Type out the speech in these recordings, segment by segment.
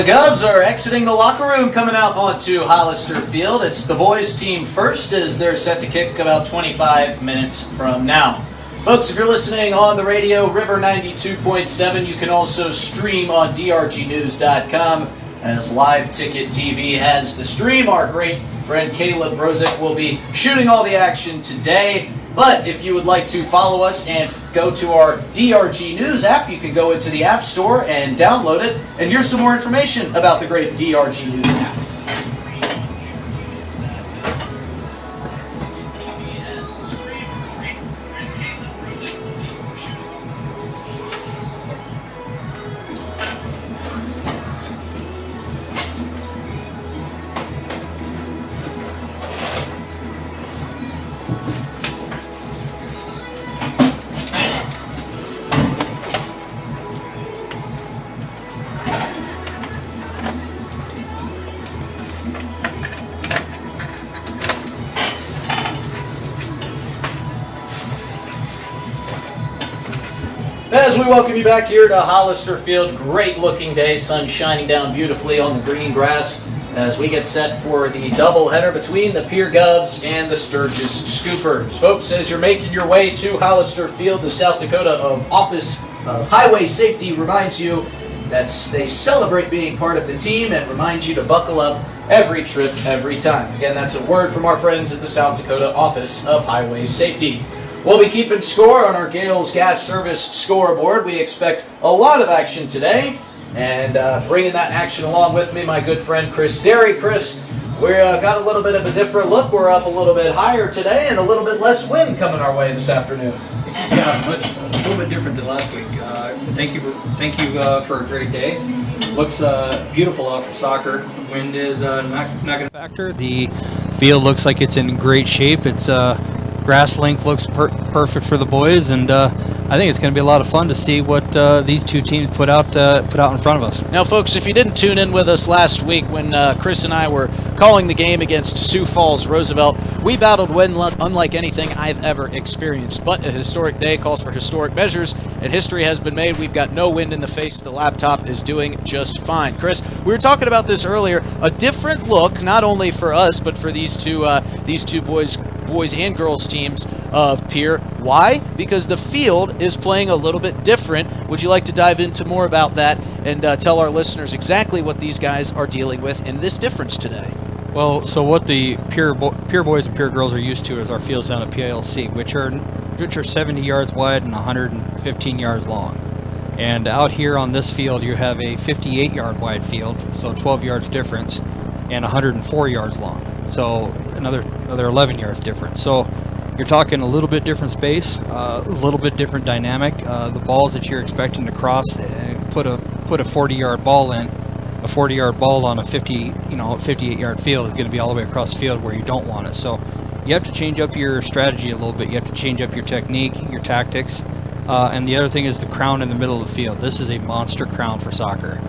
The Govs are exiting the locker room, coming out onto Hollister Field. It's the boys' team first as they're set to kick about 25 minutes from now. Folks, if you're listening on the radio, River 92.7, you can also stream on drgnews.com as Live Ticket TV has the stream. Our great friend Caleb Brozick will be shooting all the action today. But if you would like to follow us and go to our DRG News app, you can go into the App Store and download it. And here's some more information about the great DRG News app. As we welcome you back here to Hollister Field, great looking day, sun shining down beautifully on the green grass as we get set for the doubleheader between the Pierre Govs and the Sturgis Scoopers. Folks, as you're making your way to Hollister Field, the South Dakota Office of Highway Safety reminds you that they celebrate being part of the team and reminds you to buckle up every trip, every time. Again, that's a word from our friends at the South Dakota Office of Highway Safety. We'll be keeping score on our Gales Gas Service scoreboard. We expect a lot of action today. And bringing that action along with me, my good friend Chris Derry. Chris, we got a little bit of a different look. We're up a little bit higher today and a little bit less wind coming our way this afternoon. Yeah, a little bit different than last week. Thank you for a great day. Looks beautiful out for soccer. Wind is not going to factor. The field looks like it's in great shape. It's grass length looks perfect for the boys, and I think it's going to be a lot of fun to see what these two teams put out in front of us. Now, folks, if you didn't tune in with us last week when Chris and I were calling the game against Sioux Falls Roosevelt, we battled wind unlike anything I've ever experienced. But a historic day calls for historic measures, and history has been made. We've got no wind in the face. The laptop is doing just fine. Chris, we were talking about this earlier. A different look, not only for us, but for these two boys and girls teams of Pierre. Why? Because the field is playing a little bit different. Would you like to dive into more about that and tell our listeners exactly what these guys are dealing with in this difference today? Well, so what the Pierre boys and Pierre girls are used to is our fields down at PILC, which are 70 yards wide and 115 yards long. And out here on this field, you have a 58-yard wide field, so 12 yards difference, and 104 yards long. So another 11 yards difference. So you're talking a little bit different space, a little bit different dynamic. The balls that you're expecting to cross, put a 40-yard ball in, a 40-yard ball on a 58-yard field is going to be all the way across the field where you don't want it. So you have to change up your strategy a little bit. You have to change up your technique, your tactics. And the other thing is the crown in the middle of the field. This is a monster crown for soccer.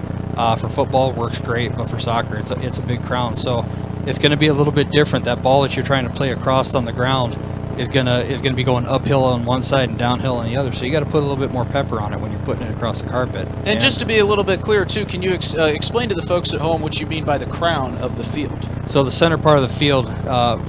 For football, it works great, but for soccer, it's a big crown. So it's going to be a little bit different. That ball that you're trying to play across on the ground is gonna be going uphill on one side and downhill on the other. So you got to put a little bit more pepper on it when you're putting it across the carpet. And just to be a little bit clearer too, can you explain to the folks at home what you mean by the crown of the field? So the center part of the field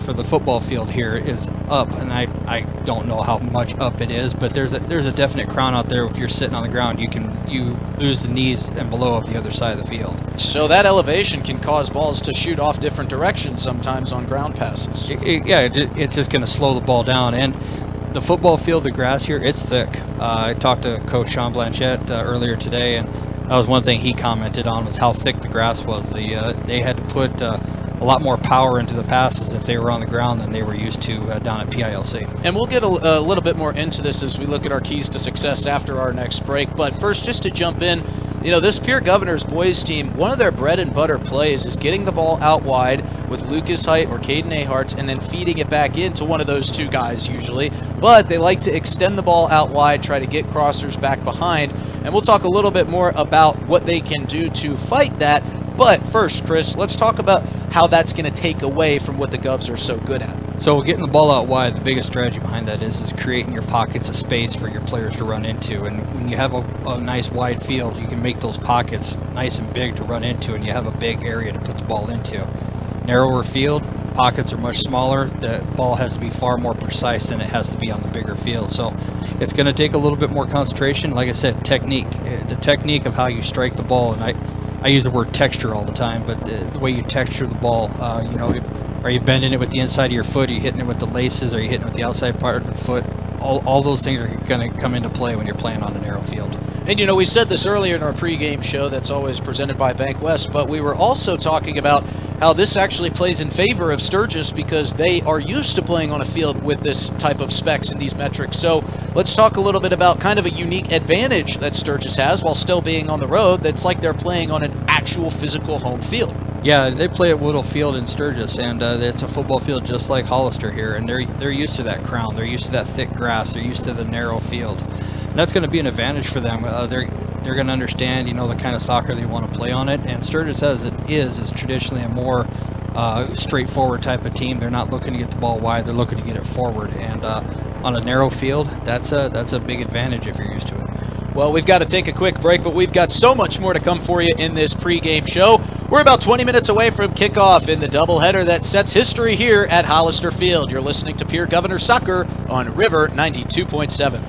for the football field here is up, and I don't know how much up it is, but there's a definite crown out there. If you're sitting on the ground, you lose the knees and below of the other side of the field. So that elevation can cause balls to shoot off different directions sometimes on ground passes. It's just going to slow the ball down. And the football field, the grass here, it's thick. I talked to Coach Sean Blanchette earlier today, and that was one thing he commented on was how thick the grass was. They had to put a lot more power into the passes if they were on the ground than they were used to down at PILC. And we'll get a little bit more into this as we look at our keys to success after our next break. But first, just to jump in, this Pierre Governors boys team, one of their bread and butter plays is getting the ball out wide with Lucas Height or Caden Aharts and then feeding it back into one of those two guys usually. But they like to extend the ball out wide, try to get crossers back behind. And we'll talk a little bit more about what they can do to fight that. But first, Chris, let's talk about how that's going to take away from what the Govs are so good at. So getting the ball out wide, the biggest strategy behind that is creating your pockets of space for your players to run into. And when you have a nice wide field, you can make those pockets nice and big to run into, and you have a big area to put the ball into. Narrower field, pockets are much smaller. The ball has to be far more precise than it has to be on the bigger field. So it's going to take a little bit more concentration. Like I said, technique. The technique of how you strike the ball, and I use the word texture all the time, but the way you texture the ball, are you bending it with the inside of your foot? Are you hitting it with the laces? Are you hitting it with the outside part of the foot? All those things are going to come into play when you're playing on a narrow field. And, we said this earlier in our pregame show that's always presented by Bank West, but we were also talking about how this actually plays in favor of Sturgis because they are used to playing on a field with this type of specs and these metrics. So let's talk a little bit about kind of a unique advantage that Sturgis has while still being on the road. That's like they're playing on an actual physical home field. Yeah, they play at Woodall Field in Sturgis, and it's a football field just like Hollister here, and they're used to that crown. They're used to that thick grass. They're used to the narrow field. And that's going to be an advantage for them. They're going to understand, the kind of soccer they want to play on it. And Sturgis, as it is traditionally a more straightforward type of team. They're not looking to get the ball wide. They're looking to get it forward. And on a narrow field, that's a big advantage if you're used to it. Well, we've got to take a quick break, but we've got so much more to come for you in this pregame show. We're about 20 minutes away from kickoff in the doubleheader that sets history here at Hollister Field. You're listening to Pierre Governors Soccer on River 92.7.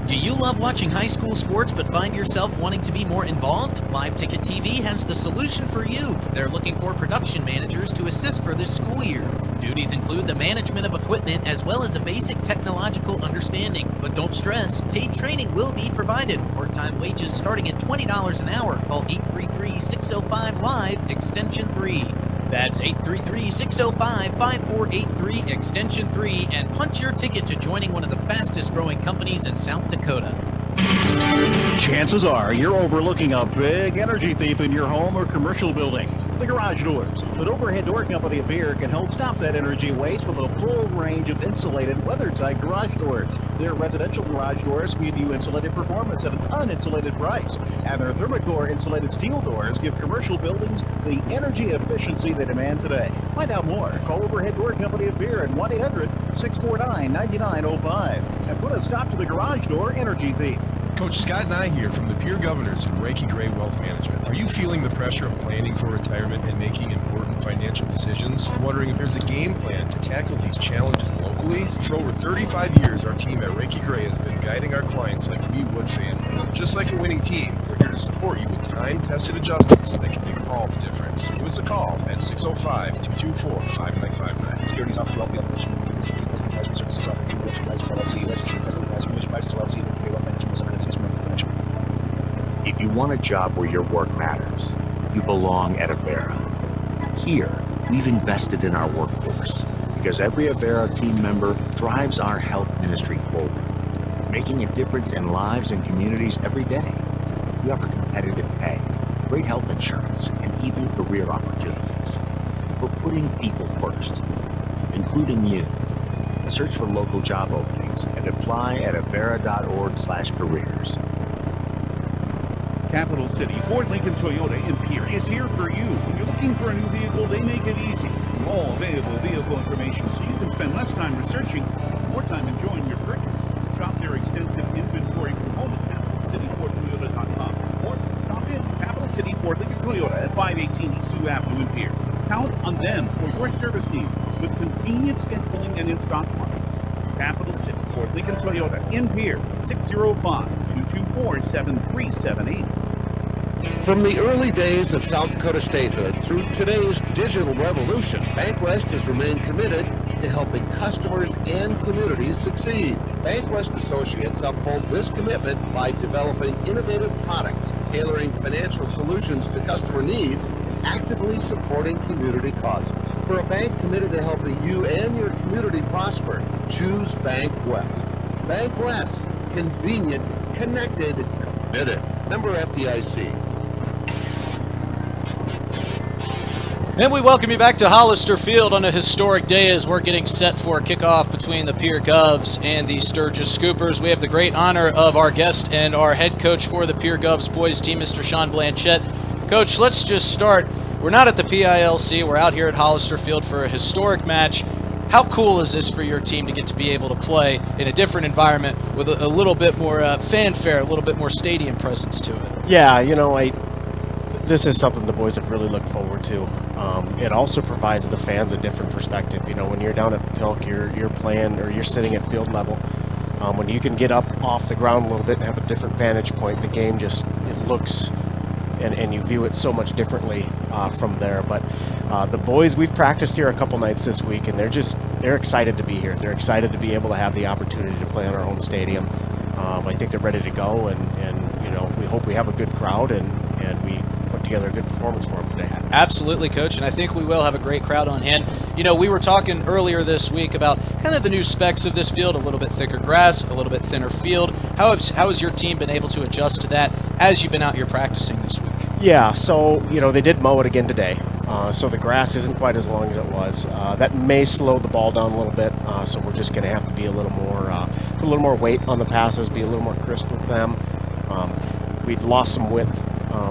Do you love watching high school sports but find yourself wanting to be more involved? Live Ticket TV has the solution for you. They're looking for production managers to assist for this school year. Duties include the management of equipment as well as a basic technological understanding. But don't stress, paid training will be provided. Part-time wages starting at $20 an hour. Call 833-605-LIVE, extension 3. That's 833-605-5483, extension 3, and punch your ticket to joining one of the fastest growing companies in South Dakota. Chances are you're overlooking a big energy thief in your home or commercial building. The Garage Doors. The overhead door company of Pierre can help stop that energy waste with a full range of insulated, weather-tight garage doors. Their residential garage doors give you insulated performance at an uninsulated price. And their Thermacore insulated steel doors give commercial buildings the energy efficiency they demand today. Find out more. Call Overhead Door Company of Pierre at 1-800-649-9905 and put a stop to the garage door energy thief. Coach Scott and I here from the Pierre Governors and Reiki Gray Wealth Management. Are you feeling the pressure of planning for retirement and making important financial decisions? Wondering if there's a game plan to tackle these challenges locally? For over 35 years, our team at Reiki Gray has been guiding our clients like we would family. Just like a winning team, we're here to support you with time-tested adjustments that can make all the difference. Give us a call at 605-224-5959. Securities officer will be operation investment services offered through Rich Guys LLC, registered President Guys, Rich Guys LLC, Pay Wealth Management Services, Financial. If you want a job where your work matters, you belong at Avera. Here, we've invested in our workforce because every Avera team member drives our health ministry forward, making a difference in lives and communities every day. We offer competitive pay, great health insurance, and even career opportunities. We're putting people first, including you. Search for local job openings and apply at avera.org/careers. Capital City Ford Lincoln Toyota in Pierre is here for you. When you're looking for a new vehicle, they make it easy. All available vehicle information so you can spend less time researching, more time enjoying your purchase. Shop their extensive inventory from home at CapitalCityFordToyota.com or stop in Capital City Ford Lincoln Toyota at 518 East Sioux Avenue in Pierre. Count on them for your service needs with convenient scheduling and in-stock parts. Capital City Ford Lincoln Toyota in Pierre, 605-224-7378. From the early days of South Dakota statehood through today's digital revolution, Bank West has remained committed to helping customers and communities succeed. Bank West associates uphold this commitment by developing innovative products, tailoring financial solutions to customer needs, and actively supporting community causes. For a bank committed to helping you and your community prosper, choose Bank West. Bank West. Convenient, connected, committed. Member FDIC. And we welcome you back to Hollister Field on a historic day as we're getting set for a kickoff between the Pierre Govs and the Sturgis Scoopers. We have the great honor of our guest and our head coach for the Pierre Govs boys team, Mr. Sean Blanchette. Coach, let's just start. We're not at the PILC. We're out here at Hollister Field for a historic match. How cool is this for your team to get to be able to play in a different environment with a little bit more fanfare, a little bit more stadium presence to it? Yeah, this is something the boys have really looked forward to. It also provides the fans a different perspective. When you're down at Pilk, you're playing or you're sitting at field level. When you can get up off the ground a little bit and have a different vantage point, the game just looks and you view it so much differently from there. But the boys, we've practiced here a couple nights this week, and they're excited to be here. They're excited to be able to have the opportunity to play in our home stadium. I think they're ready to go, and we hope we have a good crowd and we put together a good performance for them today. Absolutely, Coach, and I think we will have a great crowd on hand. We were talking earlier this week about kind of the new specs of this field, a little bit thicker grass, a little bit thinner field. How has your team been able to adjust to that as you've been out here practicing this week? Yeah, so, they did mow it again today. So the grass isn't quite as long as it was. That may slow the ball down a little bit, so we're just going to have to be a little more weight on the passes, be a little more crisp with them. We'd lost some width,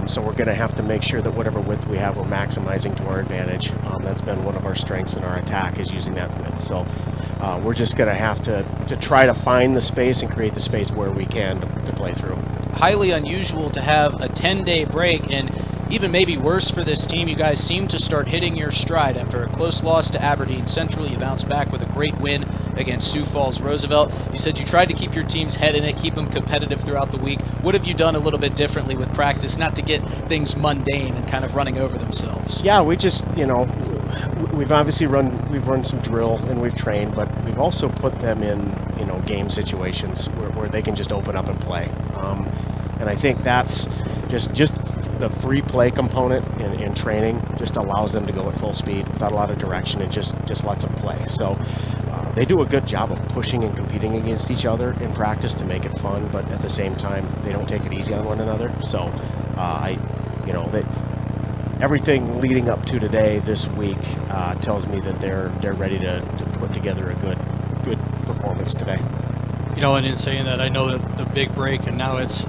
so we're going to have to make sure that whatever width we have, we're maximizing to our advantage. That's been one of our strengths in our attack, is using that width. So we're just going to have to try to find the space and create the space where we can to play through. Highly unusual to have a 10-day break, and even maybe worse for this team, you guys seem to start hitting your stride. After a close loss to Aberdeen Central, you bounced back with a great win against Sioux Falls Roosevelt. You said you tried to keep your team's head in it, keep them competitive throughout the week. What have you done a little bit differently with practice, not to get things mundane and kind of running over themselves? Yeah, we just, we've obviously run some drill and we've trained, but we've also put them in, game situations where they can just open up and play. And I think that's just the free play component in training just allows them to go at full speed without a lot of direction and just lets them play. So they do a good job of pushing and competing against each other in practice to make it fun, but at the same time, they don't take it easy on one another. So everything leading up to today, this week, tells me that they're ready to put together a good performance today. And in saying that, I know that the big break, and now it's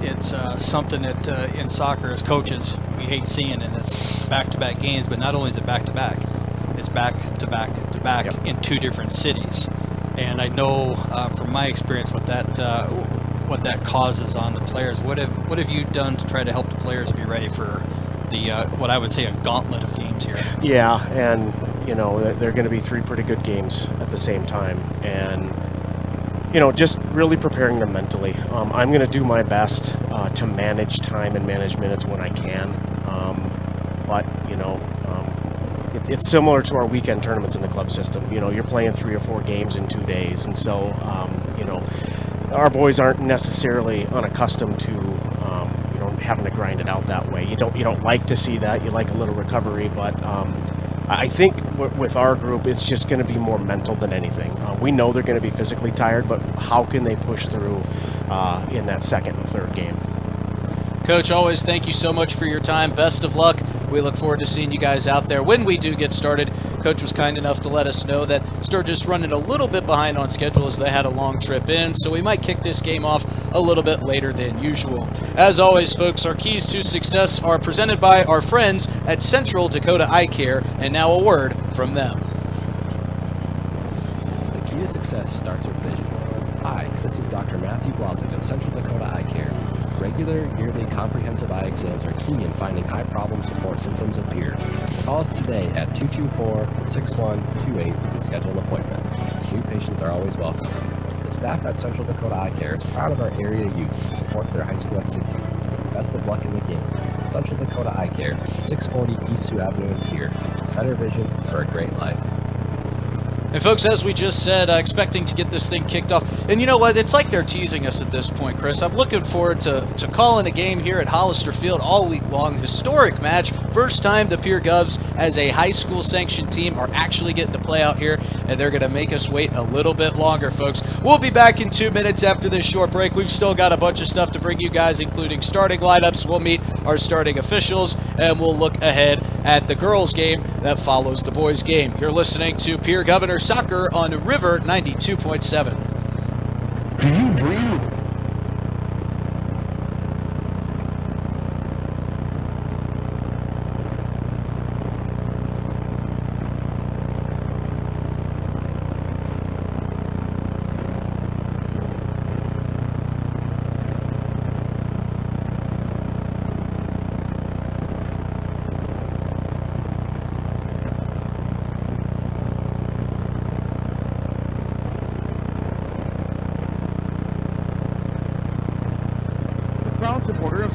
something that in soccer as coaches we hate seeing, and it's back-to-back games. But not only is it back-to-back, it's back-to-back Yep. in two different cities. And I know from my experience what that causes on the players. What have you done to try to help the players be ready for the what I would say a gauntlet of games here? Yeah, and they're going to be three pretty good games at the same time, and just really preparing them mentally. I'm going to do my best to manage time and manage minutes when I can. But it's similar to our weekend tournaments in the club system. You're playing 3 or 4 games in 2 days, and so our boys aren't necessarily unaccustomed to having to grind it out that way. You don't like to see that. You like a little recovery, but I think with our group, it's just going to be more mental than anything. We know they're going to be physically tired, but how can they push through in that second and third game? Coach, always thank you so much for your time. Best of luck. We look forward to seeing you guys out there when we do get started. Coach was kind enough to let us know that Sturgis running a little bit behind on schedule as they had a long trip in, so we might kick this game off a little bit later than usual. As always, folks, our keys to success are presented by our friends at Central Dakota Eye Care, and now a word from them. The key to success starts with vision. Hi, this is Dr. Matthew Blazek of Central Dakota Eye Care. Regular, yearly comprehensive eye exams are key in finding eye problems before symptoms appear. Call us today at 224-6128 and schedule an appointment. New patients are always welcome. The staff at Central Dakota Eye Care is proud of our area youth and support their high school activities. Best of luck in the game. Central Dakota Eye Care, 640 East Sioux Avenue in Pierre. Better vision for a great life. And folks, as we just said, expecting to get this thing kicked off. And you know what? It's like they're teasing us at this point, Chris. I'm looking forward to calling a game here at Hollister Field all week long. Historic match. First time the Pierre Govs, as a high school sanctioned team, are actually getting to play out here. And they're going to make us wait a little bit longer, folks. We'll be back in 2 minutes after this short break. We've still got a bunch of stuff to bring you guys, including starting lineups. We'll meet our starting officials, and we'll look ahead at the girls' game that follows the boys' game. You're listening to Pierre Governors Soccer on River 92.7. Do you dream?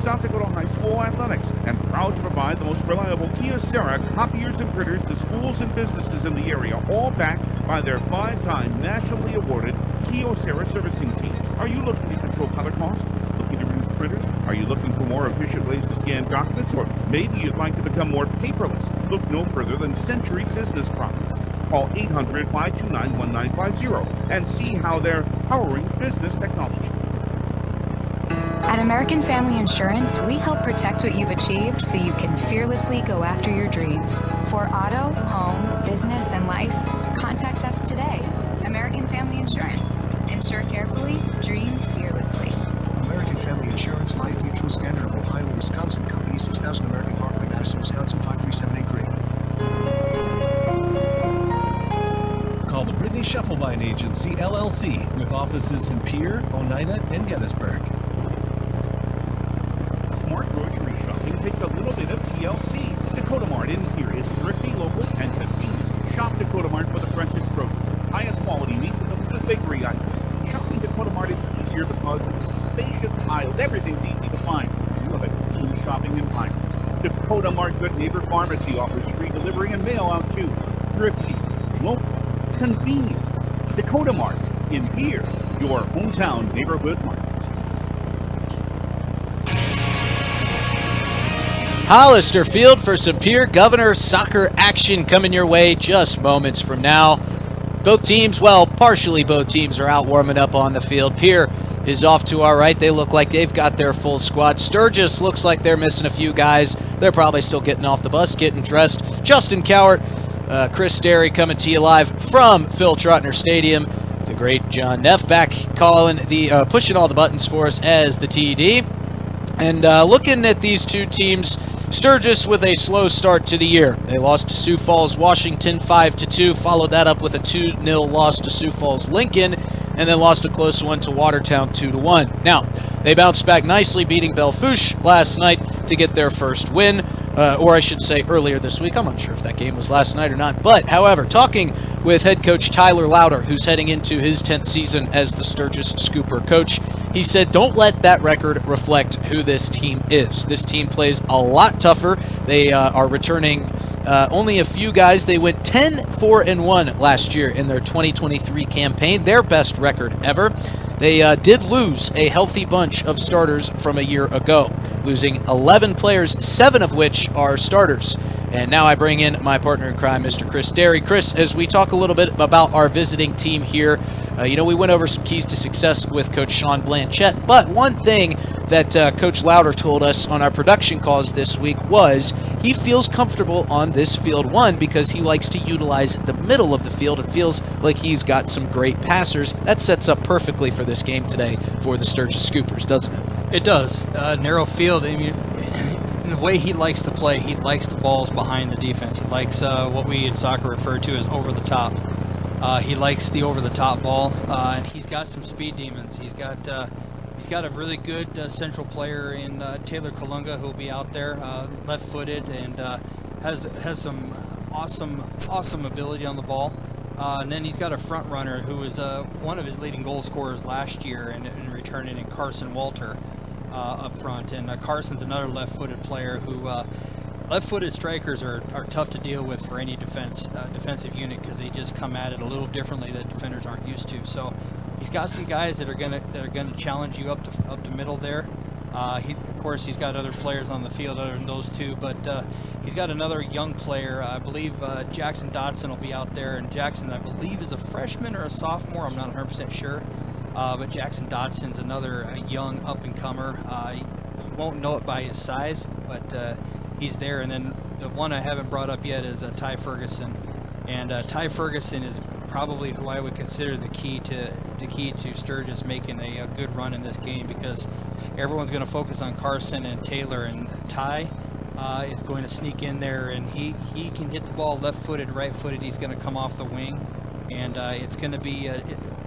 South Dakota high school athletics, and proud to provide the most reliable Kyocera copiers and printers to schools and businesses in the area, all backed by their 5-time nationally awarded Kyocera servicing team. Are you looking to control color costs? Looking to reduce printers? Are you looking for more efficient ways to scan documents? Or maybe you'd like to become more paperless? Look no further than Century Business Products. Call 800-529-1950 and see how they're powering business technology. At American Family Insurance, we help protect what you've achieved so you can fearlessly go after your dreams. For auto, home, business, and life, contact us today. American Family Insurance. Insure carefully, dream fearlessly. American Family Insurance, Life Mutual, Standard of Ohio, Wisconsin Company, 6000 American Parkway, Madison, Wisconsin, 53783. Call the Brittany Scheffelbein Agency, LLC, with offices in Pierre, Oneida, and Gettysburg. Smart grocery shopping takes a little bit of TLC. Dakota Mart in here is thrifty, local, and convenient. Shop Dakota Mart for the freshest produce, highest quality meats, and delicious bakery items. Shopping Dakota Mart is easier because of the spacious aisles. Everything's easy to find. You have a clean shopping environment. Dakota Mart Good Neighbor Pharmacy offers free delivery and mail out too. Thrifty, local, convenient. Dakota Mart in here, your hometown neighborhood market. Hollister Field for some Pierre Governors soccer action coming your way just moments from now. Both teams, well, partially both teams are out warming up on the field. Pierre is off to our right. They look like they've got their full squad. Sturgis looks like they're missing a few guys. They're probably still getting off the bus, getting dressed. Justin Cowart, Chris Derry coming to you live from Phil Trotner Stadium. The great John Neff back calling the pushing all the buttons for us as the TD. And looking at these two teams, Sturgis with a slow start to the year. They lost to Sioux Falls, Washington 5-2, followed that up with a 2-0 loss to Sioux Falls, Lincoln, and then lost a close one to Watertown 2-1. Now, they bounced back nicely, beating Belle-Fourche last night to get their first win, or I should say earlier this week. I'm unsure if that game was last night or not. But, however, talking with head coach Tyler Lauder, who's heading into his 10th season as the Sturgis Scooper coach, he said, don't let that record reflect who this team is. This team plays a lot tougher. They are returning only a few guys. They went 10-4-1 last year in their 2023 campaign, their best record ever. They did lose a healthy bunch of starters from a year ago, losing 11 players, 7 of which are starters. And now I bring in my partner in crime, Mr. Chris Derry. Chris, as we talk a little bit about our visiting team here, we went over some keys to success with Coach Sean Blanchette, but one thing that Coach Lauder told us on our production calls this week was he feels comfortable on this field one because he likes to utilize the middle of the field. It feels like he's got some great passers. That sets up perfectly for this game today for the Sturgis Scoopers, doesn't it? It does. Narrow field, I mean, in the way he likes to play, he likes the balls behind the defense. He likes what we in soccer refer to as over the top. He likes the over-the-top ball, and he's got some speed demons. He's got a really good central player in Taylor Kalunga, who'll be out there, left-footed, and has some awesome ability on the ball. And then he's got a front runner who was one of his leading goal scorers last year, and returning in Carson Walter up front. And Carson's another left-footed player who. Left-footed strikers are tough to deal with for any defensive unit because they just come at it a little differently that defenders aren't used to. So he's got some guys that are gonna challenge you up to middle there. Of course, he's got other players on the field other than those two, but he's got another young player. I believe Jackson Dodson will be out there, and Jackson, I believe, is a freshman or a sophomore. I'm not 100% sure, but Jackson Dodson's another young up-and-comer. You won't know it by his size, but he's there. And then the one I haven't brought up yet is Ty Ferguson, and Ty Ferguson is probably who I would consider the key to Sturgis making a good run in this game, because everyone's going to focus on Carson and Taylor, and Ty is going to sneak in there, and he can hit the ball left-footed, right-footed. He's going to come off the wing, and it's going to be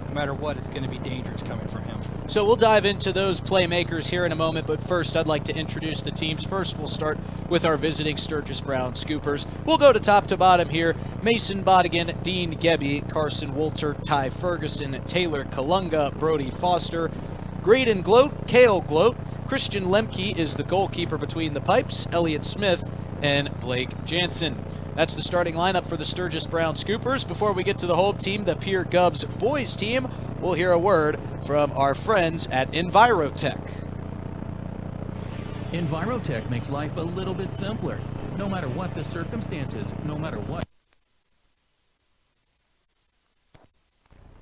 no matter what, it's going to be dangerous coming from him. So we'll dive into those playmakers here in a moment, but first I'd like to introduce the teams. First, we'll start with our visiting Sturgis Brown Scoopers. We'll go to top to bottom here. Mason Bodigan, Dean Gebbe, Carson Wolter, Ty Ferguson, Taylor Kalunga, Brody Foster, Graydon Gloat, Kale Gloat. Christian Lemke is the goalkeeper between the pipes. Elliot Smith and Blake Jansen. That's the starting lineup for the Sturgis Brown Scoopers. Before we get to the home team, the Pierre Govs boys team, we'll hear a word from our friends at Envirotech. Envirotech makes life a little bit simpler, no matter what the circumstances, no matter what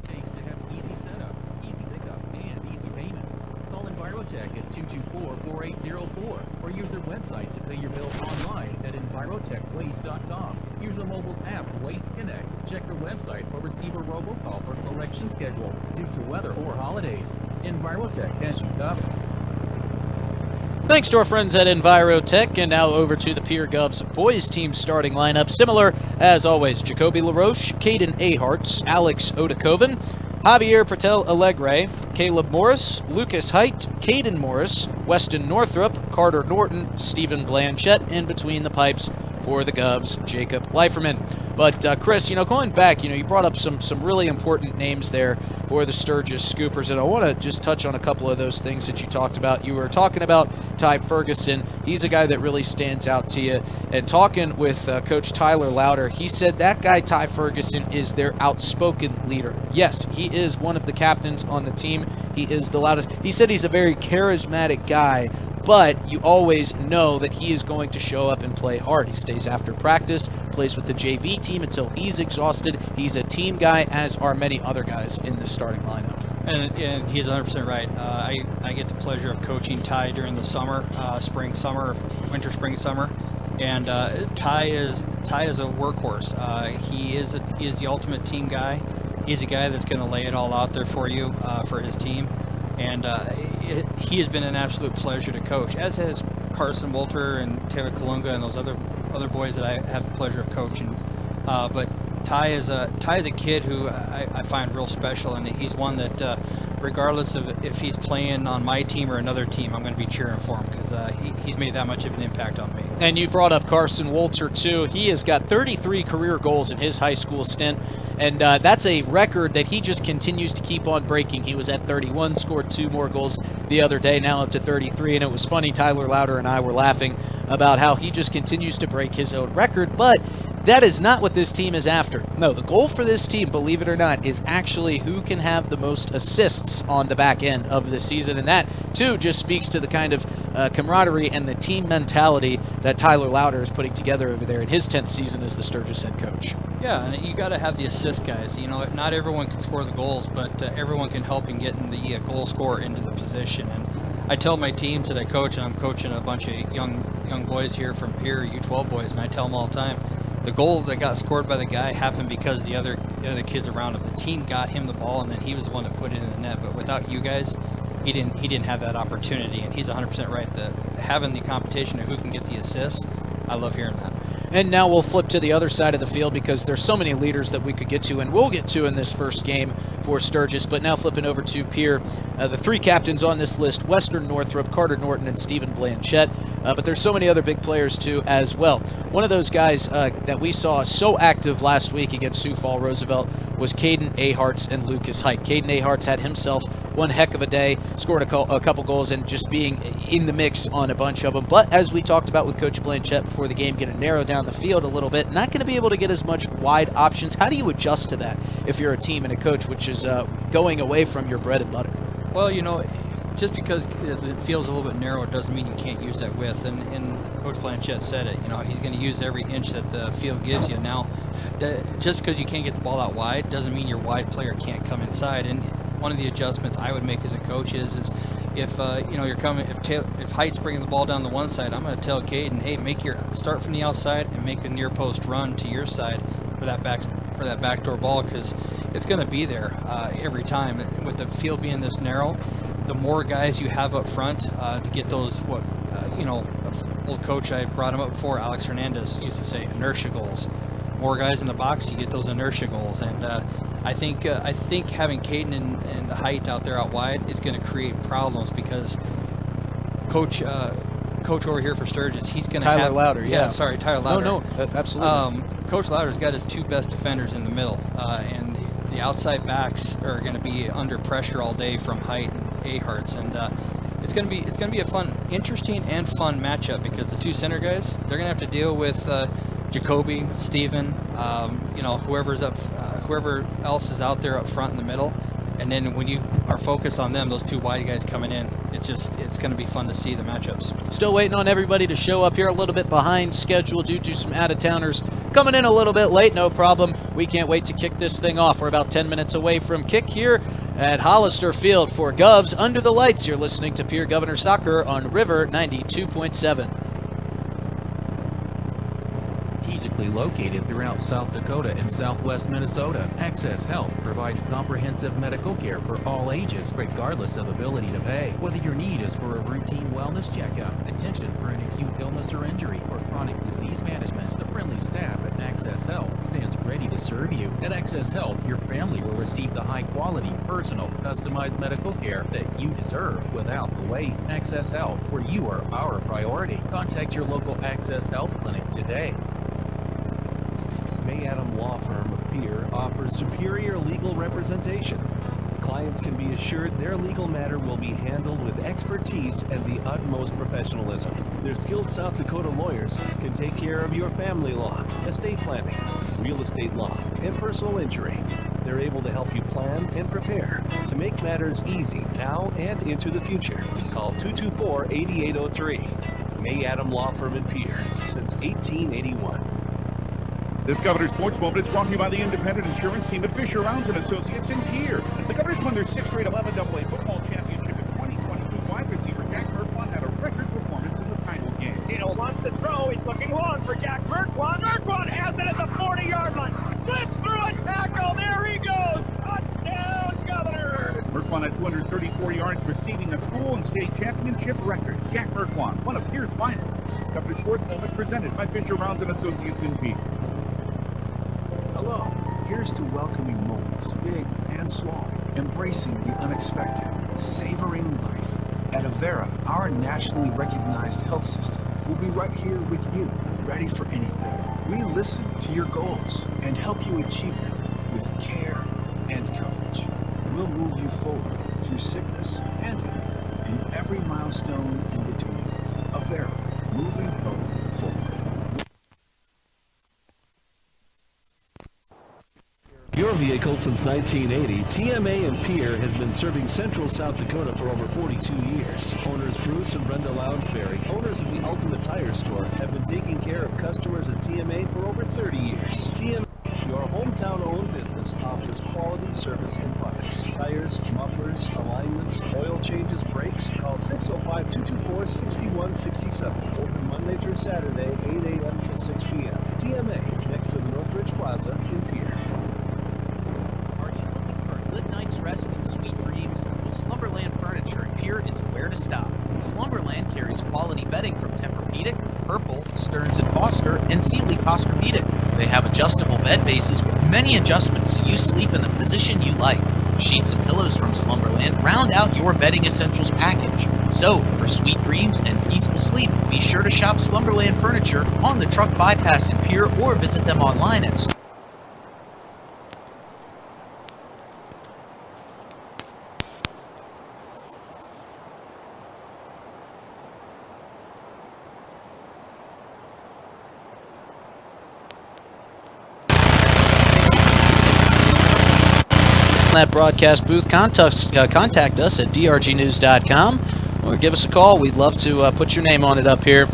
it takes to have easy setup, easy pickup, and easy payment. Call Envirotech at 224-4804 or use their website to pay your bill online at envirotechwaste.com. Use the mobile app Waste Connect. Check their website or receive a robocall for collection schedule due to weather or holidays. Envirotech has you covered. Thanks to our friends at Envirotech, and now over to the Pierre Govs boys team starting lineup. Similar, as always, Jacoby LaRoche, Caden Aharts, Alex Odakoven, Javier Patel Alegre, Caleb Morris, Lucas Height, Caden Morris, Weston Northrup, Carter Norton, Stephen Blanchette, and between the pipes for the Govs, Jacob Leiferman. But Chris, going back, you brought up some really important names there for the Sturgis Scoopers, and I want to just touch on a couple of those things that you talked about. You were talking about Ty Ferguson. He's a guy that really stands out to you. And talking with Coach Tyler Louder, he said that guy, Ty Ferguson, is their outspoken leader. Yes, he is one of the captains on the team. He is the loudest. He said he's a very charismatic guy, but you always know that he is going to show up and play hard. He stays after practice, plays with the JV team until he's exhausted. He's a team guy, as are many other guys in the starting lineup. And he's 100% right. I get the pleasure of coaching Ty during the summer, winter, spring, summer, and Ty is a workhorse. He is the ultimate team guy. He's a guy that's going to lay it all out there for you, for his team. And he has been an absolute pleasure to coach, as has Carson Wolter and Taylor Kalunga and those other boys that I have the pleasure of coaching. But Ty is a kid who I find real special, and he's one that regardless of if he's playing on my team or another team, I'm going to be cheering for him because he's made that much of an impact on me. And you brought up Carson Wolter, too. He has got 33 career goals in his high school stint, and that's a record that he just continues to keep on breaking. He was at 31, scored 2 more goals the other day, now up to 33, and it was funny, Tyler Louder and I were laughing about how he just continues to break his own record, but that is not what this team is after. No, the goal for this team, believe it or not, is actually who can have the most assists on the back end of the season. And that, too, just speaks to the kind of camaraderie and the team mentality that Tyler Louder is putting together over there in his 10th season as the Sturgis head coach. Yeah, and you got to have the assist guys. Not everyone can score the goals, but everyone can help in getting the goal scorer into the position. And I tell my teams that I coach, and I'm coaching a bunch of young boys here from Pierre, U12 boys, and I tell them all the time, the goal that got scored by the guy happened because the other kids around him. The team got him the ball, and then he was the one that put it in the net. But without you guys, he didn't have that opportunity. And he's 100% right. Having the competition of who can get the assists, I love hearing that. And now we'll flip to the other side of the field because there's so many leaders that we could get to and we'll get to in this first game for Sturgis. But now flipping over to Pierre, the 3 captains on this list, Western Northrup, Carter Norton, and Stephen Blanchette. But there's so many other big players too as well. One of those guys that we saw so active last week against Sioux Falls Roosevelt was Caden Aharts and Lucas Height. Caden Aharts had himself one heck of a day, scored a couple goals and just being in the mix on a bunch of them. But as we talked about with Coach Blanchette before the game, going to narrow down the field a little bit, not going to be able to get as much wide options. How do you adjust to that if you're a team and a coach which is going away from your bread and butter? Well, just because it feels a little bit narrow, it doesn't mean you can't use that width. And Coach Blanchette said it. He's going to use every inch that the field gives you. Now, just because you can't get the ball out wide doesn't mean your wide player can't come inside. And one of the adjustments I would make as a coach is if you're coming, if Height's bringing the ball down the one side, I'm going to tell Caden, hey, start from the outside and make a near post run to your side for that backdoor ball, because it's going to be there every time. With the field being this narrow, the more guys you have up front to get those, old coach, I brought him up before, Alex Hernandez, used to say inertia goals. More guys in the box, you get those inertia goals. And I think having Caden and Height out there out wide is going to create problems because Coach over here for Sturgis, he's going to Tyler Louder, yeah. Sorry, Tyler Louder. No, absolutely. Coach Louder's got his 2 best defenders in the middle, and the outside backs are going to be under pressure all day from Height A Hearts, and it's gonna be a fun, interesting and fun matchup because the two center guys, they're gonna have to deal with Jacoby, Steven, whoever else is out there up front in the middle. And then when you are focused on them, those two wide guys coming in, it's going to be fun to see the matchups. Still waiting on everybody to show up here, a little bit behind schedule due to some out-of-towners coming in a little bit late. No problem. We can't wait to kick this thing off. We're about 10 minutes away from kick here at Hollister Field for Govs Under the Lights. You're listening to Pierre Governors Soccer on River 92.7. Strategically located throughout South Dakota and southwest Minnesota, Access Health provides comprehensive medical care for all ages, regardless of ability to pay. Whether your need is for a routine wellness checkup, attention for an acute illness or injury, or chronic disease management, the friendly staff at Access Health stands ready to serve you. At Access Health, your family will receive the high-quality, personal, customized medical care that you deserve without the wait. Access Health, where you are our priority. Contact your local Access Health clinic today. May Adam Law Firm of Pierre offers superior legal representation. Clients can be assured their legal matter will be handled with expertise and the utmost professionalism. Their skilled South Dakota lawyers can take care of your family law, estate planning, real estate law, and personal injury. They're able to help you plan and prepare to make matters easy now and into the future. Call 224-8803. May Adam Law Firm in Pierre since 1881. This Governors Sports Moment is brought to you by the independent insurance team at Fisher Rounds and Associates in Pierre. As the Governors won their 6th straight 11AA football championship in 2022, wide receiver Jack Merkwan had a record performance in the title game. Tito wants to throw. He's looking long for Jack Merkwan. Merkwan has it at the 40-yard line. Slips through a tackle. There he goes. Touchdown, Governors. Merkwan had 234 yards, receiving a school and state championship record. Jack Merkwan, one of Pierre's finest. This Governors Sports Moment presented by Fisher Rounds and Associates in Pierre. Hello, here's to welcoming moments, big and small, embracing the unexpected, savoring life. At Avera, our nationally recognized health system will be right here with you, ready for anything. We listen to your goals and help you achieve them with care and coverage. We'll move you forward through sickness and health and every milestone in between. Avera, moving health forward. Your vehicle since 1980, TMA and Pierre has been serving central South Dakota for over 42 years. Owners Bruce and Brenda Lounsbury, owners of the Ultimate Tire Store, have been taking care of customers at TMA for over 30 years. TMA, your hometown-owned business, offers quality service and products. Tires, mufflers, alignments, oil changes, brakes. Call 605-224-6167. Open Monday through Saturday, 8 a.m. to 6 p.m. TMA, next to the Northridge Plaza in Pierre. Rest and sweet dreams? Well, Slumberland Furniture in Pierre is where to stop. Slumberland carries quality bedding from Tempur-Pedic, Purple, Stearns & Foster, and Sealy Posturepedic. They have adjustable bed bases with many adjustments so you sleep in the position you like. Sheets and pillows from Slumberland round out your bedding essentials package. So, for sweet dreams and peaceful sleep, be sure to shop Slumberland Furniture on the Truck Bypass in Pierre or visit them online at that broadcast booth. Contact us at drgnews.com or give us a call. We'd love to put your name on it up here.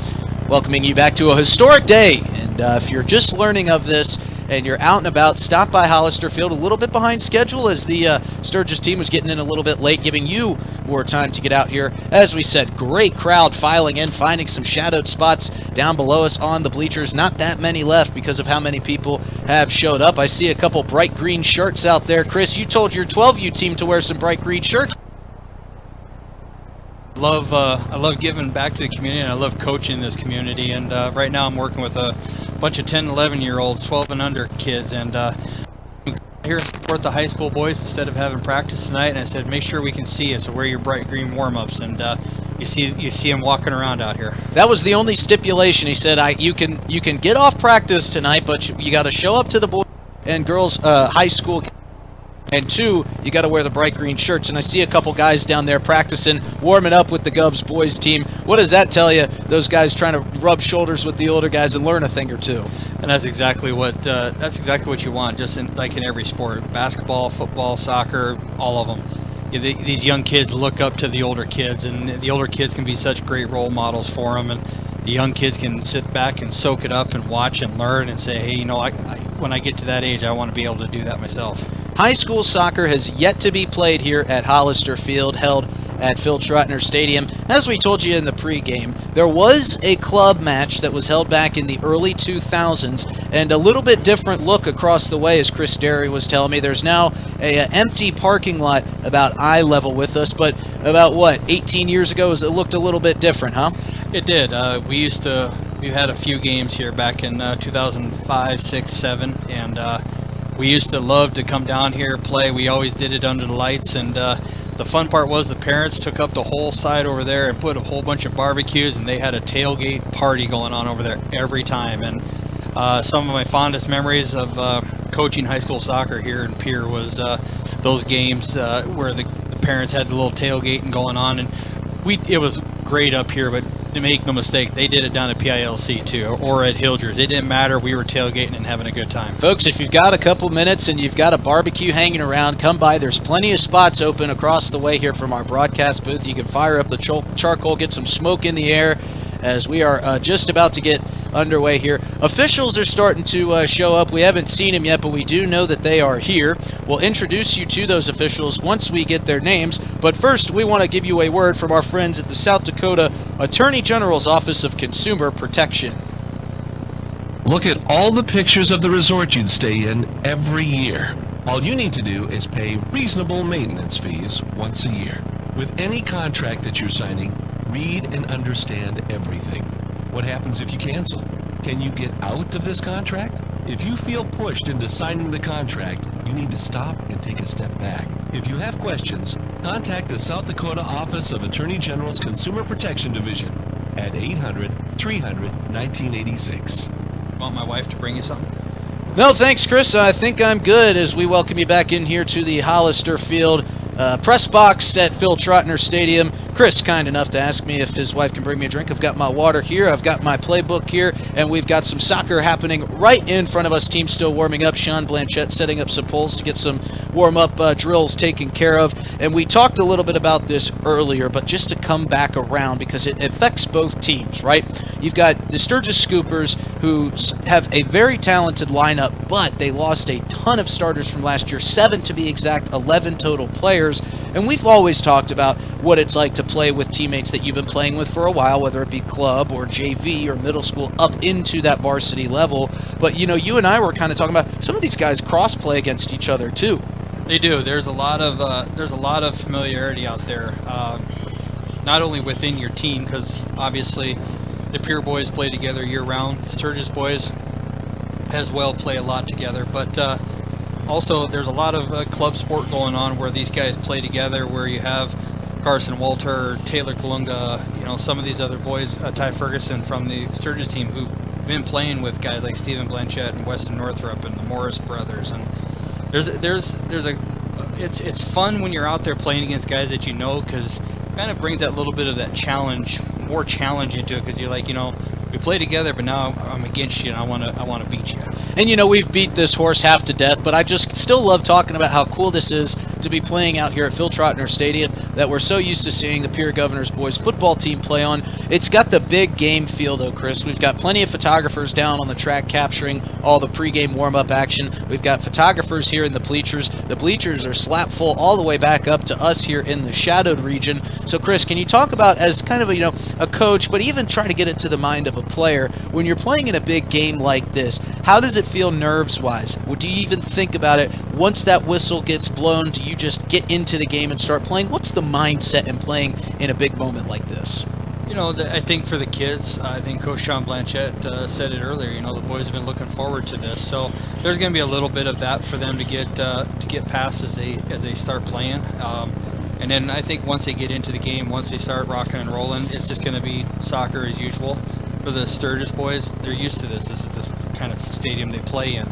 Welcoming you back to a historic day. And if you're just learning of this and you're out and about, stop by Hollister Field, a little bit behind schedule as the Sturgis team was getting in a little bit late, giving you more time to get out here. As we said, great crowd filing in, finding some shadowed spots down below us on the bleachers. Not that many left because of how many people have showed up. I see a couple bright green shirts out there. Chris, you told your 12U team to wear some bright green shirts. I love giving back to the community, and I love coaching this community. And right now I'm working with a bunch of 10, 11-year-olds, 12 and under kids, and here to support the high school boys instead of having practice tonight. And I said, make sure we can see you, so wear your bright green warm-ups. And you see them walking around out here. That was the only stipulation. He said, you can get off practice tonight, but you got to show up to the boys and girls high school. And 2, you got to wear the bright green shirts. And I see a couple guys down there practicing, warming up with the Govs boys team. What does that tell you? Those guys trying to rub shoulders with the older guys and learn a thing or two. And that's exactly what you want, just like in every sport: basketball, football, soccer, all of them. These young kids look up to the older kids, and the older kids can be such great role models for them. And the young kids can sit back and soak it up and watch and learn and say, hey, when I get to that age, I want to be able to do that myself. High school soccer has yet to be played here at Hollister Field, held at Phil Trotner Stadium. As we told you in the pregame, there was a club match that was held back in the early 2000s, and a little bit different look across the way, as Chris Derry was telling me. There's now an empty parking lot about eye level with us, but about 18 years ago, it looked a little bit different, huh? It did. We had a few games here back in 2005, 6, 7, and we used to love to come down here, play. We always did it under the lights, and the fun part was the parents took up the whole side over there and put a whole bunch of barbecues, and they had a tailgate party going on over there every time. And some of my fondest memories of coaching high school soccer here in Pierre was those games where the parents had the little tailgating going on, and it was great up here, but make no mistake, they did it down at PILC too, or at Hildreth. It didn't matter. We were tailgating and having a good time. Folks, if you've got a couple minutes and you've got a barbecue hanging around, come by. There's plenty of spots open across the way here from our broadcast booth. You can fire up the charcoal, get some smoke in the air, as we are just about to get underway here. Officials are starting to show up. We haven't seen them yet, but we do know that they are here. We'll introduce you to those officials once we get their names, but first we want to give you a word from our friends at the South Dakota Attorney General's Office of Consumer Protection. Look at all the pictures of the resort you'd stay in every year. All you need to do is pay reasonable maintenance fees once a year. With any contract that you're signing, read and understand everything. What happens if you cancel? Can you get out of this contract? If you feel pushed into signing the contract, you need to stop and take a step back. If you have questions, contact the South Dakota Office of Attorney General's Consumer Protection Division at 800-300-1986. Want my wife to bring you something? No, thanks, Chris. I think I'm good as we welcome you back in here to the Hollister Field press box at Phil Trotner Stadium. Chris, kind enough to ask me if his wife can bring me a drink. I've got my water here, I've got my playbook here, and we've got some soccer happening right in front of us. Team still warming up. Sean Blanchette setting up some poles to get some warm-up drills taken care of. And we talked a little bit about this earlier, but just to come back around, because it affects both teams, right? You've got the Sturgis Scoopers, who have a very talented lineup, but they lost a ton of starters from last year, 7 to be exact, 11 total players. And we've always talked about what it's like to play with teammates that you've been playing with for a while, whether it be club or JV or middle school, up into that varsity level. But, you know, you and I were kind of talking about some of these guys cross-play against each other, too. They do. There's a lot of familiarity out there, not only within your team, because obviously the Pierre boys play together year-round. The Sturgis boys as well play a lot together, but also there's a lot of club sport going on where these guys play together, where you have Carson Walter, Taylor Kalunga, you know, some of these other boys, Ty Ferguson from the Sturgis team, who've been playing with guys like Stephen Blanchette and Weston Northrup and the Morris brothers. And it's fun when you're out there playing against guys that you know, because it kind of brings that little bit of that more challenge into it, because you're like, you know, we play together, but now I'm against you and I want to beat you. And you know, we've beat this horse half to death, but I just still love talking about how cool this is to be playing out here at Phil Trotner Stadium that we're so used to seeing the Pierre Governors boys football team play on. It's got the big game feel though, Chris. We've got plenty of photographers down on the track capturing all the pregame warm-up action. We've got photographers here in the bleachers. The bleachers are slap full all the way back up to us here in the shadowed region. So Chris, can you talk about, as kind of a, you know, a coach, but even trying to get it to the mind of a player, when you're playing in a big game like this, how does it feel nerves-wise? Do you even think about it once that whistle gets blown? Do you just get into the game and start playing? What's the mindset in playing in a big moment like this? You know, I think for the kids, I think Coach Sean Blanchette said it earlier, you know, the boys have been looking forward to this. So there's going to be a little bit of that for them to get past as they start playing. And then I think once they get into the game, once they start rocking and rolling, it's just going to be soccer as usual. For the Sturgis boys, they're used to this. This is the kind of stadium they play in.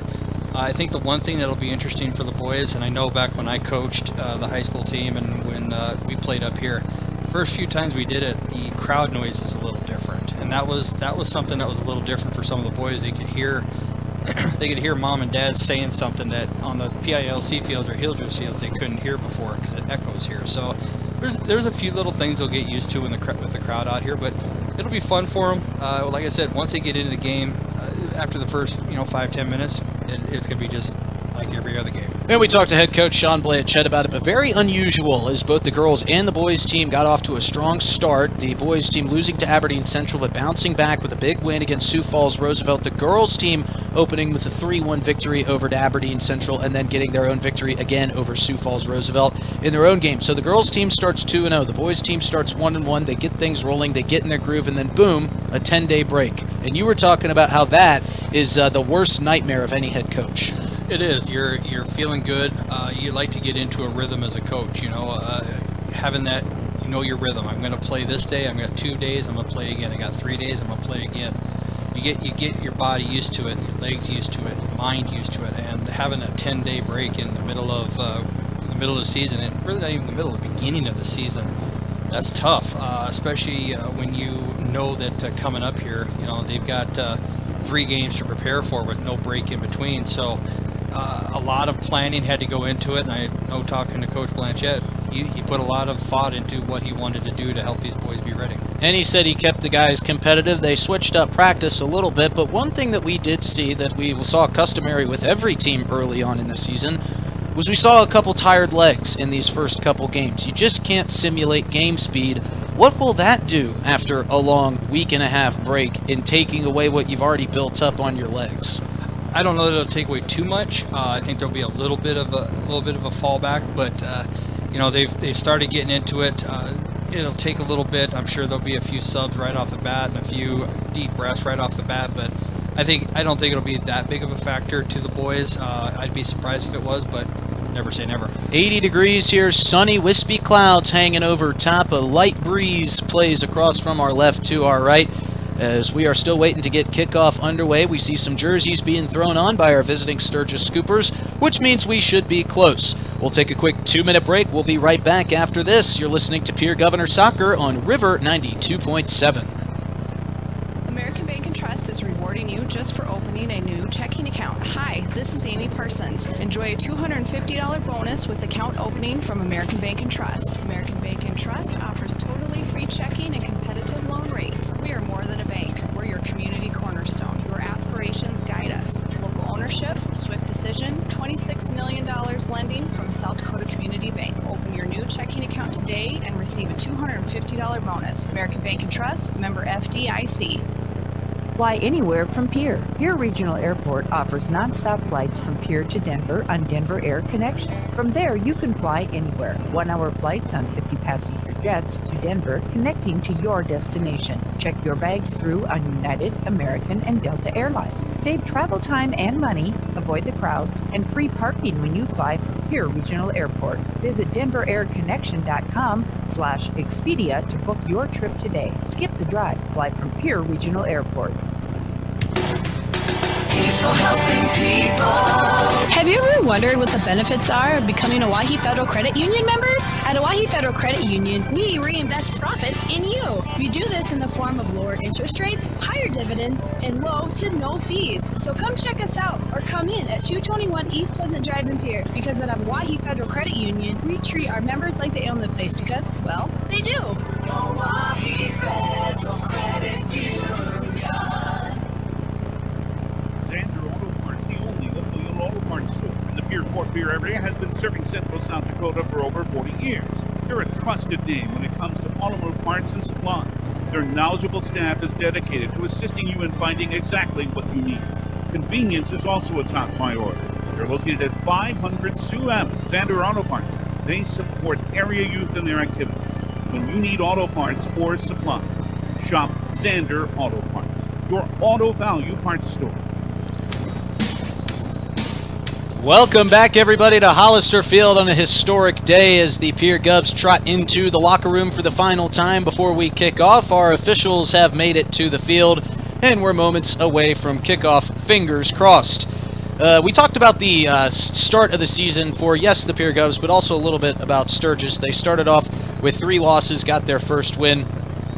I think the one thing that'll be interesting for the boys, and I know back when I coached the high school team and when we played up here, first few times we did it, the crowd noise is a little different, and that was something that was a little different for some of the boys. They could hear mom and dad saying something that on the PILC fields or Hildreth fields they couldn't hear before because it echoes here. So there's a few little things they'll get used to with the crowd out here, but it'll be fun for them. Like I said, once they get into the game, after the first 5-10 minutes, it's going to be just like every other game. And we talked to head coach Sean Blanchett about it, but very unusual as both the girls and the boys team got off to a strong start. The boys team losing to Aberdeen Central, but bouncing back with a big win against Sioux Falls Roosevelt. The girls team opening with a 3-1 victory over to Aberdeen Central and then getting their own victory again over Sioux Falls Roosevelt in their own game. So the girls team starts 2-0. The boys team starts 1-1. They get things rolling. They get in their groove, and then boom, a 10-day break. And you were talking about how that is the worst nightmare of any head coach. It is. You're feeling good. You like to get into a rhythm as a coach. Having that, your rhythm. I'm going to play this day. I've got 2 days. I'm going to play again. I got 3 days. I'm going to play again. You get your body used to it, your legs used to it, your mind used to it, and having a 10-day break in the middle of the season, and really not even the middle, the beginning of the season, that's tough. Especially when you know that coming up here, they've got 3 games to prepare for with no break in between. So. A lot of planning had to go into it, and I know talking to Coach Blanchett, he put a lot of thought into what he wanted to do to help these boys be ready. And he said he kept the guys competitive. They switched up practice a little bit, but one thing that we did see that we saw customary with every team early on in the season was we saw a couple tired legs in these first couple games. You just can't simulate game speed. What will that do after a long week-and-a-half break in taking away what you've already built up on your legs? I don't know that it'll take away too much. I think there'll be a little bit of a fallback, but they've started getting into it. It'll take a little bit. I'm sure there'll be a few subs right off the bat and a few deep breaths right off the bat, but I don't think it'll be that big of a factor to the boys. I'd be surprised if it was, but never say never. 80 degrees here, sunny, wispy clouds hanging over top. A light breeze plays across from our left to our right. As we are still waiting to get kickoff underway, we see some jerseys being thrown on by our visiting Sturgis Scoopers, which means we should be close. We'll take a quick 2-minute break. We'll be right back after this. You're listening to Pierre Governors Soccer on River 92.7. American Bank and Trust is rewarding you just for opening a new checking account. Hi, this is Amy Parsons. Enjoy a $250 bonus with account opening from American Bank and Trust. American Bank and Trust offers totally free checking and competitive loan rates. We are more than a bank. We're your community cornerstone. Your aspirations guide us. Local ownership, swift decision, $26 million lending from South Dakota Community Bank. Open your new checking account today and receive a $250 bonus. American Bank and Trust, member FDIC. Fly anywhere from Pierre. Pierre Regional Airport offers nonstop flights from Pierre to Denver on Denver Air Connection. From there, you can fly anywhere. 1-hour flights on 50-passenger jets to Denver, connecting to your destination. Check your bags through on United, American, and Delta Airlines. Save travel time and money, avoid the crowds, and free parking when you fly from Pierre Regional Airport. Visit denverairconnection.com/Expedia to book your trip today. Skip the drive. Fly from Pierre Regional Airport. People helping people. Have you ever wondered what the benefits are of becoming a Owyhee Federal Credit Union member? At Owyhee Federal Credit Union, we reinvest profits in you. We do this in the form of lower interest rates, higher dividends, and low to no fees. So come check us out or come in at 221 East Pleasant Drive in Pierre, because at Owyhee Federal Credit Union, we treat our members like they own the place because, well, they do. Owyhee Federal Credit Union. The only local auto parts store in the Pierre Fort Pierre area, has been serving Central South Dakota for over 40 years. They're a trusted name when it comes to automotive parts and supplies. Their knowledgeable staff is dedicated to assisting you in finding exactly what you need. Convenience is also a top priority. They're located at 500 Sioux Avenue, Zander Auto Parts. They support area youth in their activities. When you need auto parts or supplies, shop Zander Auto Parts, your auto value parts store. Welcome back, everybody, to Hollister Field on a historic day as the Pierre Govs trot into the locker room for the final time before we kick off. Our officials have made it to the field, and we're moments away from kickoff, fingers crossed. We talked about the start of the season for, yes, the Pierre Govs, but also a little bit about Sturgis. They started off with 3 losses, got their first win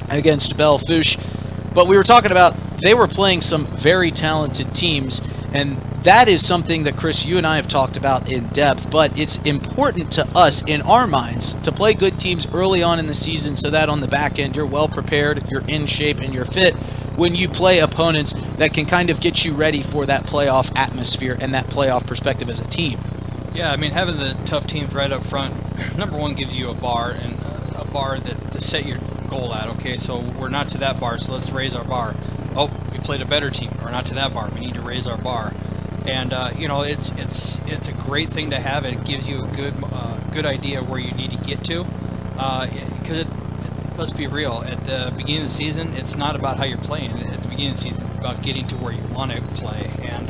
against Belle Fourche. But we were talking about they were playing some very talented teams, and that is something that, Chris, you and I have talked about in depth, but it's important to us in our minds to play good teams early on in the season so that on the back end you're well prepared, you're in shape, and you're fit when you play opponents that can kind of get you ready for that playoff atmosphere and that playoff perspective as a team. Yeah, I mean, having the tough teams right up front, number one, gives you a bar, and a bar that to set your goal at. Okay, so we're not to that bar, so let's raise our bar. Oh, we played a better team. We're not to that bar. We need to raise our bar. And you know, it's a great thing to have. It gives you a good idea where you need to get to. Because let's be real, at the beginning of the season, it's not about how you're playing. At the beginning of the season, it's about getting to where you want to play. And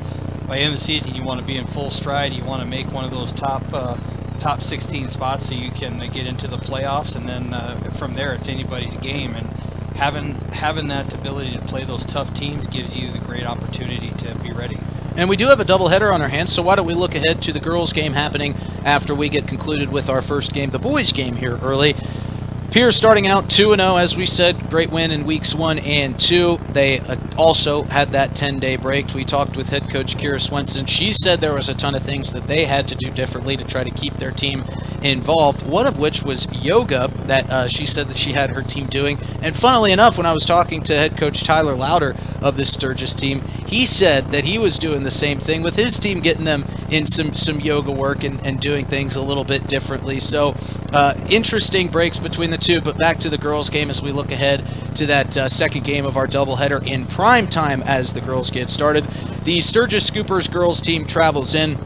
by the end of the season, you want to be in full stride. You want to make one of those top 16 spots so you can get into the playoffs. And then from there, it's anybody's game. And having that ability to play those tough teams gives you the great opportunity to be ready. And we do have a doubleheader on our hands, so why don't we look ahead to the girls' game happening after we get concluded with our first game, the boys' game here early. Pierre starting out 2-0, as we said, great win in weeks 1 and 2. They also had that 10-day break. We talked with head coach Kira Swenson. She said there was a ton of things that they had to do differently to try to keep their team involved, one of which was yoga that she said that she had her team doing. And funnily enough, when I was talking to head coach Tyler Louder of the Sturgis team, he said that he was doing the same thing with his team, getting them in some yoga work and doing things a little bit differently. So interesting breaks between the two, but back to the girls' game as we look ahead to that second game of our doubleheader in prime time as the girls get started. The Sturgis Scoopers girls team travels in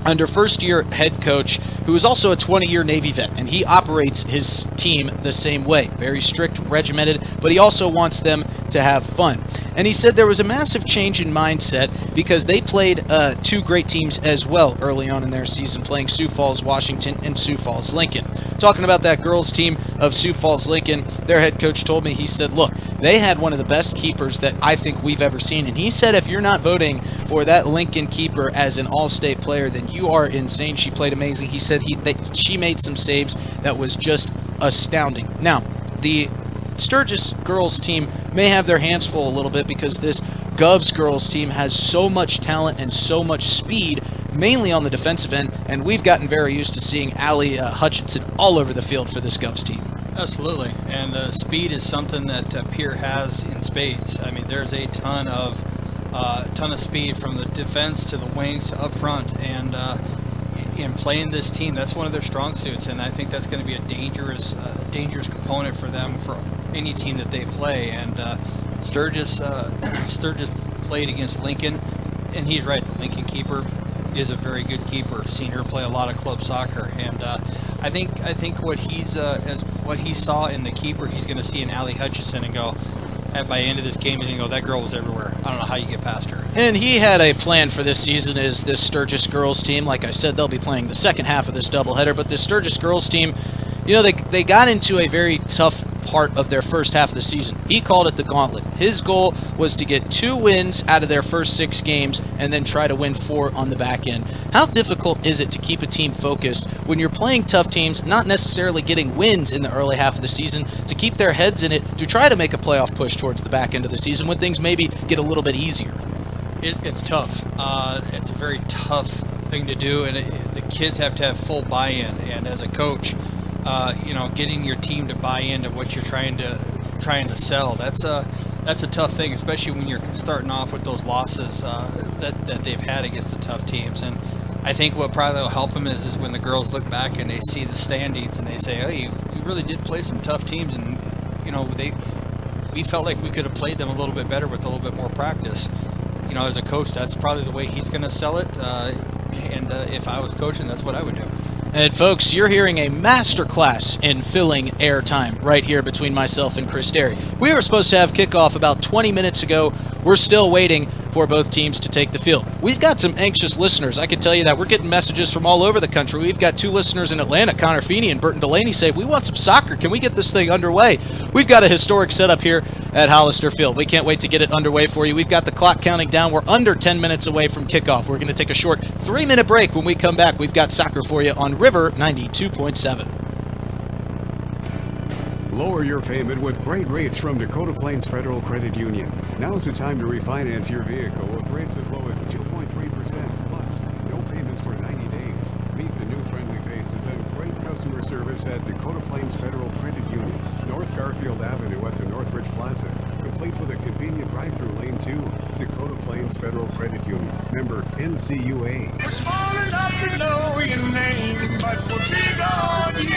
under first-year head coach, who is also a 20-year Navy vet, and he operates his team the same way. Very strict, regimented, but he also wants them to have fun. And he said there was a massive change in mindset because they played 2 great teams as well early on in their season, playing Sioux Falls, Washington, and Sioux Falls, Lincoln. Talking about that girls team of Sioux Falls, Lincoln, their head coach told me, he said, look, they had one of the best keepers that I think we've ever seen. And he said if you're not voting for that Lincoln keeper as an all-state player, then you are insane. She played amazing. He said that she made some saves that was just astounding. Now, the Sturgis girls team may have their hands full a little bit because this Govs girls team has so much talent and so much speed, mainly on the defensive end, and we've gotten very used to seeing Allie Hutchinson all over the field for this Govs team. Absolutely, and speed is something that Pierre has in spades. I mean, there's a ton of speed from the defense to the wings to up front, and in playing this team, that's one of their strong suits, and I think that's going to be a dangerous component for them for any team that they play. And Sturgis played against Lincoln, and he's right. The Lincoln keeper is a very good keeper. Seen her play a lot of club soccer, and I think what he saw in the keeper, he's going to see in Allie Hutchison and go. By the end of this game, he's going to go, that girl was everywhere. I don't know how you get past her. And he had a plan for this season is this Sturgis girls team. Like I said, they'll be playing the second half of this doubleheader, but this Sturgis girls team, you know, they got into a very tough part of their first half of the season. He called it the gauntlet. His goal was to get 2 wins out of their first 6 games and then try to win 4 on the back end. How difficult is it to keep a team focused when you're playing tough teams, not necessarily getting wins in the early half of the season, to keep their heads in it to try to make a playoff push towards the back end of the season when things maybe get a little bit easier? It's tough. It's a very tough thing to do, and the kids have to have full buy-in. And as a coach, you know, getting your team to buy into what you're trying to sell, that's a tough thing, especially when you're starting off with those losses that they've had against the tough teams. And I think what probably will help them is when the girls look back and they see the standings and they say, hey, we really did play some tough teams, and you know, we felt like we could have played them a little bit better with a little bit more practice. You know, as a coach, that's probably the way he's going to sell it. And if I was coaching, that's what I would do. And folks, you're hearing a masterclass in filling airtime right here between myself and Chris Derry. We were supposed to have kickoff about 20 minutes ago. We're still waiting. for both teams to take the field. We've got some anxious listeners. I can tell you that. We're getting messages from all over the country. We've got 2 listeners in Atlanta, Connor Feeney and Burton Delaney, say, we want some soccer. Can we get this thing underway? We've got a historic setup here at Hollister Field. We can't wait to get it underway for you. We've got the clock counting down. We're under 10 minutes away from kickoff. We're going to take a short 3-minute break. When we come back, we've got soccer for you on River 92.7. Lower your payment with great rates from Dakota Plains Federal Credit Union. Now's the time to refinance your vehicle with rates as low as 2.3%, plus no payments for 90 days. Meet the new friendly faces and great customer service at Dakota Plains Federal Credit Union, North Garfield Avenue at the Northridge Plaza, complete with a convenient drive-through lane 2. Dakota Plains Federal Credit Union, member NCUA. We're small enough to know your name, but we're big on you.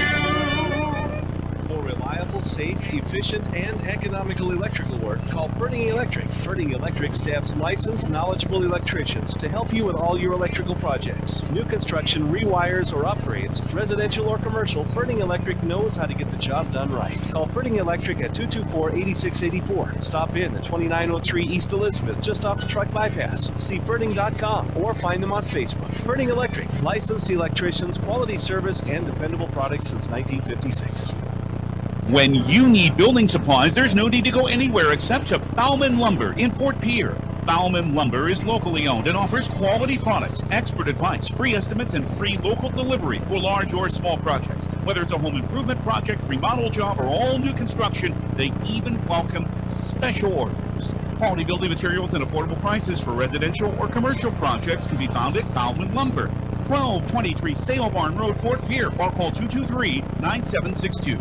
For reliable, safe, efficient, and economical electrical work, call Ferding Electric. Ferding Electric staffs licensed, knowledgeable electricians to help you with all your electrical projects. New construction, rewires, or upgrades, residential or commercial, Ferding Electric knows how to get the job done right. Call Ferding Electric at 224-8684. Stop in at 2903 East Elizabeth, just off the truck bypass. See Ferding.com or find them on Facebook. Ferding Electric, licensed electricians, quality service, and dependable products since 1956. When you need building supplies, there's no need to go anywhere except to Bauman Lumber in Fort Pierre. Bauman Lumber is locally owned and offers quality products, expert advice, free estimates, and free local delivery for large or small projects. Whether it's a home improvement project, remodel job, or all new construction, they even welcome special orders. Quality building materials and affordable prices for residential or commercial projects can be found at Bauman Lumber, 1223 Sale Barn Road, Fort Pierre, or call 223-9762.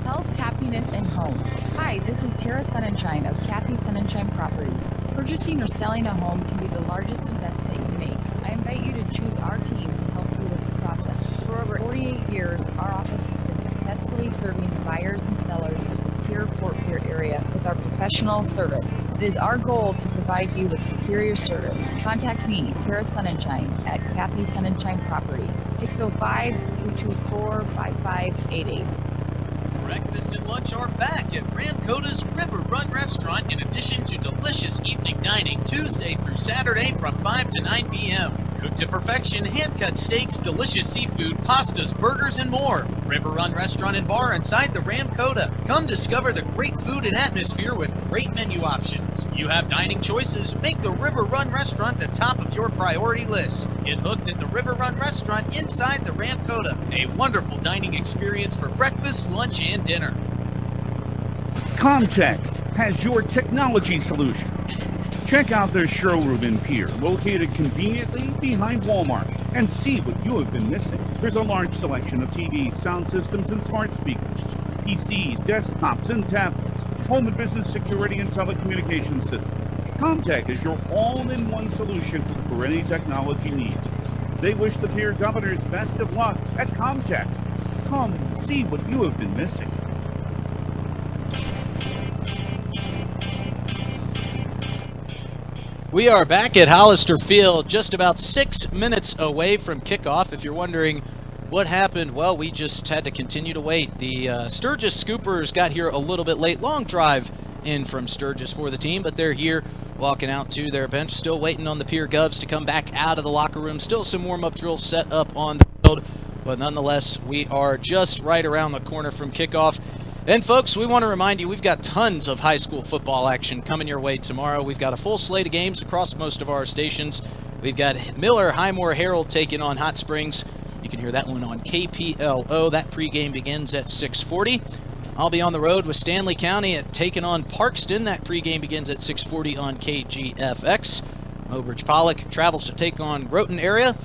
Health, happiness, and home. Hi, this is Tara Sunshine of Kathy Sunshine Properties. Purchasing or selling a home can be the largest investment you make. I invite you to choose our team to help you with the process. For over 48 years, our office has been successfully serving buyers and sellers of the Pierre Fort Pierre area with our professional service. It is our goal to provide you with superior service. Contact me, Tara Sunshine, at Kathy Sunshine Properties, 605-224-5588. Breakfast and lunch are back at Ramcota's River Run Restaurant in addition to delicious evening dining Tuesday through Saturday from 5 to 9 p.m. Cooked to perfection, hand-cut steaks, delicious seafood, pastas, burgers, and more. River Run Restaurant and Bar inside the Ramcota. Come discover the great food and atmosphere with great menu options. You have dining choices. Make the River Run Restaurant the top of your priority list. Get hooked at the River Run Restaurant inside the Ramcota. A wonderful dining experience for breakfast, lunch, and dinner. Comtech has your technology solution. Check out their showroom in Pierre, located conveniently behind Walmart, and see what you have been missing. There's a large selection of TVs, sound systems, and smart speakers, PCs, desktops, and tablets, home and business security and telecommunications systems. Comtech is your all-in-one solution for any technology needs. They wish the Pierre Governors best of luck at Comtech. Come see what you have been missing. We are back at Hollister Field, just about 6 minutes away from kickoff. If you're wondering what happened, well, we just had to continue to wait. The Sturgis Scoopers got here a little bit late. Long drive in from Sturgis for the team, but they're here walking out to their bench, still waiting on the Pierre Govs to come back out of the locker room. Still some warm-up drills set up on the field, but nonetheless, we are just right around the corner from kickoff. And folks, we want to remind you, we've got tons of high school football action coming your way tomorrow. We've got a full slate of games across most of our stations. We've got Miller Highmore Herald taking on Hot Springs. You can hear that one on KPLO. That pregame begins at 6:40. I'll be on the road with Stanley County at taking on Parkston. That pregame begins at 6:40 on KGFX. Mobridge Pollock travels to take on Groton area.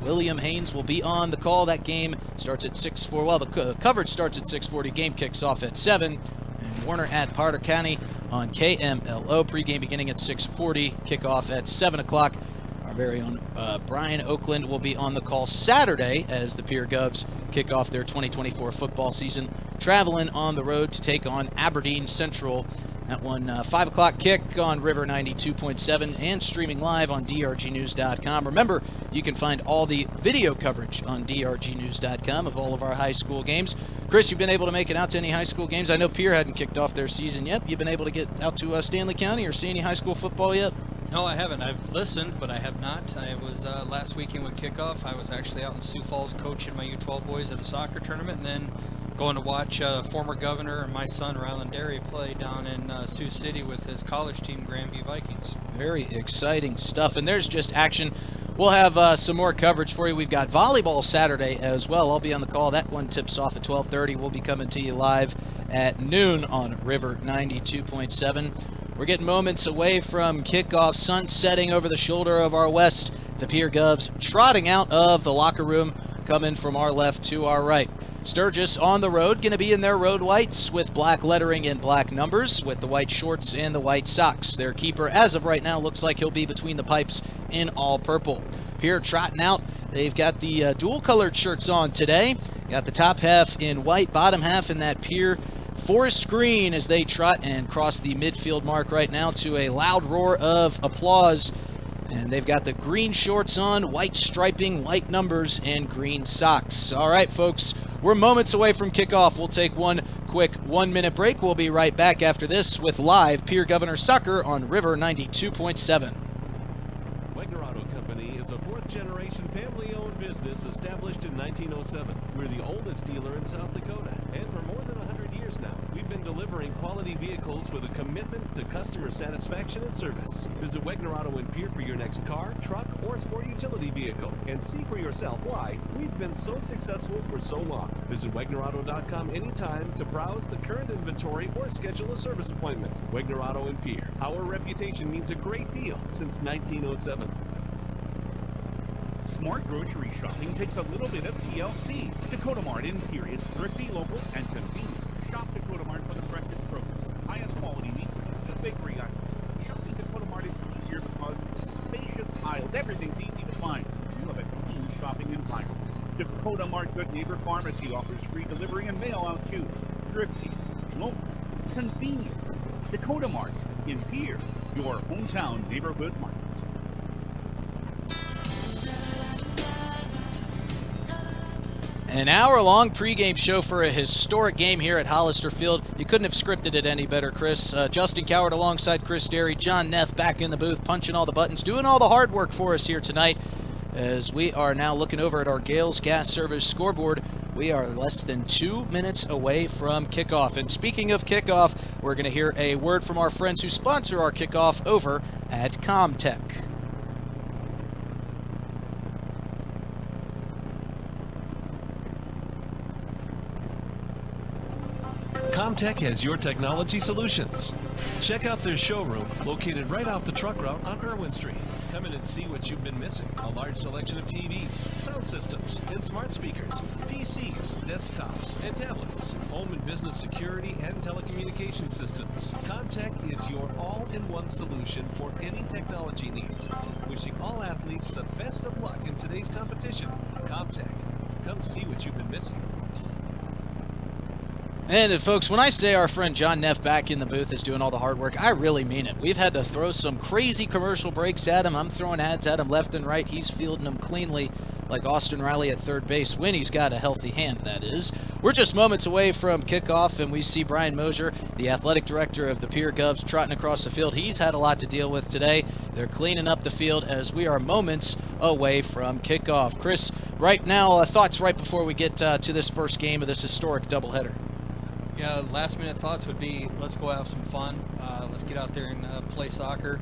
William Haynes will be on the call. That game starts at 6:40. Well, the coverage starts at 6:40. Game kicks off at 7. And Warner at Potter County on KMLO. Pregame beginning at 6:40. Kickoff at 7 o'clock. Our very own Brian Oakland will be on the call Saturday as the Pierre Govs kick off their 2024 football season, traveling on the road to take on Aberdeen Central. That one, 5 o'clock kick on River 92.7 and streaming live on drgnews.com. Remember, you can find all the video coverage on drgnews.com of all of our high school games. Chris, you've been able to make it out to any high school games? I know Pierre hadn't kicked off their season yet. You've been able to get out to Stanley County or see any high school football yet? No, I haven't. I've listened, but I have not. I was last weekend with kickoff. I was actually out in Sioux Falls coaching my U12 boys at a soccer tournament, and then going to watch former governor and my son, Ryland Derry, play down in Sioux City with his college team, Grandview Vikings. Very exciting stuff, and there's just action. We'll have some more coverage for you. We've got volleyball Saturday as well. I'll be on the call. That one tips off at 12:30. We'll be coming to you live at noon on River 92.7. We're getting moments away from kickoff, sun setting over the shoulder of our west. The Pierre Govs trotting out of the locker room, coming from our left to our right. Sturgis on the road, going to be in their road whites with black lettering and black numbers, with the white shorts and the white socks. Their keeper, as of right now, looks like he'll be between the pipes in all purple. Pierre trotting out. They've got the dual-colored shirts on today. Got the top half in white, bottom half in that Pierre forest green as they trot and cross the midfield mark right now to a loud roar of applause. And they've got the green shorts on, white striping, white numbers, and green socks. All right, folks, we're moments away from kickoff. We'll take one quick 1-minute break. We'll be right back after this with live Pierre Governors Soccer on River 92.7. Wegner Auto Company is a fourth-generation family-owned business established in 1907. We're the oldest dealer in South Dakota, and for more than 100 years now, we've been delivering quality vehicles with a commitment to customer satisfaction and service. Visit Wegner Auto in Pierre for your next car, truck, or sport utility vehicle, and see for yourself why we've been so successful for so long. Visit WegnerAuto.com anytime to browse the current inventory or schedule a service appointment. Wegner Auto in Pierre. Our reputation means a great deal since 1907. Smart grocery shopping takes a little bit of TLC. Dakota Mart in Pierre is thrifty, local, and convenient. Shop Dakota Mart for the freshest produce, highest quality meats, and bakery items. Shopping Dakota Mart is easier because of the spacious aisles. Everything's easy to find. You have a clean shopping environment. Dakota Mart Good Neighbor Pharmacy offers free delivery and mail out too. Thrifty, local, convenient. Dakota Mart in Pierre, your hometown neighborhood market. An hour-long pregame show for a historic game here at Hollister Field. You couldn't have scripted it any better, Chris. Justin Coward alongside Chris Derry, John Neff back in the booth, punching all the buttons, doing all the hard work for us here tonight. As we are now looking over at our Gales Gas Service scoreboard, we are less than 2 minutes away from kickoff. And speaking of kickoff, we're going to hear a word from our friends who sponsor our kickoff over at Comtech. Comtech has your technology solutions. Check out their showroom located right off the truck route on Irwin Street. Come in and see what you've been missing. A large selection of TVs, sound systems, and smart speakers, PCs, desktops, and tablets, home and business security and telecommunication systems. Comtech is your all-in-one solution for any technology needs. Wishing all athletes the best of luck in today's competition. Comtech. Come see what you've been missing. And folks, when I say our friend John Neff back in the booth is doing all the hard work, I really mean it. We've had to throw some crazy commercial breaks at him. I'm throwing ads at him left and right. He's fielding them cleanly like Austin Riley at third base, when he's got a healthy hand, that is. We're just moments away from kickoff, and we see Brian Mosier, the athletic director of the Pierre Govs, trotting across the field. He's had a lot to deal with today. They're cleaning up the field as we are moments away from kickoff. Chris, right now, thoughts right before we get to this first game of this historic doubleheader. Yeah, last-minute thoughts would be, let's go have some fun. Let's get out there and play soccer.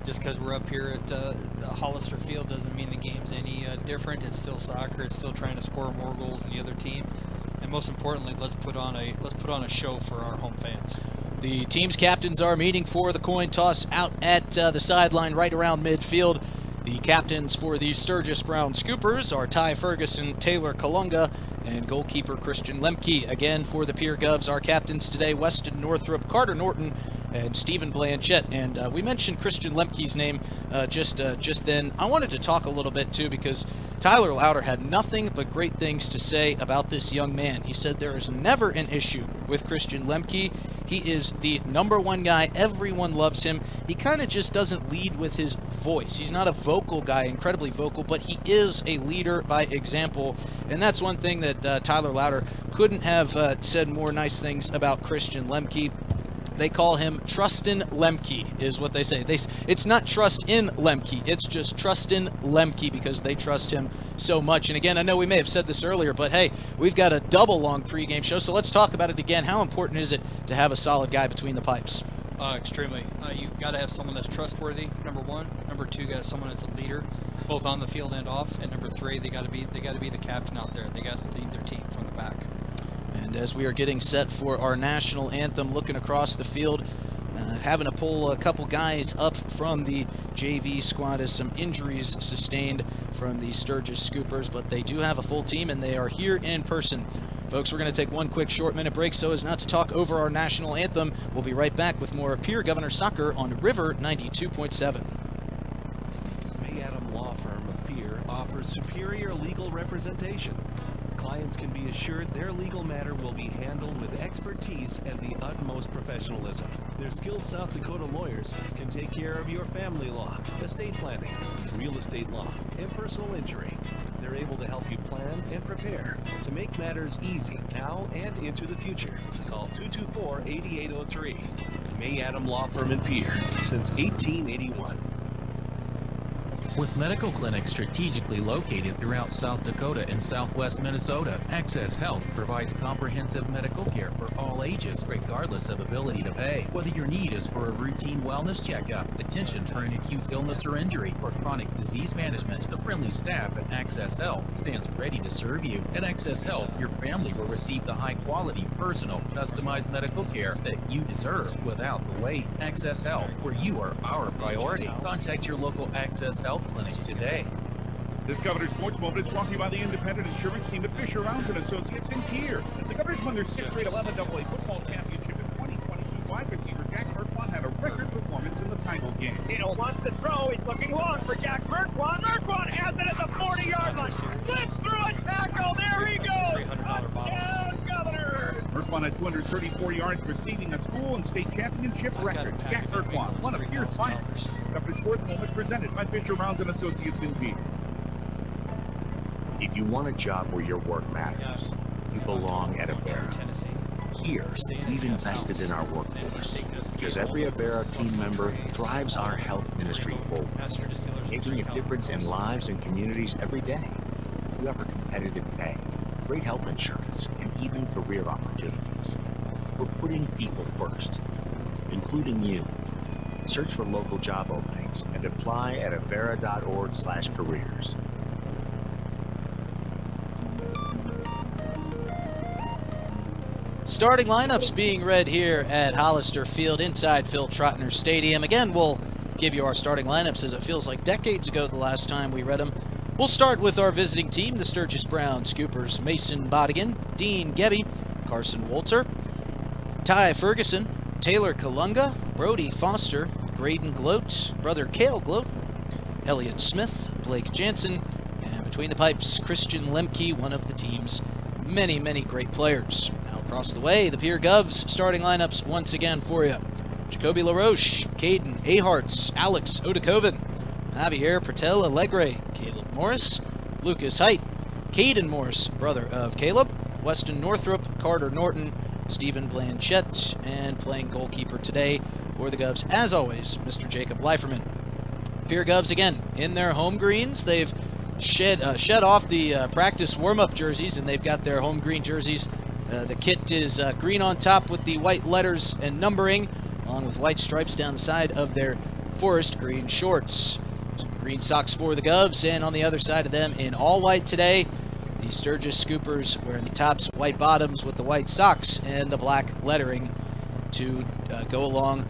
Just because we're up here at the Hollister Field doesn't mean the game's any different. It's still soccer. It's still trying to score more goals than the other team. And most importantly, let's put on a show for our home fans. The team's captains are meeting for the coin toss out at the sideline right around midfield. The captains for the Sturgis Brown Scoopers are Ty Ferguson, Taylor Kalunga, and goalkeeper Christian Lemke. Again, for the Pierre Govs, our captains today, Weston Northrup, Carter Norton, and Stephen Blanchette. And we mentioned Christian Lemke's name just then. I wanted to talk a little bit, too, because Tyler Louder had nothing but great things to say about this young man. He said there is never an issue with Christian Lemke. He is the #1 guy. Everyone loves him. He kind of just doesn't lead with his voice. He's not a vocal guy, incredibly vocal, but he is a leader by example. And that's one thing that Tyler Louder couldn't have said more nice things about Christian Lemke. They call him Trustin Lemke, is what they say. It's not Trust in Lemke, it's just Trustin Lemke because they trust him so much. And again, I know we may have said this earlier, but hey, we've got a double long pregame show, so let's talk about it again. How important is it to have a solid guy between the pipes? Extremely. You've got to have someone that's trustworthy, number one. Number two, got someone that's a leader, both on the field and off. And number three, they got to be the captain out there. They got to lead their team from the back. And as we are getting set for our national anthem, looking across the field, having to pull a couple guys up from the JV squad as some injuries sustained from the Sturgis Scoopers, but they do have a full team and they are here in person. Folks, we're going to take one quick short-minute break so as not to talk over our national anthem. We'll be right back with more Pierre Governors Soccer on River 92.7. Mayadam Law Firm of Pierre offers superior legal representation. Clients can be assured their legal matter will be handled with expertise and the utmost professionalism. Their skilled South Dakota lawyers can take care of your family law, estate planning, real estate law, and personal injury. They're able to help you plan and prepare to make matters easy now and into the future. Call 224-8803. Mayadam Law Firm in Pierre since 1881. With medical clinics strategically located throughout South Dakota and southwest Minnesota, Access Health provides comprehensive medical care for all ages, regardless of ability to pay. Whether your need is for a routine wellness checkup, attention for an acute illness or injury, or chronic disease management, the friendly staff at Access Health stands ready to serve you. At Access Health, your family will receive the high-quality, personal, customized medical care that you deserve without the wait. Access Health, where you are our priority. Contact your local Access Health clinic today. This Governors Sports Moment is brought to you by the independent insurance team of Fisher Rounds and Associates in Pierre. The Governors won their 6th grade 11 AA football championship in 2022. Wide receiver Jack Merkwan had a record performance in the title game. Dino wants to throw. He's looking long for Jack Merkwan. Merkwan has it at the 40-yard line. Slips through a tackle. There he goes. Touchdown, Governors. Merkwan had 234 yards, receiving a school and state championship record. Jack Merkwan, one of Pierre's finest. This Governors Sports Moment presented by Fisher Rounds and Associates in Pierre. If you want a job where your work matters, you belong at Avera. Here, we've invested in our workforce because every Avera team member drives our health ministry forward, making a difference in lives and communities every day. We offer competitive pay, great health insurance, and even career opportunities. We're putting people first, including you. Search for local job openings and apply at avera.org/careers. Starting lineups being read here at Hollister Field inside Phil Trotner Stadium. Again, we'll give you our starting lineups as it feels like decades ago the last time we read them. We'll start with our visiting team, the Sturgis Brown Scoopers. Mason Bodigan, Dean Gebbe, Carson Wolter, Ty Ferguson, Taylor Kalunga, Brody Foster, Graydon Gloat, brother Cale Gloat, Elliott Smith, Blake Jansen, and between the pipes, Christian Lemke, one of the team's many, many great players. Now across the way, the Pierre Govs starting lineups once again for you. Jacoby LaRoche, Caden Aharts, Alex Odakoven, Javier Patel Alegre, Caleb Morris, Lucas Height, Caden Morris, brother of Caleb, Weston Northrup, Carter Norton, Stephen Blanchett, and playing goalkeeper today for the Govs, as always, Mr. Jacob Leiferman. Pierre Govs, again, in their home greens. They've shed off the practice warm-up jerseys, and they've got their home green jerseys. The kit is green on top with the white letters and numbering, along with white stripes down the side of their forest green shorts. Some green socks for the Govs, and on the other side of them in all white today, the Sturgis Scoopers wearing the tops, white bottoms with the white socks and the black lettering to go along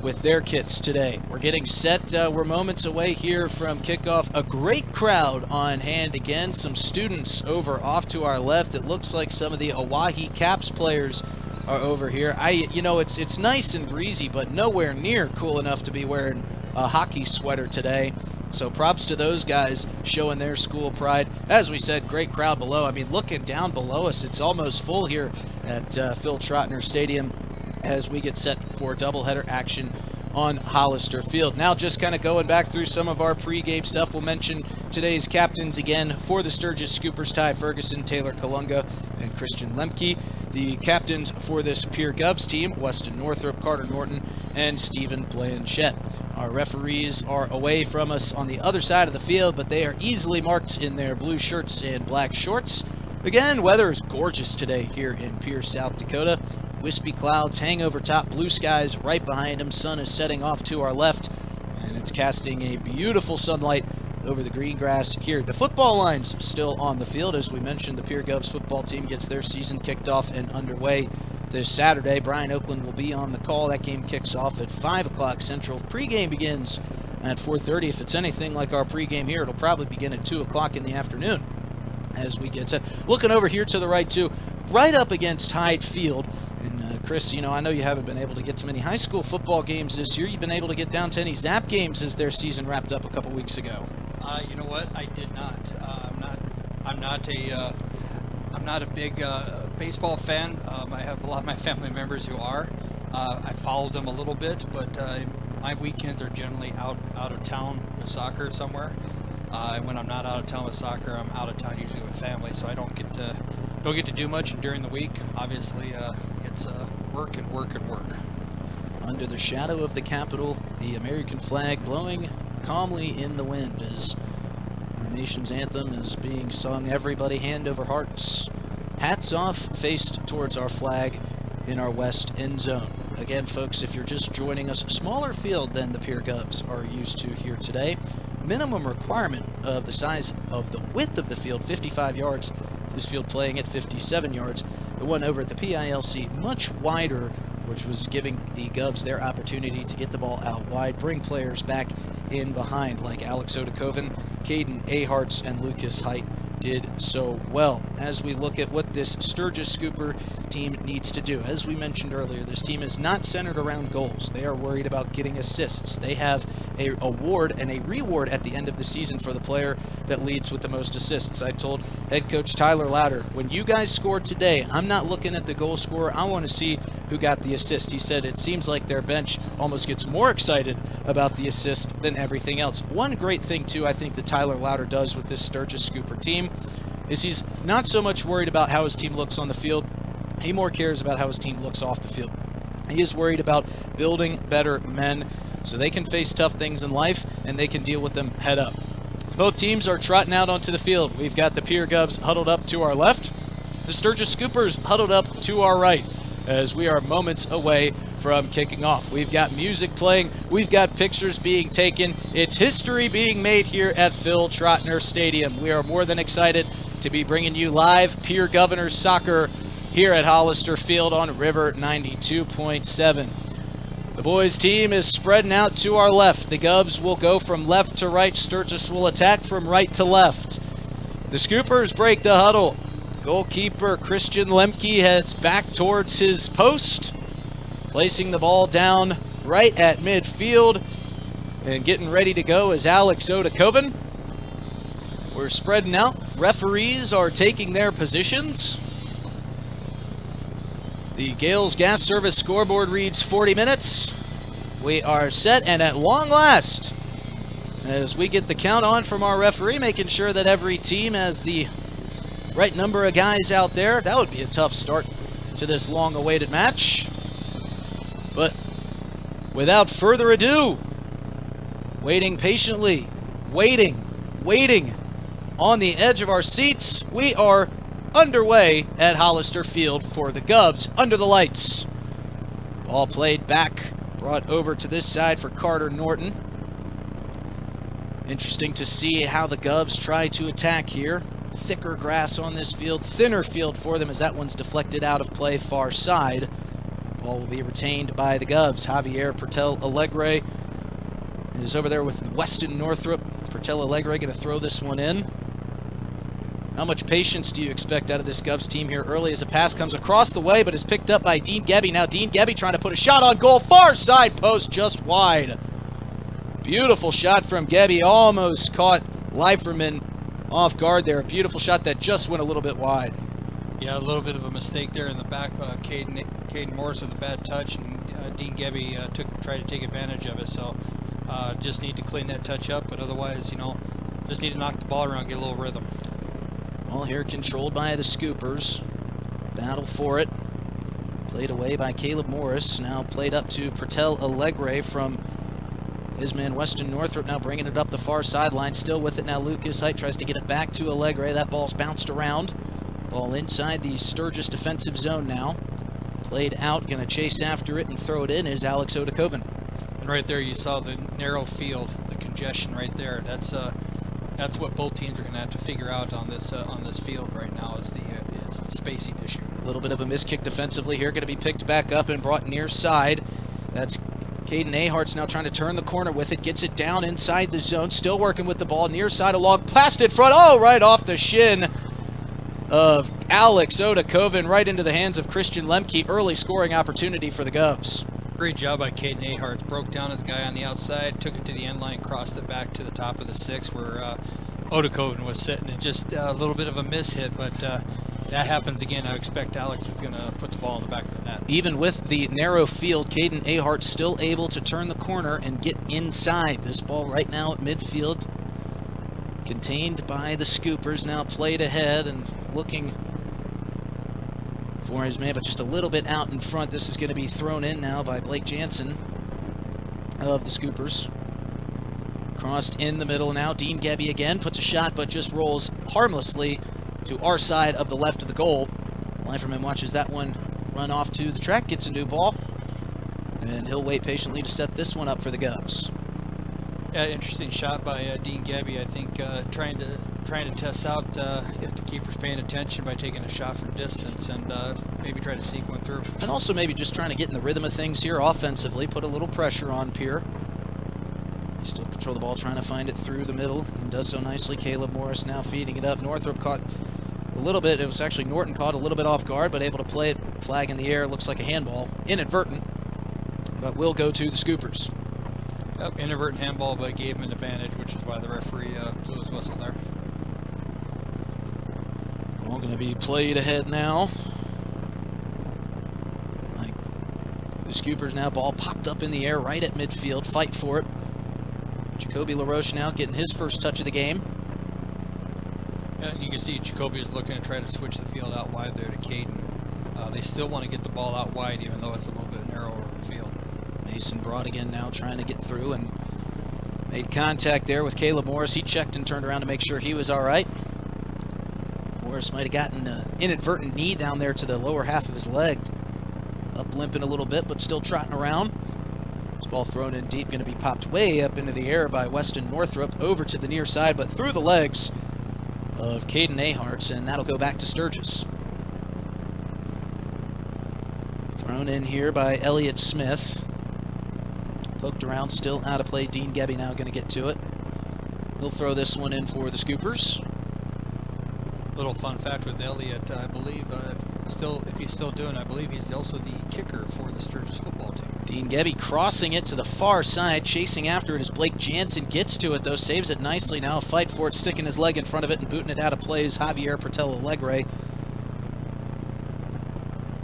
with their kits today. We're getting set. We're moments away here from kickoff. A great crowd on hand again. Some students over off to our left. It looks like some of the Oahe Caps players are over here. It's nice and breezy, but nowhere near cool enough to be wearing a hockey sweater today. So props to those guys showing their school pride. As we said, great crowd below. I mean, looking down below us, it's almost full here at Phil Trotner Stadium as we get set for doubleheader action on Hollister Field. Now just kind of going back through some of our pregame stuff, we'll mention today's captains again for the Sturgis Scoopers: Ty Ferguson, Taylor Kalunga, and Christian Lemke. The captains for this Pierre Govs team: Weston Northrup, Carter Norton, and Stephen Blanchette. Our referees are away from us on the other side of the field, but they are easily marked in their blue shirts and black shorts. Again, weather is gorgeous today here in Pierre, South Dakota. Wispy clouds hang over top, blue skies right behind them. Sun is setting off to our left, and it's casting a beautiful sunlight over the green grass here. The football line's still on the field. As we mentioned, the Pierre Govs football team gets their season kicked off and underway this Saturday. Brian Oakland will be on the call. That game kicks off at 5 o'clock Central. Pregame begins at 4:30. If it's anything like our pregame here, it'll probably begin at 2 o'clock in the afternoon as we get set. Looking over here to the right, too, right up against Hyde Field. And Chris, you know, I know you haven't been able to get to many high school football games this year. You've been able to get down to any Zap games as their season wrapped up a couple weeks ago. You know what? I did not. I'm not a big baseball fan. I have a lot of my family members who are. I followed them a little bit, but my weekends are generally out of town with soccer somewhere. And when I'm not out of town with soccer, I'm out of town usually with family, so I don't get to do much. And during the week, obviously, it's work and work and work. Under the shadow of the Capitol, the American flag blowing calmly in the wind as our nation's anthem is being sung. Everybody hand over hearts, hats off, faced towards our flag in our west end zone. Again, folks, if you're just joining us, smaller field than the Pierre Govs are used to here today. Minimum requirement of the size of the width of the field, 55 yards. This field playing at 57 yards. The one over at the PILC, much wider, which was giving the Govs their opportunity to get the ball out wide, bring players back in behind, like Alex Odakoven, Caden Aharts, and Lucas Height did so well. As we look at what this Sturgis Scooper team needs to do, as we mentioned earlier, this team is not centered around goals. They are worried about getting assists. They have an award and a reward at the end of the season for the player that leads with the most assists. I told head coach Tyler Louder, when you guys scored today, I'm not looking at the goal scorer. I want to see who got the assist. He said it seems like their bench almost gets more excited about the assist than everything else. One great thing, too, I think that Tyler Louder does with this Sturgis Scooper team is he's not so much worried about how his team looks on the field. He more cares about how his team looks off the field. He is worried about building better men so they can face tough things in life and they can deal with them head up. Both teams are trotting out onto the field. We've got the Pierre Govs huddled up to our left, the Sturgis Scoopers huddled up to our right, as we are moments away from kicking off. We've got music playing, we've got pictures being taken. It's history being made here at Phil Trotner Stadium. We are more than excited to be bringing you live Pierre Governors soccer here at Hollister Field on River 92.7. The boys team is spreading out to our left. The Govs will go from left to right. Sturgis will attack from right to left. The Scoopers break the huddle. Goalkeeper Christian Lemke heads back towards his post, placing the ball down right at midfield, and getting ready to go is Alex Odakoven. We're spreading out. Referees are taking their positions. The Gales Gas Service scoreboard reads 40 minutes. We are set, and at long last, as we get the count on from our referee, making sure that every team has the right number of guys out there. That would be a tough start to this long-awaited match. But without further ado, waiting patiently, waiting on the edge of our seats, we are underway at Hollister Field for the Govs under the lights. Ball played back, brought over to this side for Carter Norton. Interesting to see how the Govs try to attack here. Thicker grass on this field, thinner field for them as that one's deflected out of play far side. Ball will be retained by the Govs. Javier Pertel Alegre is over there with Weston Northrup. Pertel Alegre going to throw this one in. How much patience do you expect out of this Govs team here early as a pass comes across the way but is picked up by Dean Gebby. Now Dean Gebby trying to put a shot on goal, far side post, just wide. Beautiful shot from Gebby, almost caught Leiferman off guard there. A beautiful shot that just went a little bit wide. Yeah, a little bit of a mistake there in the back. Caden Morris with a bad touch, and Dean Gebby tried to take advantage of it. So just need to clean that touch up, but otherwise, just need to knock the ball around, get a little rhythm. Ball here controlled by the Scoopers. Battle for it. Played away by Caleb Morris. Now played up to Pertel Allegre from his man Weston Northrop. Now bringing it up the far sideline. Still with it now. Lucas Height tries to get it back to Allegre. That ball's bounced around. Ball inside the Sturgis defensive zone now. Played out. Going to chase after it and throw it in is Alex Odakoven. And right there you saw the narrow field, the congestion right there. That's what both teams are going to have to figure out on this field right now is the spacing issue. A little bit of a miss kick defensively here. Going to be picked back up and brought near side. That's Caden Ahart's now trying to turn the corner with it. Gets it down inside the zone. Still working with the ball. Near side along. Passed it front. Oh, right off the shin of Alex Odakoven. Right into the hands of Christian Lemke. Early scoring opportunity for the Govs. Great job by Caden Ahart. Broke down his guy on the outside. Took it to the end line. Crossed it back to the top of the 6 where Odakoven was sitting. And just a little bit of a miss hit. But that happens again. I expect Alex is going to put the ball in the back of the net. Even with the narrow field, Caden Ahart still able to turn the corner and get inside. This ball right now at midfield, contained by the Scoopers. Now played ahead and looking for his man, but just a little bit out in front. This is going to be thrown in now by Blake Jansen of the Scoopers. Crossed in the middle now. Dean Gebby again puts a shot, but just rolls harmlessly to our side of the left of the goal. Liferman watches that one run off to the track, gets a new ball, and he'll wait patiently to set this one up for the Govs. Yeah, interesting shot by Dean Gebby. I think trying to test out if the keeper's paying attention by taking a shot from distance and maybe try to sneak one through. And also maybe just trying to get in the rhythm of things here offensively, put a little pressure on Pierre. He still control the ball, trying to find it through the middle, and does so nicely. Caleb Morris now feeding it up. Northrop caught a little bit. It was actually Norton caught a little bit off guard, but able to play it. Flag in the air. Looks like a handball. Inadvertent, but will go to the Scoopers. Yep, inadvertent handball, but gave him an advantage, which is why the referee blew his whistle there. All going to be played ahead now. The Scoopers now, ball popped up in the air right at midfield. Fight for it. Jacoby LaRoche now getting his first touch of the game. Yeah, you can see Jacoby is looking to try to switch the field out wide there to Caden. They still want to get the ball out wide, even though it's a little bit narrower field. Mason Brodigan now trying to get through and made contact there with Caleb Morris. He checked and turned around to make sure he was all right. Morris might have gotten an inadvertent knee down there to the lower half of his leg. Up limping a little bit, but still trotting around. This ball thrown in deep, going to be popped way up into the air by Weston Northrop, over to the near side, but through the legs of Caden Ahart, and that'll go back to Sturgis. Thrown in here by Elliott Smith. Poked around, still out of play. Dean Gebby now going to get to it. He'll throw this one in for the Scoopers. Little fun fact with Elliott, I believe, if he's still doing, I believe he's also the kicker for the Sturgis football team. Dean Gebby crossing it to the far side, chasing after it as Blake Jansen gets to it, though, saves it nicely. Now a fight for it, sticking his leg in front of it and booting it out of play is Javier Pertel Allegre.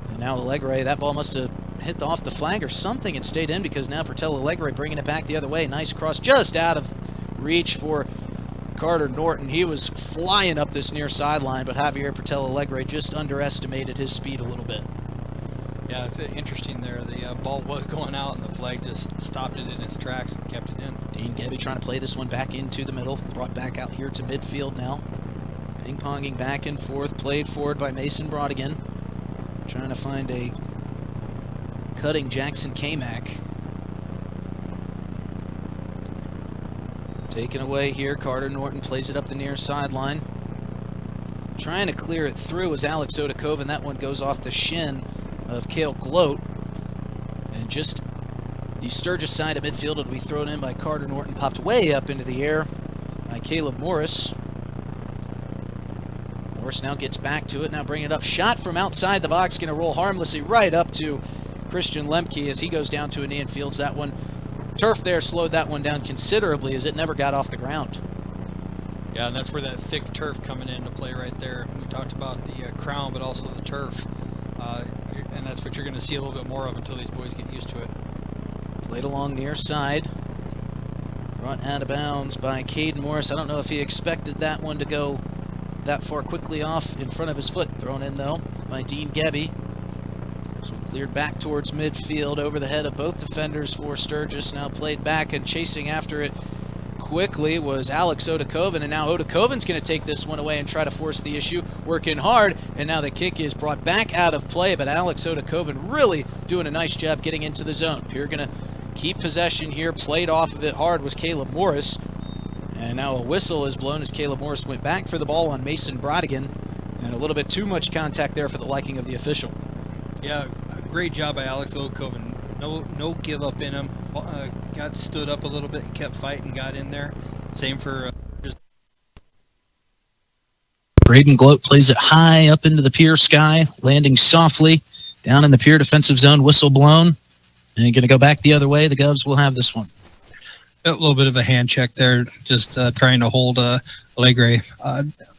And now Allegre, that ball must have hit off the flag or something and stayed in, because now Pertel Allegre bringing it back the other way. Nice cross, just out of reach for Carter Norton. He was flying up this near sideline, but Javier Pertel Allegre just underestimated his speed a little bit. Yeah, it's interesting there. The ball was going out, and the flag just stopped it in its tracks and kept it in. Dean Gebby trying to play this one back into the middle. Brought back out here to midfield now. Ping-ponging back and forth. Played forward by Mason Brodigan. Trying to find a cutting Jackson Kamak. Taken away here. Carter Norton plays it up the near sideline. Trying to clear it through is Alex Odakoven. That one goes off the shin of Cale Gloat. And just the Sturgis side of midfield will be thrown in by Carter Norton. Popped way up into the air by Caleb Morris. Morris now gets back to it. Now bring it up. Shot from outside the box. Going to roll harmlessly right up to Christian Lemke as he goes down to a knee and fields that one. Turf there slowed that one down considerably as it never got off the ground. Yeah, Yeah, and that's where that thick turf coming into play right there. We talked about the crown, but also the turf. And that's what you're going to see a little bit more of until these boys get used to it. Played along near side. Brought out of bounds by Caden Morris. I don't know if he expected that one to go that far quickly off in front of his foot. Thrown in, though, by Dean Gebby. This one cleared back towards midfield over the head of both defenders for Sturgis. Now played back and chasing after it quickly was Alex Odakoven, and now Odakoven's going to take this one away and try to force the issue, working hard, and now the kick is brought back out of play, but Alex Odakoven really doing a nice job getting into the zone. Pierre going to keep possession here. Played off of it hard was Caleb Morris, and now a whistle is blown as Caleb Morris went back for the ball on Mason Brodigan, and a little bit too much contact there for the liking of the official. Yeah, a great job by Alex Odakoven. No give up in him. Got stood up a little bit, kept fighting, got in there. Same for Braden Gloat plays it high up into the Pierre sky, landing softly down in the Pierre defensive zone, whistle blown. And going to go back the other way. The Govs will have this one. a little bit of a hand check there, just trying to hold Allegre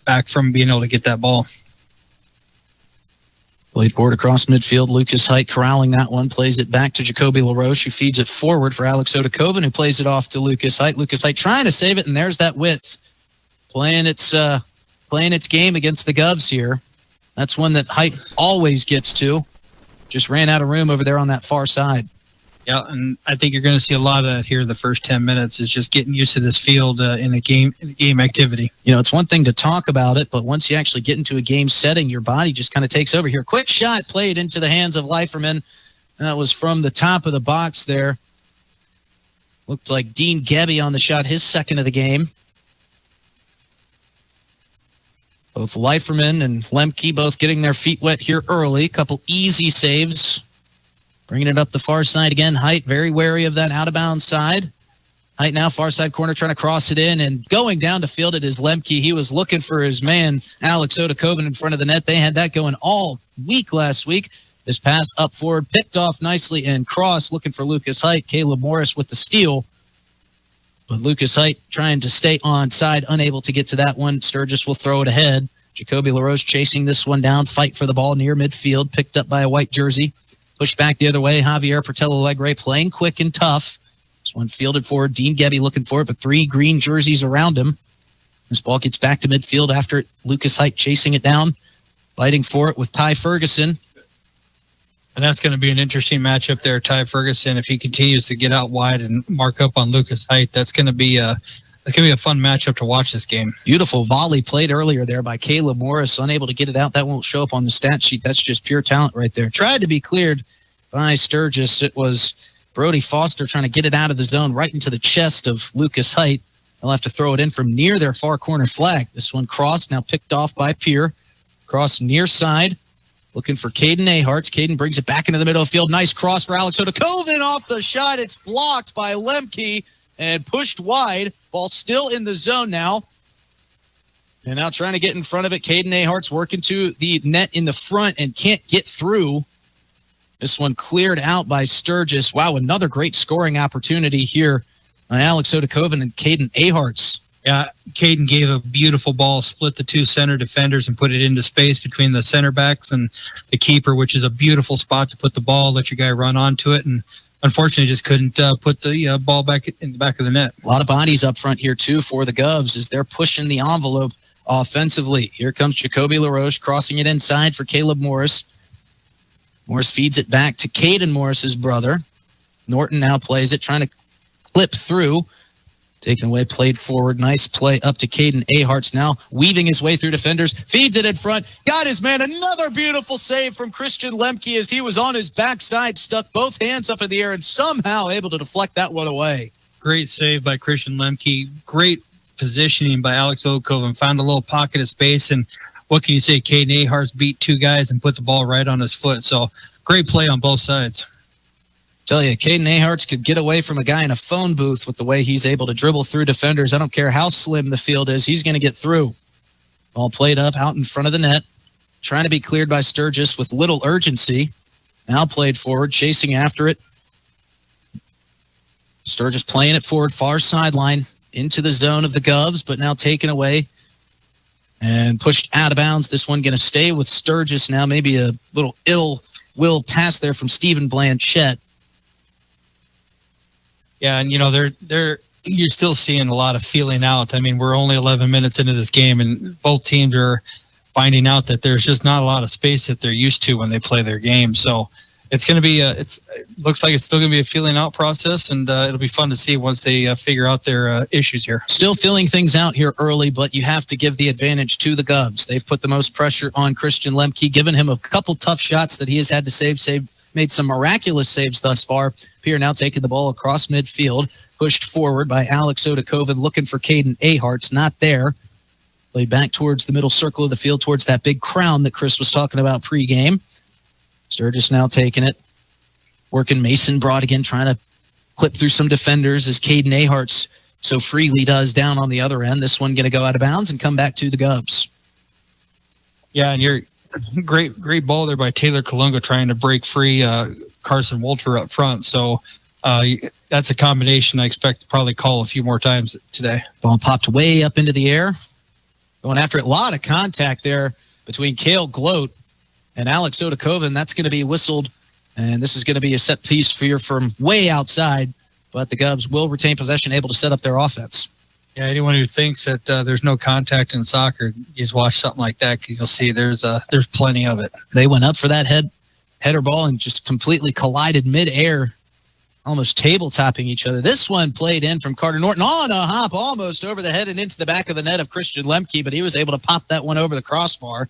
back from being able to get that ball. Played forward across midfield. Lucas Height corralling that one. Plays it back to Jacoby LaRoche, who feeds it forward for Alex Odakoven, who plays it off to Lucas Height. Lucas Height trying to save it, and there's that width. Playing its game against the Govs here. That's one that Height always gets to. Just ran out of room over there on that far side. Yeah, and I think you're going to see a lot of that here the first 10 minutes is just getting used to this field in a game activity. You know, it's one thing to talk about it, but once you actually get into a game setting, your body just kind of takes over here. Quick shot played into the hands of Leiferman. That was from the top of the box there. Looked like Dean Gebby on the shot, his second of the game. Both Leiferman and Lemke both getting their feet wet here early. Couple easy saves. Bringing it up the far side again. Height very wary of that out-of-bounds side. Height now far side corner trying to cross it in, and going down to field it is Lemke. He was looking for his man, Alex Odakoven, in front of the net. They had that going all week last week. This pass up forward, picked off nicely and crossed, looking for Lucas Height. Caleb Morris with the steal. But Lucas Height trying to stay on side, unable to get to that one. Sturgis will throw it ahead. Jacoby LaRoche chasing this one down. Fight for the ball near midfield, picked up by a white jersey. Pushed back the other way. Javier Portela Alegre playing quick and tough. This one fielded forward. Dean Gebby looking for it, but three green jerseys around him. This ball gets back to midfield after it. Lucas Height chasing it down, fighting for it with Ty Ferguson. And that's going to be an interesting matchup there, Ty Ferguson. If he continues to get out wide and mark up on Lucas Height, that's going to be a fun matchup to watch this game. Beautiful volley played earlier there by Caleb Morris. Unable to get it out. That won't show up on the stat sheet. That's just pure talent right there. Tried to be cleared by Sturgis. It was Brody Foster trying to get it out of the zone right into the chest of Lucas Height. They'll have to throw it in from near their far corner flag. This one crossed, now picked off by Pierre. Cross near side. Looking for Caden Aharts. Caden brings it back into the middle of the field. Nice cross for Alex Odakoven off the shot. It's blocked by Lemke and pushed wide. Ball still in the zone now. And now trying to get in front of it. Caden Aharts working to the net in the front and can't get through. This one cleared out by Sturgis. Wow, another great scoring opportunity here by Alex Odakoven and Caden Aharts. Yeah, Caden gave a beautiful ball, split the two center defenders and put it into space between the center backs and the keeper, which is a beautiful spot to put the ball, let your guy run onto it, and unfortunately just couldn't put the ball back in the back of the net. A lot of bodies up front here, too, for the Govs as they're pushing the envelope offensively. Here comes Jacoby LaRoche crossing it inside for Caleb Morris. Morris feeds it back to Caden Morris's brother. Norton now plays it, trying to clip through. Taken away, played forward. Nice play up to Caden Aharts now, weaving his way through defenders. Feeds it in front. Got his man. Another beautiful save from Christian Lemke as he was on his backside, stuck both hands up in the air and somehow able to deflect that one away. Great save by Christian Lemke. Great positioning by Alex Odakoven. Found a little pocket of space, and what can you say? Caden Aharts beat two guys and put the ball right on his foot. So great play on both sides. Tell you, Caden Aharts could get away from a guy in a phone booth with the way he's able to dribble through defenders. I don't care how slim the field is. He's going to get through. Ball played up out in front of the net. Trying to be cleared by Sturgis with little urgency. Now played forward, chasing after it. Sturgis playing it forward, far sideline. into the zone of the Govs, but now taken away and pushed out of bounds. This one going to stay with Sturgis now. Maybe a little ill will pass there from Stephen Blanchette. Yeah, and you're still seeing a lot of feeling out. I mean, we're only 11 minutes into this game, and both teams are finding out that there's just not a lot of space that they're used to when they play their game. So it's going to be it looks like it's still going to be a feeling out process, and it'll be fun to see once they figure out their issues here. Still feeling things out here early, but you have to give the advantage to the Govs. They've put the most pressure on Christian Lemke, given him a couple tough shots that he has had to save, made some miraculous saves thus far. Pierre now taking the ball across midfield, pushed forward by Alex Odakoven, looking for Caden Ahart's, not there. Played back towards the middle circle of the field, towards that big crown that Chris was talking about pregame. Sturgis now taking it, working Mason Broad again, trying to clip through some defenders as Caden Ahart's so freely does down on the other end. This one going to go out of bounds and come back to the Govs. Yeah, and you're great ball there by Taylor Kalunga trying to break free Carson Wolter up front. So that's a combination I expect to probably call a few more times today. Ball popped way up into the air. Going after it. A lot of contact there between Cale Gloat and Alex Odakoven. That's going to be whistled, and this is going to be a set piece from way outside, but the Govs will retain possession, able to set up their offense. Yeah, anyone who thinks that there's no contact in soccer, you just watch something like that because you'll see there's plenty of it. They went up for that header ball and just completely collided mid-air, almost table-topping each other. This one played in from Carter Norton on a hop almost over the head and into the back of the net of Christian Lemke, but he was able to pop that one over the crossbar.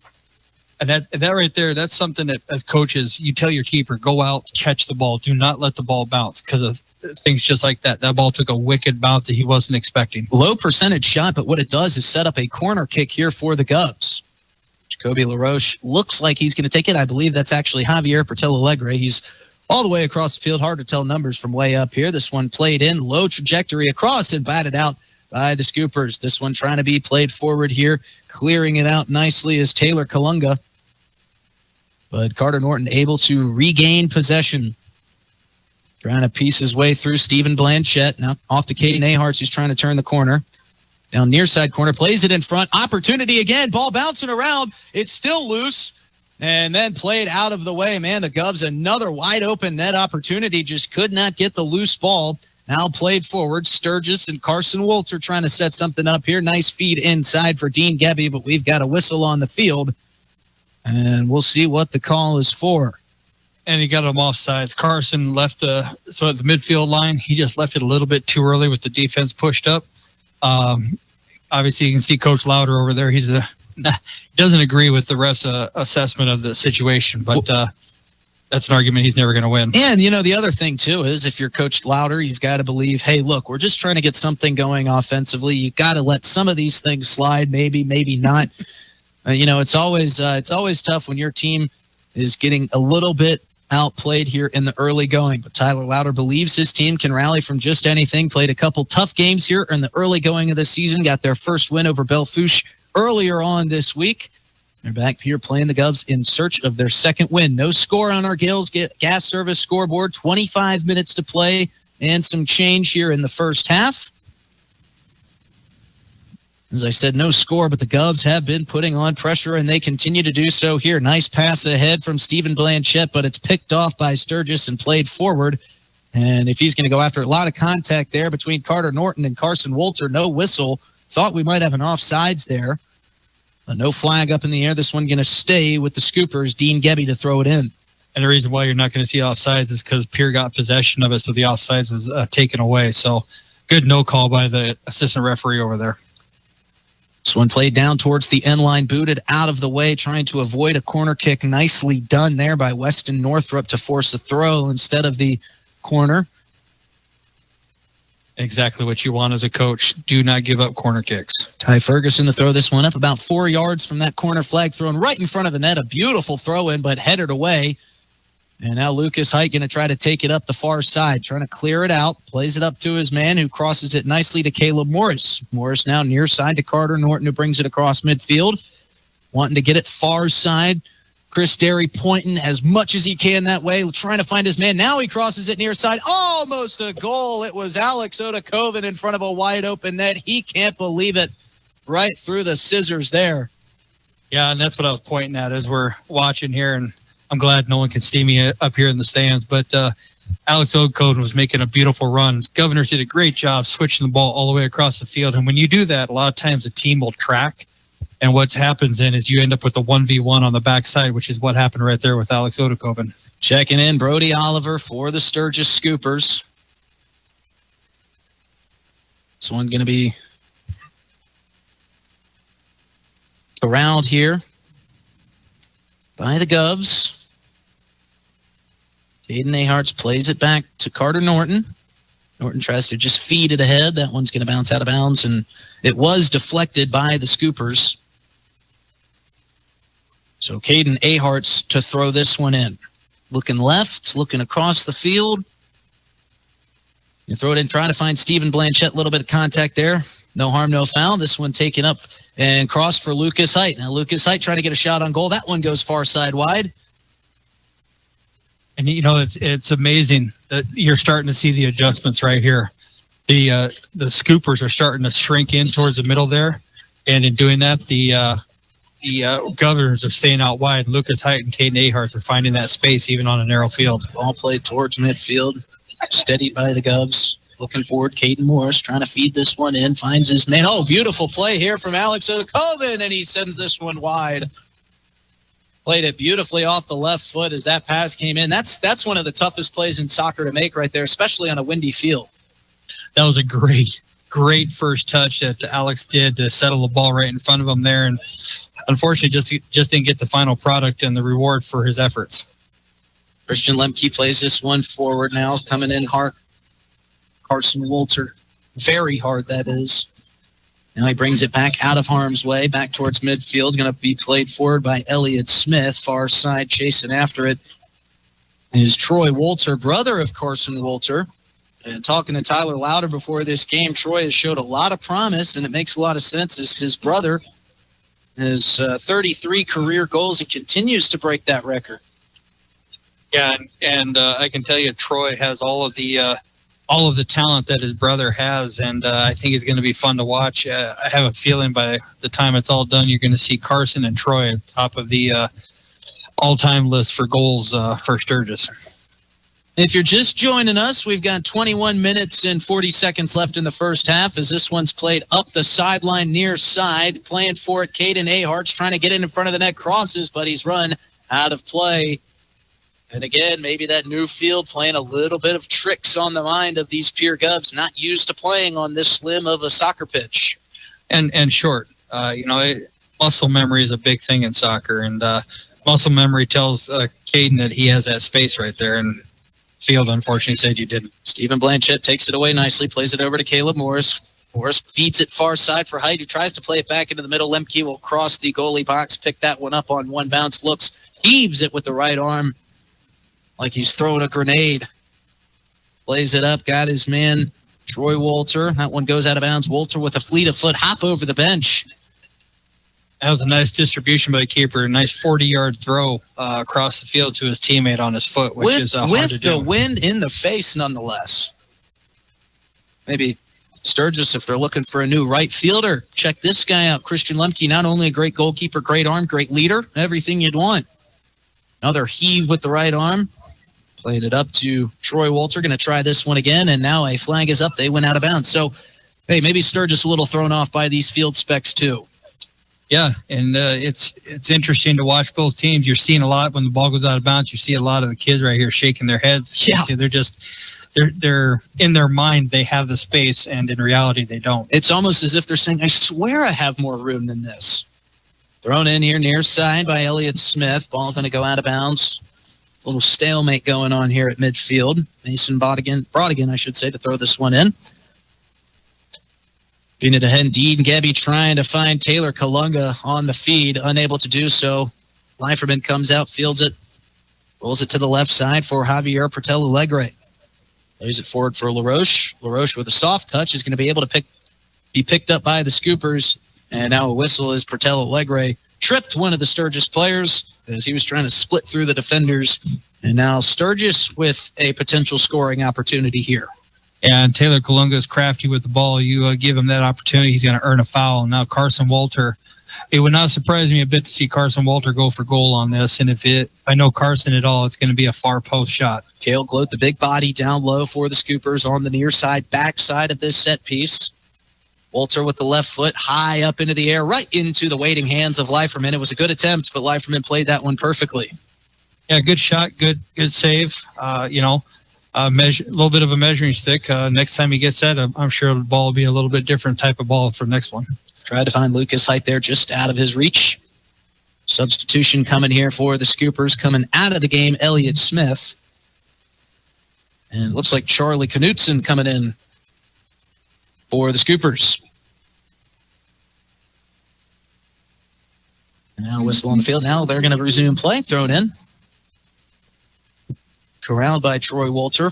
And that right there, that's something that as coaches, you tell your keeper, go out, catch the ball. Do not let the ball bounce because of things just like that. That ball took a wicked bounce that he wasn't expecting. Low percentage shot, but what it does is set up a corner kick here for the Govs. Jacoby LaRoche looks like he's going to take it. I believe that's actually Javier Portillo Alegre. He's all the way across the field. Hard to tell numbers from way up here. This one played in, low trajectory across and batted out by the Scoopers. This one trying to be played forward here, clearing it out nicely is Taylor Kalunga. But Carter Norton able to regain possession. Trying to piece his way through Stephen Blanchette. Now off to Caden Ahart's, who's trying to turn the corner. Down near side corner, plays it in front. Opportunity again, ball bouncing around. It's still loose. And then played out of the way. Man, the Govs, another wide open net opportunity. Just could not get the loose ball. Now played forward. Sturgis and Carson Wolter trying to set something up here. Nice feed inside for Dean Gebby, but we've got a whistle on the field. And we'll see what the call is for. And he got him off sides. Carson left so at the midfield line, he just left it a little bit too early with the defense pushed up. Obviously, you can see Coach Lauder over there. He doesn't agree with the ref's assessment of the situation, but that's an argument he's never going to win. And, the other thing, too, is if you're Coach Lauder, you've got to believe, hey, look, we're just trying to get something going offensively. You got to let some of these things slide, maybe not. It's always tough when your team is getting a little bit outplayed here in the early going. But Tyler Lauder believes his team can rally from just anything. Played a couple tough games here in the early going of the season. Got their first win over Bellefouche earlier on this week. They're back here playing the Govs in search of their second win. No score on our Gales Gas Service scoreboard. 25 minutes to play and some change here in the first half. As I said, no score, but the Govs have been putting on pressure, and they continue to do so here. Nice pass ahead from Stephen Blanchette, but it's picked off by Sturgis and played forward. And if he's going to go after a lot of contact there between Carter Norton and Carson Wolter, no whistle. Thought we might have an offsides there. But no flag up in the air. This one going to stay with the Scoopers, Dean Gebby, to throw it in. And the reason why you're not going to see offsides is because Pierre got possession of it, so the offsides was taken away. So good no call by the assistant referee over there. This one played down towards the end line, booted out of the way, trying to avoid a corner kick. Nicely done there by Weston Northrup to force a throw instead of the corner. Exactly what you want as a coach. Do not give up corner kicks. Ty Ferguson to throw this one up about 4 yards from that corner flag, thrown right in front of the net. A beautiful throw in, but headed away. And now Lucas Height going to try to take it up the far side, trying to clear it out. Plays it up to his man, who crosses it nicely to Caleb Morris. Morris now near side to Carter Norton, who brings it across midfield. Wanting to get it far side Chris Derry pointing as much as he can that way, trying to find his man. Now he crosses it near side. Almost a goal. It was Alex Odakoven in front of a wide open net. He can't believe it. Right through the scissors there. Yeah, and that's what I was pointing at as we're watching here, and I'm glad no one can see me up here in the stands. But Alex Odakoven was making a beautiful run. Governors did a great job switching the ball all the way across the field, and when you do that, a lot of times the team will track. And what happens then is you end up with a 1v1 on the backside, which is what happened right there with Alex Odakoven. Checking in, Brody Oliver for the Sturgis Scoopers. This one going to be corralled here by the Govs. Caden Aharts plays it back to Carter Norton. Norton tries to just feed it ahead. That one's going to bounce out of bounds, and it was deflected by the Scoopers. So Caden Aharts to throw this one in. Looking left, looking across the field. You throw it in, trying to find Stephen Blanchett. A little bit of contact there. No harm, no foul. This one taken up and cross for Lucas Height. Now Lucas Height trying to get a shot on goal. That one goes far side wide. And, you know, it's amazing that you're starting to see the adjustments right here. The Scoopers are starting to shrink in towards the middle there. And in doing that, the Governors are staying out wide. Lucas Height and Caden Aharts are finding that space even on a narrow field. Ball played towards midfield. Steadied by the Govs. Looking forward, Caden Morris trying to feed this one in. Finds his man. Oh, beautiful play here from Alex Odakoven, and he sends this one wide. Played it beautifully off the left foot as that pass came in. That's one of the toughest plays in soccer to make right there, especially on a windy field. That was a great first touch that Alex did to settle the ball right in front of him there, and unfortunately just didn't get the final product and the reward for his efforts. Christian Lemke plays this one forward now, coming in hard. Carson Wolter, very hard that is. Now he brings it back out of harm's way, back towards midfield. Going to be played forward by Elliott Smith, far side chasing after it is Troy Wolter, brother of Carson Wolter. And talking to Tyler Louder before this game, Troy has showed a lot of promise, and it makes a lot of sense as his brother has 33 career goals and continues to break that record. Yeah, and I can tell you Troy has all of the talent that his brother has, and I think it's going to be fun to watch. I have a feeling by the time it's all done, you're going to see Carson and Troy at the top of the all-time list for goals for Sturgis. If you're just joining us, we've got 21 minutes and 40 seconds left in the first half as this one's played up the sideline near side. Playing for it, Caden Aharts trying to get in front of the net, crosses, but he's run out of play. And again, maybe that new field playing a little bit of tricks on the mind of these Pierre Govs, not used to playing on this slim of a soccer pitch. And short. Muscle memory is a big thing in soccer, and muscle memory tells Caden that he has that space right there, and field unfortunately said you didn't. Stephen Blanchett takes it away nicely, plays it over to Caleb Morris. Morris feeds it far side for Height, who tries to play it back into the middle. Lemke will cross the goalie box, pick that one up on one bounce, heaves it with the right arm like he's throwing a grenade. Plays it up, got his man, Troy Wolter. That one goes out of bounds. Wolter with a fleet of foot hop over the bench. That was a nice distribution by the keeper. A nice 40-yard throw across the field to his teammate on his foot, which is hard to do. With the wind in the face, nonetheless. Maybe Sturgis, if they're looking for a new right fielder, check this guy out. Christian Lemke, not only a great goalkeeper, great arm, great leader, everything you'd want. Another heave with the right arm. Played it up to Troy Wolter. Going to try this one again, and now a flag is up. They went out of bounds. So, hey, maybe Sturgis a little thrown off by these field specs too. Yeah, and it's interesting to watch both teams. You're seeing a lot when the ball goes out of bounds. You see a lot of the kids right here shaking their heads. Yeah, they're in their mind they have the space, and in reality they don't. It's almost as if they're saying, "I swear I have more room than this." Thrown in here near side by Elliott Smith. Ball going to go out of bounds. A little stalemate going on here at midfield. Mason Brodigan, I should say, to throw this one in. Being it ahead, Dean Gebby trying to find Taylor Kalunga on the feed, unable to do so. Leiferman comes out, fields it, rolls it to the left side for Javier Portel Alegre. Plays it forward for LaRoche. LaRoche with a soft touch is going to be able to be picked up by the Scoopers. And now a whistle as Portel Alegre tripped one of the Sturgis players as he was trying to split through the defenders. And now Sturgis with a potential scoring opportunity here. And Taylor Kalunga is crafty with the ball. You give him that opportunity, he's going to earn a foul. Now Carson Walter, it would not surprise me a bit to see Carson Walter go for goal on this. And if I know Carson at all, it's going to be a far post shot. Cale Gloat, the big body down low for the Scoopers on the near side, back side of this set piece. Walter with the left foot high up into the air, right into the waiting hands of Leiferman. It was a good attempt, but Leiferman played that one perfectly. Yeah, good shot, good save. A little bit of a measuring stick. Next time he gets that, I'm sure the ball will be a little bit different type of ball for the next one. Tried to find Lucas Height there just out of his reach. Substitution coming here for the Scoopers. Coming out of the game, Elliott Smith. And it looks like Charlie Knutson coming in for the Scoopers. And now whistle on the field. Now they're going to resume play. Thrown in. Corralled by Troy Walter.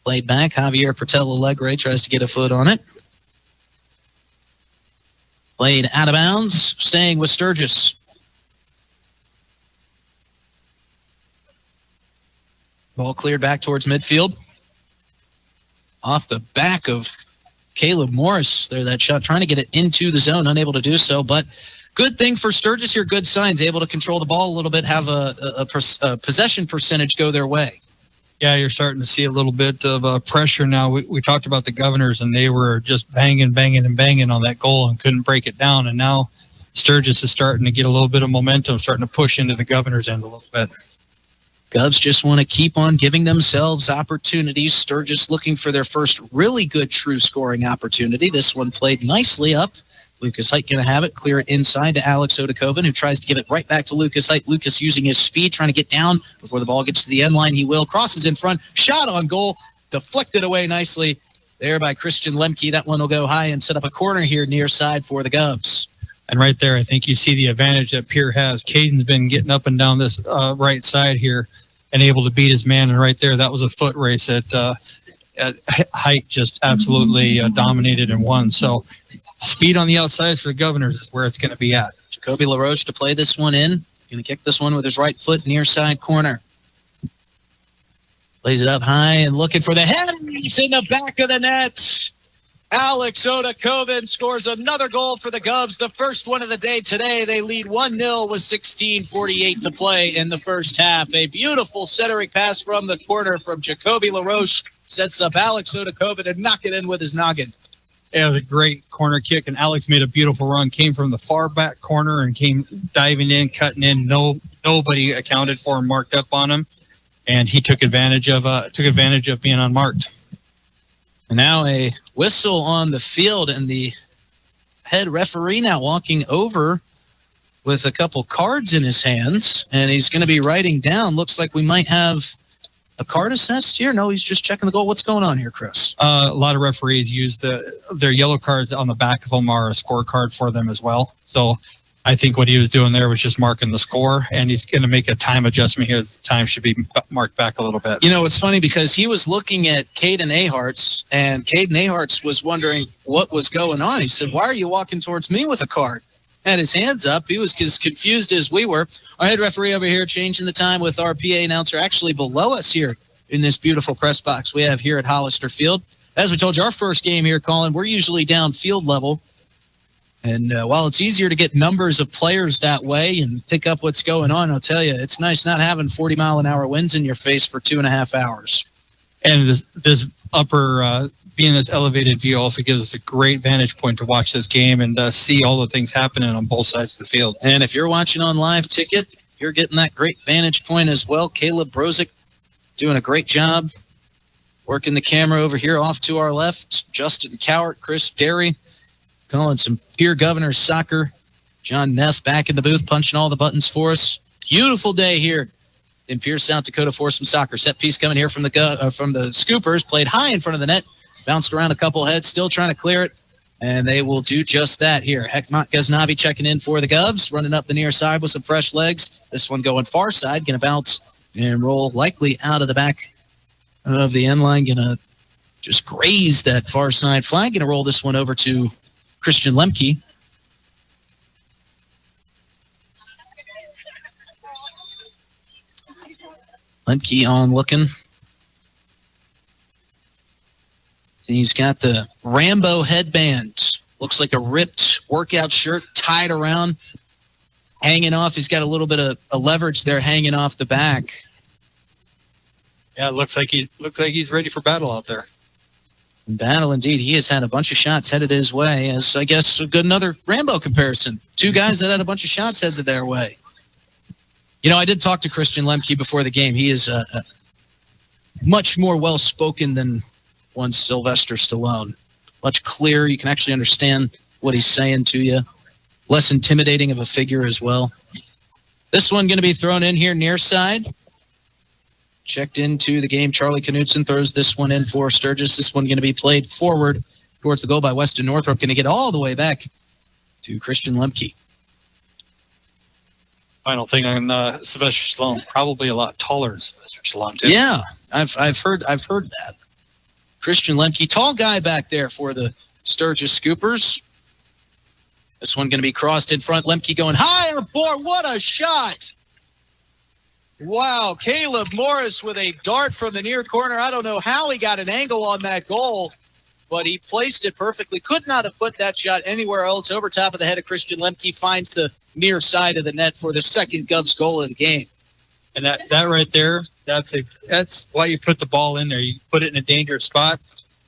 Played back. Javier Pertel Alegre tries to get a foot on it. Played out of bounds. Staying with Sturgis. Ball cleared back towards midfield. Off the back of Caleb Morris there, that shot, trying to get it into the zone, unable to do so. But good thing for Sturgis here, good signs, able to control the ball a little bit, have a possession percentage go their way. Yeah, you're starting to see a little bit of pressure now. We talked about the Governors, and they were just banging on that goal and couldn't break it down. And now Sturgis is starting to get a little bit of momentum, starting to push into the Governors' end a little bit. Govs just want to keep on giving themselves opportunities. Sturgis looking for their first really good true scoring opportunity. This one played nicely up. Lucas Height going to have it, clear it inside to Alex Odakoven, who tries to give it right back to Lucas Height. Lucas using his speed, trying to get down before the ball gets to the end line. He will. Crosses in front. Shot on goal. Deflected away nicely there by Christian Lemke. That one will go high and set up a corner here near side for the Govs. And right there, I think you see the advantage that Pierre has. Caden's been getting up and down this right side here and able to beat his man. And right there, that was a foot race that Height just absolutely dominated and won. So speed on the outside for the Governors is where it's going to be at. Jacoby LaRoche to play this one in. Going to kick this one with his right foot near side corner. Plays it up high and looking for the head. It's in the back of the net. Alex Odakoven scores another goal for the Govs, the first one of the day today. They lead 1-0 with 16:48 to play in the first half. A beautiful centering pass from the corner from Jacoby LaRoche sets up Alex Odakoven to knock it in with his noggin. Yeah, it was a great corner kick, and Alex made a beautiful run. Came from the far back corner and came diving in, cutting in. Nobody accounted for him, marked up on him, and he took advantage of being unmarked. And now a whistle on the field, and the head referee now walking over with a couple cards in his hands, and he's going to be writing down. Looks like we might have a card assessed here. No, he's just checking the goal. What's going on here, Chris? A lot of referees use their yellow cards on the back of them are a scorecard for them as well. So I think what he was doing there was just marking the score, and he's going to make a time adjustment here. The time should be marked back a little bit. You know, it's funny because he was looking at Caden Aharts, and Caden Aharts was wondering what was going on. He said, "Why are you walking towards me with a card?" Had his hands up. He was as confused as we were. Our head referee over here changing the time with our PA announcer actually below us here in this beautiful press box we have here at Hollister Field. As we told you, our first game here, Colin, we're usually down field level. And while it's easier to get numbers of players that way and pick up what's going on, I'll tell you, it's nice not having 40-mile-an-hour winds in your face for 2.5 hours. And this upper, being this elevated view also gives us a great vantage point to watch this game and see all the things happening on both sides of the field. And if you're watching on live ticket, you're getting that great vantage point as well. Caleb Brozick doing a great job working the camera over here off to our left. Justin Cowart, Chris Derry, calling some Pierre Governors soccer. John Neff back in the booth punching all the buttons for us. Beautiful day here in Pierce, South Dakota for some soccer. Set piece coming here from the Scoopers. Played high in front of the net. Bounced around a couple heads. Still trying to clear it. And they will do just that here. Hekmat Ghaznavi checking in for the Govs. Running up the near side with some fresh legs. This one going far side. Going to bounce and roll likely out of the back of the end line. Going to just graze that far side flag. Going to roll this one over to Christian Lemke. Lemke on looking. He's got the Rambo headband. Looks like a ripped workout shirt tied around, hanging off. He's got a little bit of a leverage there hanging off the back. Yeah, it looks like he's ready for battle out there. Battle indeed. He has had a bunch of shots headed his way. As I guess another Rambo comparison. Two guys that had a bunch of shots headed their way. You know, I did talk to Christian Lemke before the game. He is much more well-spoken than one Sylvester Stallone. Much clearer. You can actually understand what he's saying to you. Less intimidating of a figure as well. This one going to be thrown in here near side. Checked into the game. Charlie Knutson throws this one in for Sturgis. This one going to be played forward towards the goal by Weston Northrop. Going to get all the way back to Christian Lemke. Final thing on Sylvester Stallone, probably a lot taller than Sylvester Stallone too. Yeah, I've heard that. Christian Lemke, tall guy back there for the Sturgis Scoopers. This one going to be crossed in front. Lemke going high on board. What a shot! Wow, Caleb Morris with a dart from the near corner. I don't know how he got an angle on that goal, but he placed it perfectly. Could not have put that shot anywhere else. Over top of the head of Christian Lemke, finds the near side of the net for the second Govs goal of the game. And that right there, that's why you put the ball in there. You put it in a dangerous spot.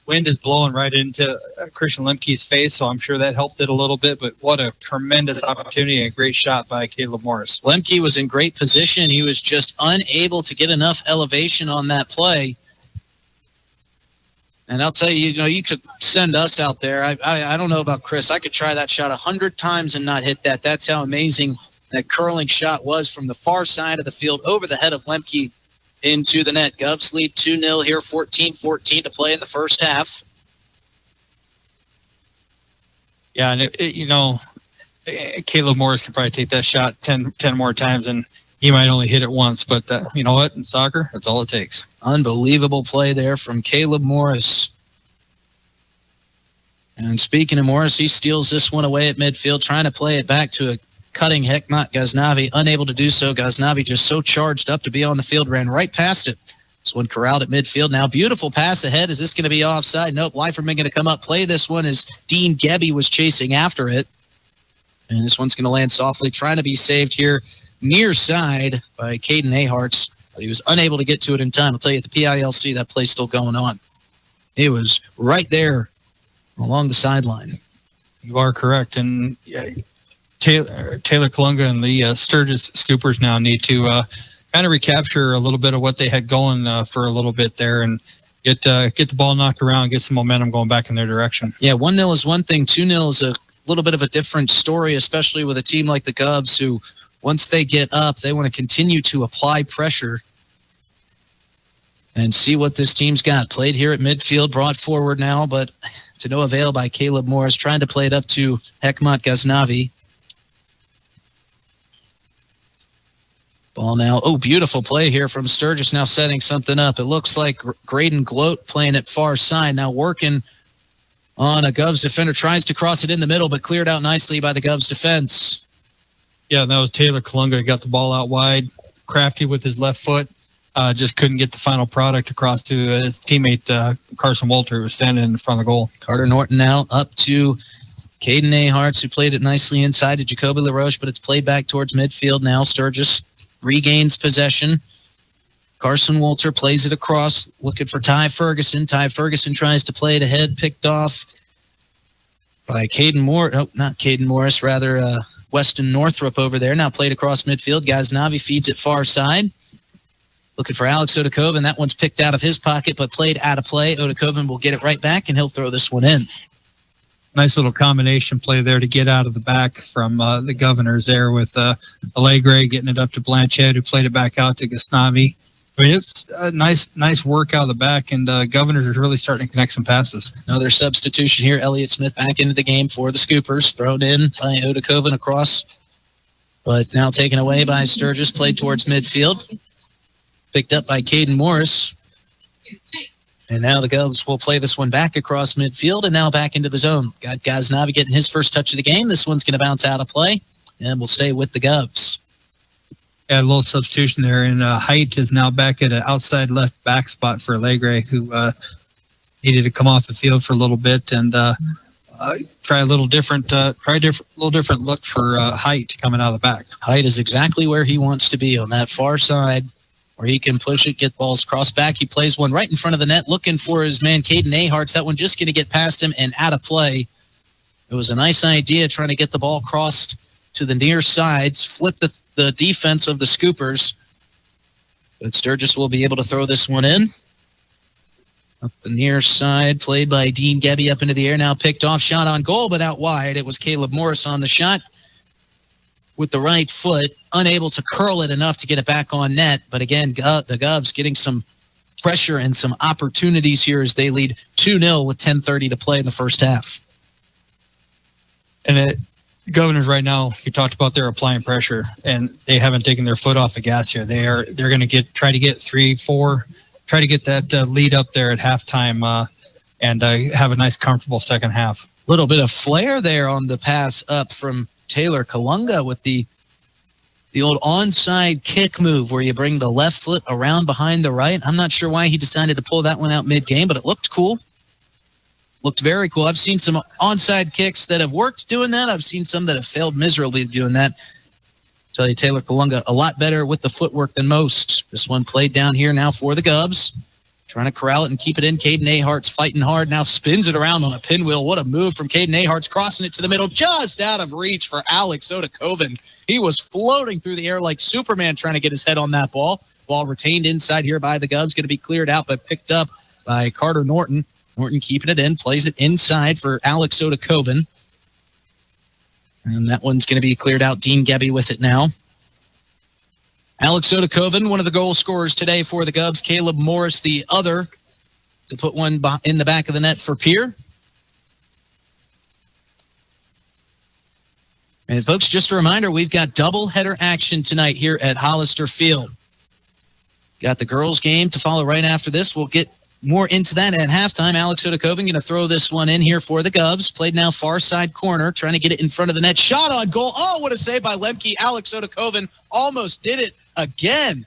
Wind is blowing right into Christian Lemke's face, so I'm sure that helped it a little bit. But what a tremendous opportunity and a great shot by Caleb Morris. Lemke was in great position. He was just unable to get enough elevation on that play. And I'll tell you, you could send us out there. I don't know about Chris. I could try that shot 100 times and not hit that. That's how amazing that curling shot was from the far side of the field over the head of Lemke into the net. Govs lead 2-0 here, 14-14 to play in the first half. Yeah, and Caleb Morris could probably take that shot 10 more times, and he might only hit it once. But you know what? In soccer, that's all it takes. Unbelievable play there from Caleb Morris. And speaking of Morris, he steals this one away at midfield, trying to play it back to a cutting Hekmat Ghaznavi. Unable to do so. Ghaznavi just so charged up to be on the field, ran right past it. This one corralled at midfield. Now beautiful pass ahead. Is this going to be offside? Nope. Leiferman going to come up, play this one as Dean Gebby was chasing after it. And this one's going to land softly, trying to be saved here near side by Caden Aharts. But he was unable to get to it in time. I'll tell you, at the PILC, that play's still going on. It was right there along the sideline. You are correct. And Taylor Kalunga and the Sturgis Scoopers now need to kind of recapture a little bit of what they had going for a little bit there and get the ball knocked around, get some momentum going back in their direction. Yeah, 1-0 is one thing. 2-0 is a little bit of a different story, especially with a team like the Govs who, once they get up, they want to continue to apply pressure and see what this team's got. Played here at midfield, brought forward now, but to no avail by Caleb Morris, trying to play it up to Hekmat Ghaznavi. Ball now. Oh, beautiful play here from Sturgis, now setting something up. It looks like Graydon Gloat playing it far side, now working on a Govs defender. Tries to cross it in the middle, but cleared out nicely by the Govs defense. Yeah, that was Taylor Kalunga. Got the ball out wide. Crafty with his left foot. Just couldn't get the final product across to his teammate, Carson Walter, who was standing in front of the goal. Carter Norton now up to Caden Aharts, who played it nicely inside to Jacoby LaRoche, but it's played back towards midfield now. Sturgis regains possession. Carson Walter plays it across, looking for Ty Ferguson. Ty Ferguson tries to play it ahead, picked off by Caden Moore. Oh, not Caden Morris, rather Weston Northrop over there. Now played across midfield. Ghaznavi feeds it far side. Looking for Alex Odakoven. That one's picked out of his pocket, but played out of play. Odakoven will get it right back, and he'll throw this one in. Nice little combination play there to get out of the back from the Governors there with Allegre getting it up to Blanchett, who played it back out to Ghaznavi. I mean, it's a nice work out of the back, and Governors are really starting to connect some passes. Another substitution here. Elliott Smith back into the game for the Scoopers. Thrown in by Odakoven across, but now taken away by Sturgis. Played towards midfield. Picked up by Caden Morris. And now the Govs will play this one back across midfield and now back into the zone. Got Ghaznavi getting his first touch of the game. This one's going to bounce out of play and will stay with the Govs. Yeah, a little substitution there, and Height is now back at an outside left back spot for Allegre, who needed to come off the field for a little bit and try a little different look for Height coming out of the back. Height is exactly where he wants to be, on that far side, where he can push it, get balls crossed back. He plays one right in front of the net, looking for his man, Caden Aharts. That one just going to get past him and out of play. It was a nice idea trying to get the ball crossed to the near sides, flip the defense of the Scoopers. But Sturgis will be able to throw this one in. Up the near side, played by Dean Gebbe up into the air, now picked off, shot on goal, but out wide. It was Caleb Morris on the shot with the right foot, unable to curl it enough to get it back on net. But again, the Govs getting some pressure and some opportunities here as they lead 2-0 with 10:30 to play in the first half. And Governors right now, you talked about they're applying pressure, and they haven't taken their foot off the gas here. They're going to try to get 3-4, try to get that lead up there at halftime, and have a nice, comfortable second half. A little bit of flair there on the pass up from Taylor Kalunga with the old onside kick move where you bring the left foot around behind the right. I'm not sure why he decided to pull that one out mid-game, but it looked cool. Looked very cool. I've seen some onside kicks that have worked doing that. I've seen some that have failed miserably doing that. I'll tell you, Taylor Kalunga, a lot better with the footwork than most. This one played down here now for the Govs. Trying to corral it and keep it in. Caden Aharts fighting hard. Now spins it around on a pinwheel. What a move from Caden Aharts, crossing it to the middle, just out of reach for Alex Odakoven. He was floating through the air like Superman trying to get his head on that ball. Ball retained inside here by the Govs. Going to be cleared out, but picked up by Carter Norton. Norton keeping it in, plays it inside for Alex Odakoven. And that one's going to be cleared out. Dean Gebbe with it now. Alex Odakoven, one of the goal scorers today for the Govs. Caleb Morris, the other, to put one in the back of the net for Pierre. And folks, just a reminder, we've got doubleheader action tonight here at Hollister Field. Got the girls game to follow right after this. We'll get more into that at halftime. Alex Odakoven going to throw this one in here for the Govs. Played now far side corner, trying to get it in front of the net. Shot on goal. Oh, what a save by Lemke. Alex Odakoven almost did it again.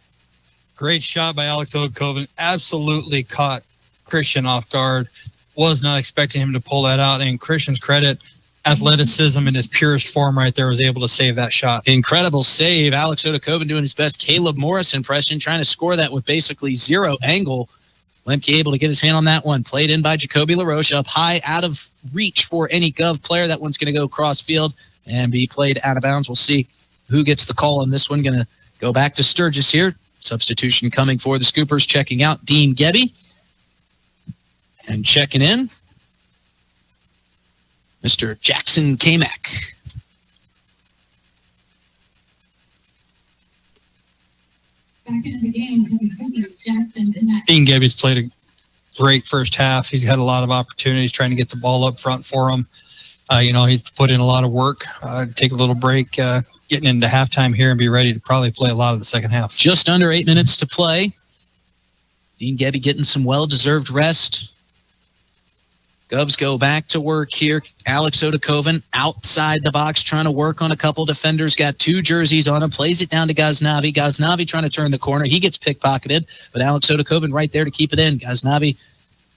Great shot by Alex Odakoven. Absolutely caught Christian off guard. Was not expecting him to pull that out. And Christian's credit, athleticism in his purest form right there, was able to save that shot. Incredible save. Alex Odakoven doing his best Caleb Morris impression, trying to score that with basically zero angle. Lemke able to get his hand on that one. Played in by Jacoby LaRoche, up high, out of reach for any Gov player. That one's going to go cross field and be played out of bounds. We'll see who gets the call on this one. Going to go back to Sturgis here. Substitution coming for the Scoopers. Checking out Dean Gebbe. And checking in, Mr. Jackson Kamak. Back into the game, Jackson Kamak. Dean Gebbe's played a great first half. He's had a lot of opportunities trying to get the ball up front for him. He's put in a lot of work. Take a little break, getting into halftime here and be ready to probably play a lot of the second half. Just under 8 minutes to play. Dean Gebbe getting some well-deserved rest. Govs go back to work here. Alex Odakoven outside the box trying to work on a couple defenders. Got two jerseys on him. Plays it down to Ghaznavi. Ghaznavi trying to turn the corner. He gets pickpocketed, but Alex Odakoven right there to keep it in. Ghaznavi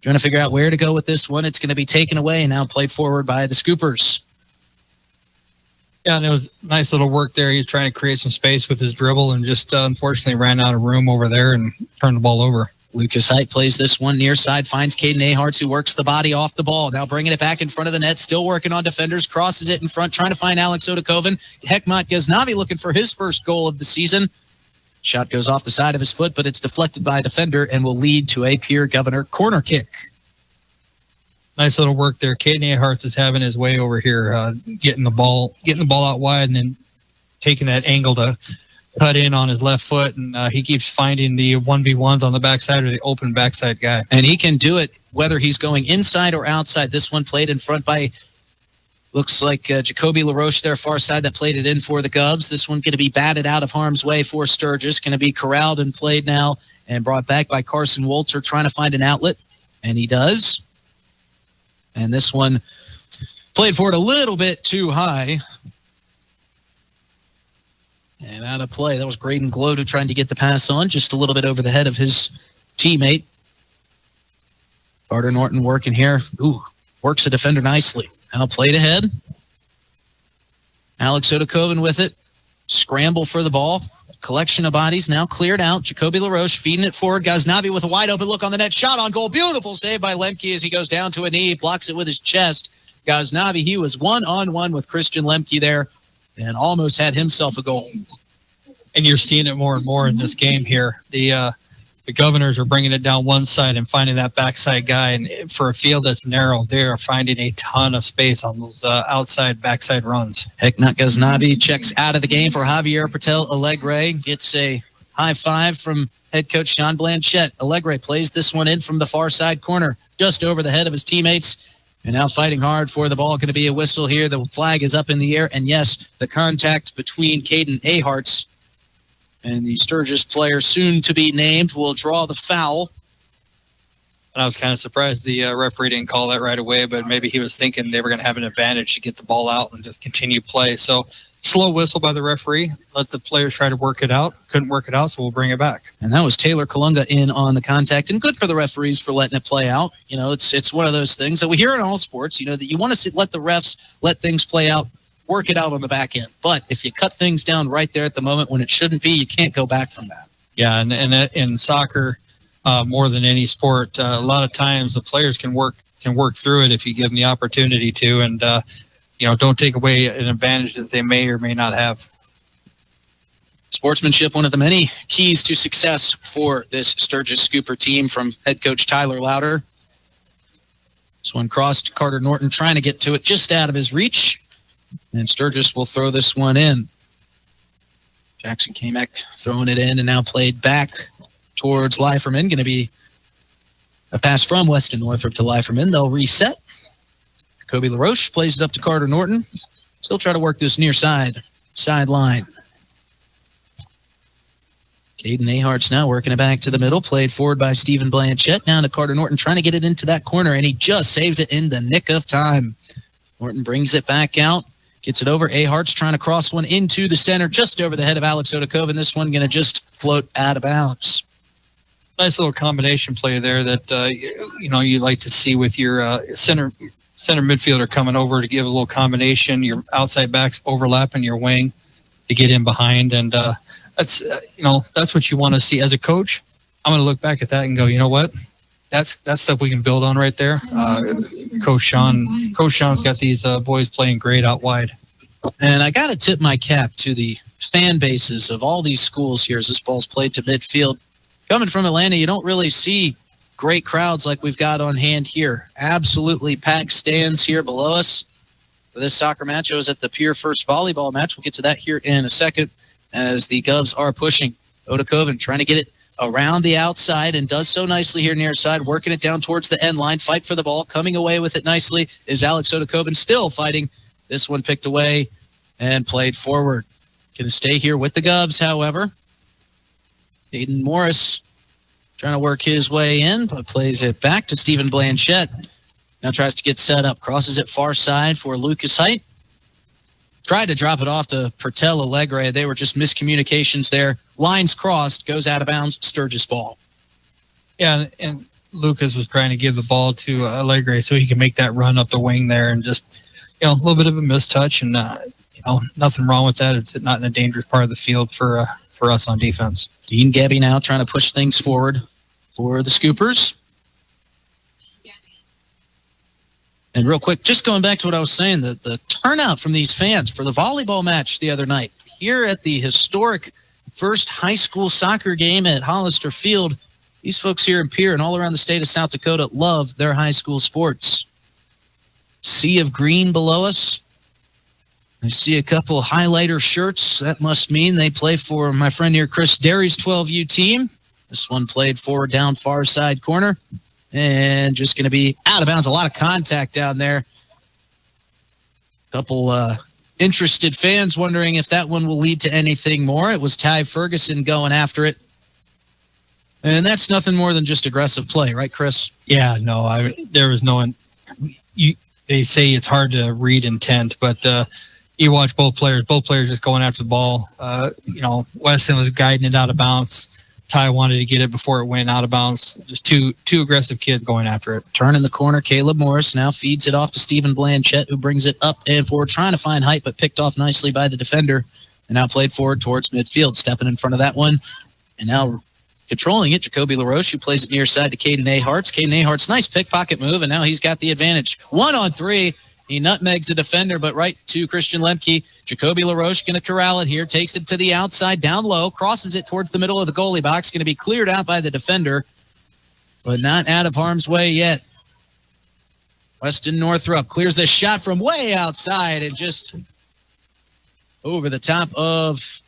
trying to figure out where to go with this one. It's going to be taken away and now played forward by the Scoopers. Yeah, and it was nice little work there. He was trying to create some space with his dribble and just unfortunately ran out of room over there and turned the ball over. Lucas Height plays this one near side, finds Caden Aharts, who works the body off the ball. Now bringing it back in front of the net, still working on defenders, crosses it in front, trying to find Alex Odakoven. Hekmat Ghaznavi looking for his first goal of the season. Shot goes off the side of his foot, but it's deflected by a defender and will lead to a Pierre Governor corner kick. Nice little work there. Caden Aharts is having his way over here, getting the ball out wide and then taking that angle to cut in on his left foot, and he keeps finding the 1v1s on the backside or the open backside guy. And he can do it whether he's going inside or outside. This one played in front by, looks like Jacoby LaRoche there, far side, that played it in for the Govs. This one going to be batted out of harm's way for Sturgis. Going to be corralled and played now and brought back by Carson Wolter, trying to find an outlet, and he does. And this one played for it a little bit too high. And out of play. That was Graydon Glodo trying to get the pass on just a little bit over the head of his teammate. Carter Norton working here. Ooh, works a defender nicely. Now played ahead. Alex Odakoven with it. Scramble for the ball. Collection of bodies now cleared out. Jacoby LaRoche feeding it forward. Ghaznavi with a wide open look on the net. Shot on goal. Beautiful save by Lemke as he goes down to a knee. Blocks it with his chest. Ghaznavi, he was one-on-one with Christian Lemke there and almost had himself a goal. And you're seeing it more and more in this game here. The Governors are bringing it down one side and finding that backside guy. And for a field that's narrow, they are finding a ton of space on those outside, backside runs. Heknat Ghaznavi checks out of the game for Javier Patel Alegre. Gets a high five from head coach Sean Blanchette. Alegre plays this one in from the far side corner, just over the head of his teammates. And now fighting hard for the ball. Going to be a whistle here. The flag is up in the air. And yes, the contact between Caden Aharts and the Sturgis player soon to be named will draw the foul. And I was kind of surprised the referee didn't call that right away, but maybe he was thinking they were going to have an advantage to get the ball out and just continue play. So slow whistle by the referee. Let the players try to work it out. Couldn't work it out, so we'll bring it back. And that was Taylor Kalunga in on the contact. And good for the referees for letting it play out. You know, it's one of those things that we hear in all sports, you know, that you want to let the refs let things play out, work it out on the back end. But if you cut things down right there at the moment when it shouldn't be, you can't go back from that. Yeah, and in soccer, more than any sport, a lot of times the players can work through it if you give them the opportunity to, and don't take away an advantage that they may or may not have. Sportsmanship, one of the many keys to success for this Sturgis Scooper team from head coach Tyler Lauder. This one crossed Carter Norton, trying to get to it just out of his reach. And Sturgis will throw this one in. Jackson Kamek throwing it in and now played back towards Leiferman. Going to be a pass from Weston Northrup to Leiferman. They'll reset. Kobe LaRoche plays it up to Carter Norton. Still try to work this near sideline. Caden Aharts now working it back to the middle. Played forward by Stephen Blanchette. Down to Carter Norton, trying to get it into that corner, and he just saves it in the nick of time. Norton brings it back out. Gets it over. Ahart's trying to cross one into the center, just over the head of Alex Odakoven. This one going to just float out of bounds. Nice little combination play there that you like to see with your center midfielder coming over to give a little combination. Your outside backs overlapping your wing to get in behind, and that's what you want to see as a coach. I'm going to look back at that and go, you know what? That's stuff we can build on right there. Coach Sean's got these boys playing great out wide. And I got to tip my cap to the fan bases of all these schools here as this ball's played to midfield. Coming from Atlanta, you don't really see great crowds like we've got on hand here. Absolutely packed stands here below us for this soccer match. I was at the Pier First volleyball match. We'll get to that here in a second as the Govs are pushing. Odakoven trying to get it around the outside and does so nicely here near side, working it down towards the end line. Fight for the ball. Coming away with it nicely is Alex Odakoven, still fighting. This one picked away and played forward. Going to stay here with the Govs, however. Aiden Morris trying to work his way in, but plays it back to Stephen Blanchette. Now tries to get set up. Crosses it far side for Lucas Height. Tried to drop it off to Pertel Alegre. They were just miscommunications there. Lines crossed, goes out of bounds, Sturgis ball. Yeah, and Lucas was trying to give the ball to Alegre so he could make that run up the wing there, and just, a little bit of a mistouch, and nothing wrong with that. It's not in a dangerous part of the field for us on defense. Dean Gebby now trying to push things forward for the Scoopers. And real quick, just going back to what I was saying, the turnout from these fans for the volleyball match the other night here at the historic first high school soccer game at Hollister Field. These folks here in Pierre and all around the state of South Dakota love their high school sports. Sea of green below us. I see a couple highlighter shirts. That must mean they play for my friend here, Chris Derry's 12U team. This one played forward down far side corner. And just going to be out of bounds. A lot of contact down there. Couple interested fans wondering if that one will lead to anything more. It was Ty Ferguson going after it. And that's nothing more than just aggressive play, right, Chris? Yeah, no, there was no... They say it's hard to read intent, but, you watch both players just going after the ball. Weston was guiding it out of bounds. Ty wanted to get it before it went out of bounds. Just two aggressive kids going after it. Turn in the corner, Caleb Morris now feeds it off to Stephen Blanchett, who brings it up and forward, trying to find height, but picked off nicely by the defender. And now played forward towards midfield, stepping in front of that one. And now controlling it, Jacoby LaRoche, who plays it near side to Caden Aharts. Caden Aharts, nice pickpocket move, and now he's got the advantage. 1-on-3. He nutmegs the defender, but right to Christian Lemke. Jacoby LaRoche going to corral it here, takes it to the outside, down low, crosses it towards the middle of the goalie box, going to be cleared out by the defender, but not out of harm's way yet. Weston Northrup clears this shot from way outside and just over the top of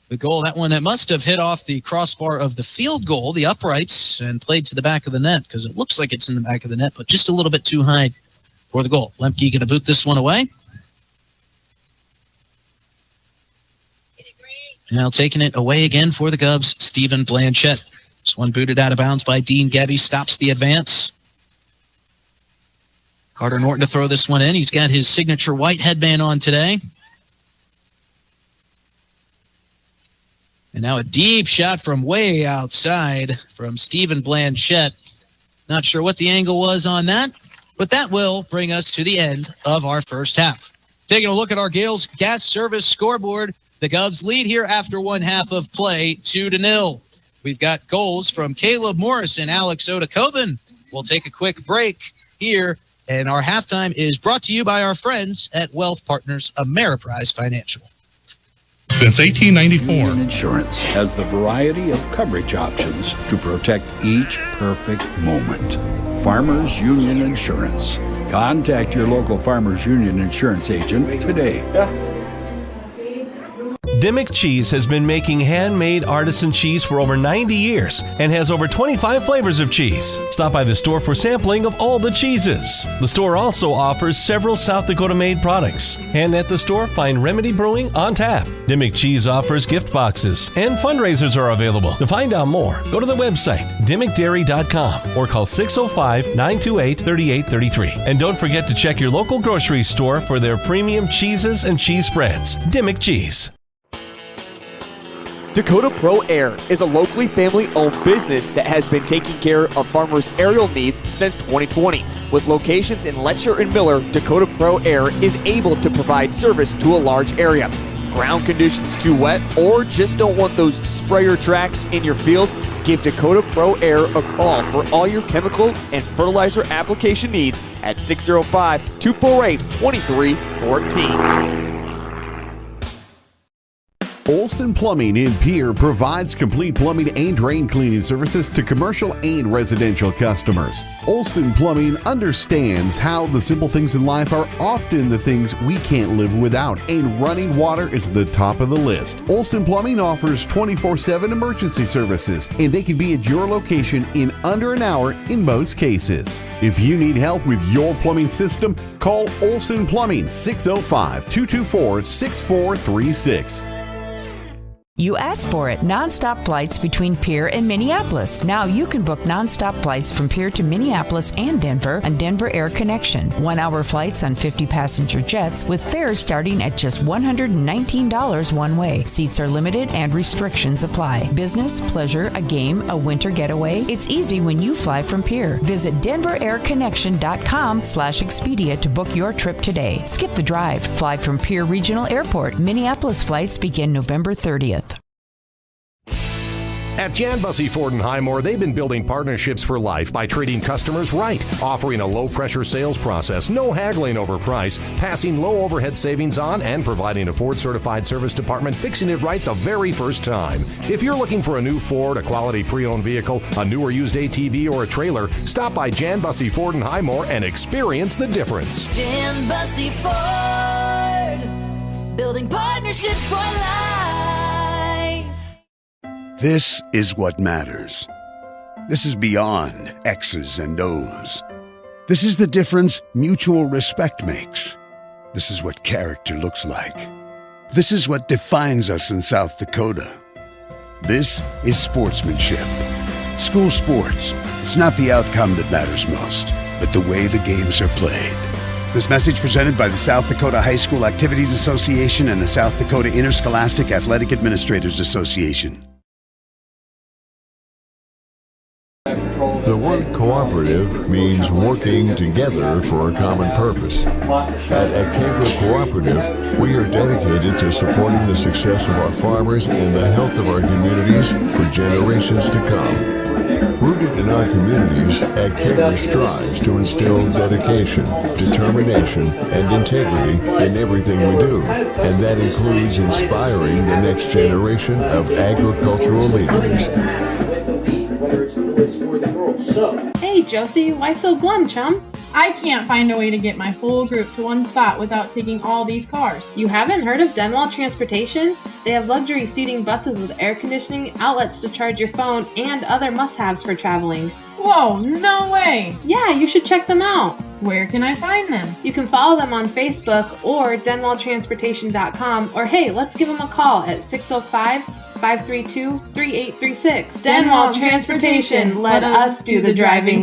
the goal. That one that must have hit off the crossbar of the field goal, the uprights, and played to the back of the net because it looks like it's in the back of the net, but just a little bit too high for the goal. Lemke going to boot this one away. Now taking it away again for the Govs, Stephen Blanchett. This one booted out of bounds by Dean Gebby, stops the advance. Carter Norton to throw this one in. He's got his signature white headband on today. And now a deep shot from way outside from Stephen Blanchett. Not sure what the angle was on that, but that will bring us to the end of our first half. Taking a look at our Gales Gas Service scoreboard, the Govs lead here after one half of play, 2-0. We've got goals from Caleb Morris and Alex Odakoven. We'll take a quick break here, and our halftime is brought to you by our friends at Wealth Partners Ameriprise Financial. Since 1894, Union Insurance has the variety of coverage options to protect each perfect moment. Farmers Union Insurance. Contact your local Farmers Union Insurance agent today. Dimmick Cheese has been making handmade artisan cheese for over 90 years and has over 25 flavors of cheese. Stop by the store for sampling of all the cheeses. The store also offers several South Dakota-made products. And at the store, find Remedy Brewing on tap. Dimmick Cheese offers gift boxes, and fundraisers are available. To find out more, go to the website, dimmickdairy.com, or call 605-928-3833. And don't forget to check your local grocery store for their premium cheeses and cheese spreads. Dimmick Cheese. Dakota Pro Air is a locally family-owned business that has been taking care of farmers' aerial needs since 2020. With locations in Letcher and Miller, Dakota Pro Air is able to provide service to a large area. Ground conditions too wet, or just don't want those sprayer tracks in your field? Give Dakota Pro Air a call for all your chemical and fertilizer application needs at 605-248-2314. Olson Plumbing in Pierre provides complete plumbing and drain cleaning services to commercial and residential customers. Olson Plumbing understands how the simple things in life are often the things we can't live without, and running water is the top of the list. Olson Plumbing offers 24/7 emergency services, and they can be at your location in under an hour in most cases. If you need help with your plumbing system, call Olson Plumbing 605-224-6436. You asked for it. Nonstop flights between Pierre and Minneapolis. Now you can book nonstop flights from Pierre to Minneapolis and Denver on Denver Air Connection. 1-hour flights on 50-passenger jets with fares starting at just $119 one way. Seats are limited and restrictions apply. Business, pleasure, a game, a winter getaway. It's easy when you fly from Pierre. Visit DenverAirConnection.com/Expedia to book your trip today. Skip the drive. Fly from Pierre Regional Airport. Minneapolis flights begin November 30th. At Jan Bussey Ford & Highmore, they've been building partnerships for life by treating customers right, offering a low-pressure sales process, no haggling over price, passing low overhead savings on, and providing a Ford-certified service department fixing it right the very first time. If you're looking for a new Ford, a quality pre-owned vehicle, a new or used ATV, or a trailer, stop by Jan Bussey Ford & Highmore and experience the difference. Jan Bussey Ford, building partnerships for life. This is what matters. This is beyond X's and O's. This is the difference mutual respect makes. This is what character looks like. This is what defines us in South Dakota. This is sportsmanship. School sports, it's not the outcome that matters most, but the way the games are played. This message presented by the South Dakota High School Activities Association and the South Dakota Interscholastic Athletic Administrators Association. The word cooperative means working together for a common purpose. At Actegra Cooperative, we are dedicated to supporting the success of our farmers and the health of our communities for generations to come. Rooted in our communities, Actegra strives to instill dedication, determination, and integrity in everything we do, and that includes inspiring the next generation of agricultural leaders. Hey Josie, why so glum, chum? I can't find a way to get my whole group to one spot without taking all these cars. You haven't heard of Denwall Transportation? They have luxury seating buses with air conditioning, outlets to charge your phone, and other must-haves for traveling. Whoa, no way! Yeah, you should check them out. Where can I find them? You can follow them on Facebook or denwalltransportation.com, or hey, let's give them a call at 605-532-3836. Denwall Transportation, let us do the driving.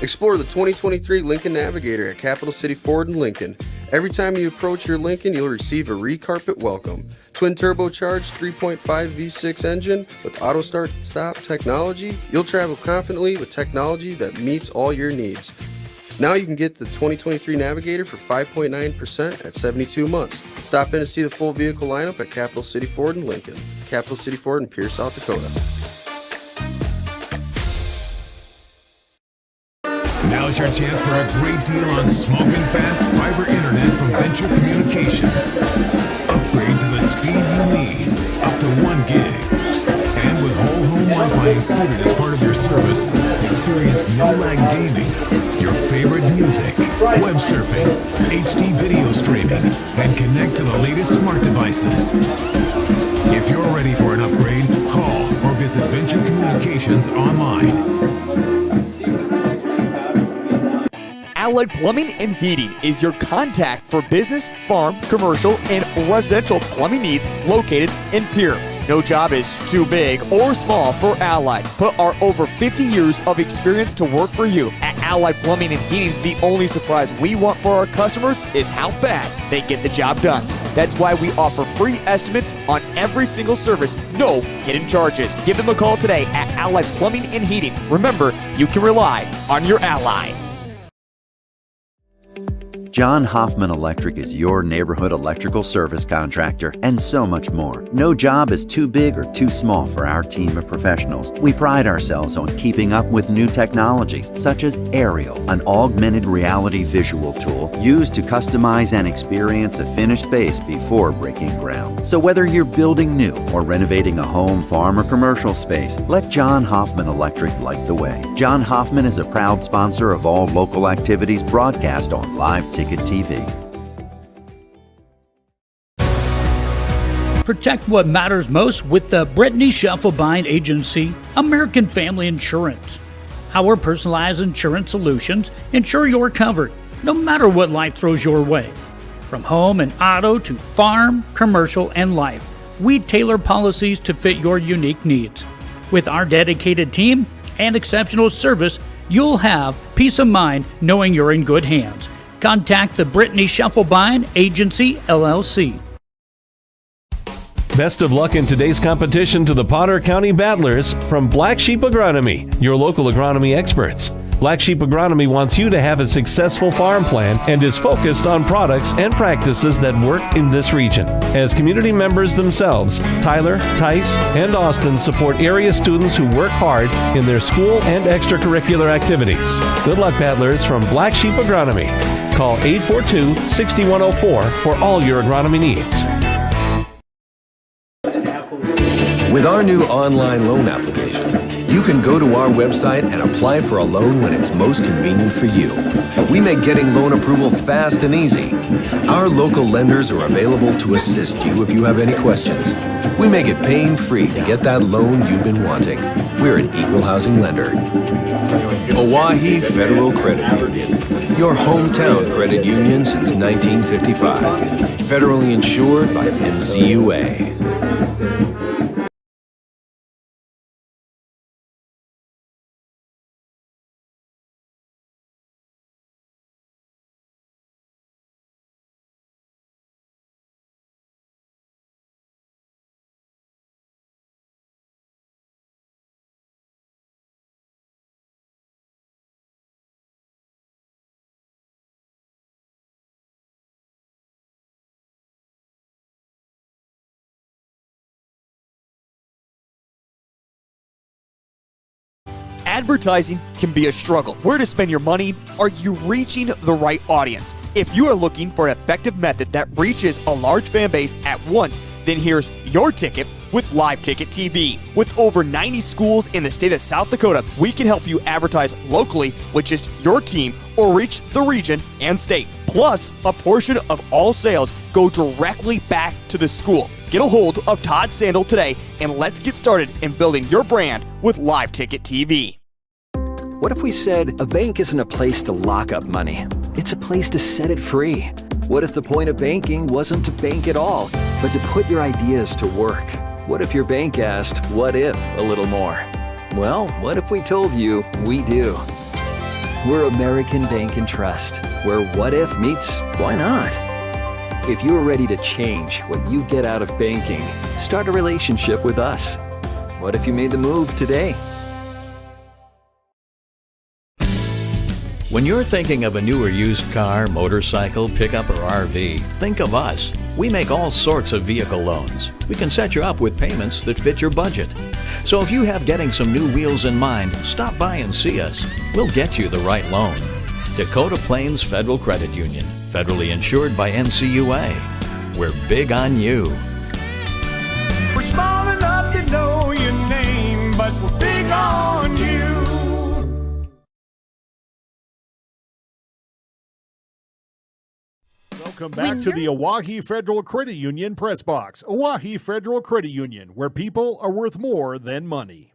Explore the 2023 Lincoln Navigator at Capital City Ford in Lincoln. Every time you approach your Lincoln, you'll receive a recarpet welcome. Twin turbocharged 3.5 V6 engine with auto start stop technology, you'll travel confidently with technology that meets all your needs. Now you can get the 2023 Navigator for 5.9% at 72 months. Stop in to see the full vehicle lineup at Capital City Ford in Lincoln. Capital City Ford in Pierre, South Dakota. Now's your chance for a great deal on smoking fast fiber internet from Venture Communications. Upgrade to the speed you need, up to 1 gig. And with whole home Wi-Fi included as part of your service, experience no-lag gaming, your favorite music, web surfing, HD video streaming, and connect to the latest smart devices. If you're ready for an upgrade, call or visit Venture Communications online. Allied Plumbing and Heating is your contact for business, farm, commercial, and residential plumbing needs located in Pierre. No job is too big or small for Allied. Put our over 50 years of experience to work for you. At Allied Plumbing and Heating, the only surprise we want for our customers is how fast they get the job done. That's why we offer free estimates on every single service, no hidden charges. Give them a call today at Allied Plumbing and Heating. Remember, you can rely on your allies. John Hoffman Electric is your neighborhood electrical service contractor and so much more. No job is too big or too small for our team of professionals. We pride ourselves on keeping up with new technologies such as Aerial, an augmented reality visual tool used to customize and experience a finished space before breaking ground. So whether you're building new or renovating a home, farm, or commercial space, let John Hoffman Electric light the way. John Hoffman is a proud sponsor of all local activities broadcast on Live Ticket TV. Protect what matters most with the Brittany Scheffelbein Agency, American Family Insurance. Our personalized insurance solutions ensure you're covered, no matter what life throws your way. From home and auto to farm, commercial, and life, we tailor policies to fit your unique needs. With our dedicated team and exceptional service, you'll have peace of mind knowing you're in good hands. Contact the Brittany Scheffelbein Agency, LLC. Best of luck in today's competition to the Potter County Battlers from Black Sheep Agronomy, your local agronomy experts. Black Sheep Agronomy wants you to have a successful farm plan and is focused on products and practices that work in this region. As community members themselves, Tyler, Tice, and Austin support area students who work hard in their school and extracurricular activities. Good luck, Battlers from Black Sheep Agronomy. Call 842-6104 for all your agronomy needs. With our new online loan application, you can go to our website and apply for a loan when it's most convenient for you. We make getting loan approval fast and easy. Our local lenders are available to assist you if you have any questions. We make it pain-free to get that loan you've been wanting. We're an equal housing lender. Oahe Federal Credit Union, your hometown credit union since 1955. Federally insured by NCUA. Advertising can be a struggle. Where to spend your money? Are you reaching the right audience? If you are looking for an effective method that reaches a large fan base at once, then here's your ticket with Live Ticket TV. With over 90 schools in the state of South Dakota, we can help you advertise locally with just your team or reach the region and state. Plus, a portion of all sales go directly back to the school. Get a hold of Todd Sandel today and let's get started in building your brand with Live Ticket TV. What if we said a bank isn't a place to lock up money? It's a place to set it free. What if the point of banking wasn't to bank at all, But to put your ideas to work? What if your bank asked, what if, a little more? Well, what if we told you we do? We're American Bank and Trust, where what if meets why not? If you're ready to change what you get out of banking, start a relationship with us. What if you made the move today? When you're thinking of a new or used car, motorcycle, pickup, or RV, think of us. We make all sorts of vehicle loans. We can set you up with payments that fit your budget. So if you have getting some new wheels in mind, stop by and see us. We'll get you the right loan. Dakota Plains Federal Credit Union, federally insured by NCUA. We're big on you. We're small enough to know your name, but we're big on you. Welcome back to the Oahe Federal Credit Union Press Box. Oahe Federal Credit Union, where people are worth more than money.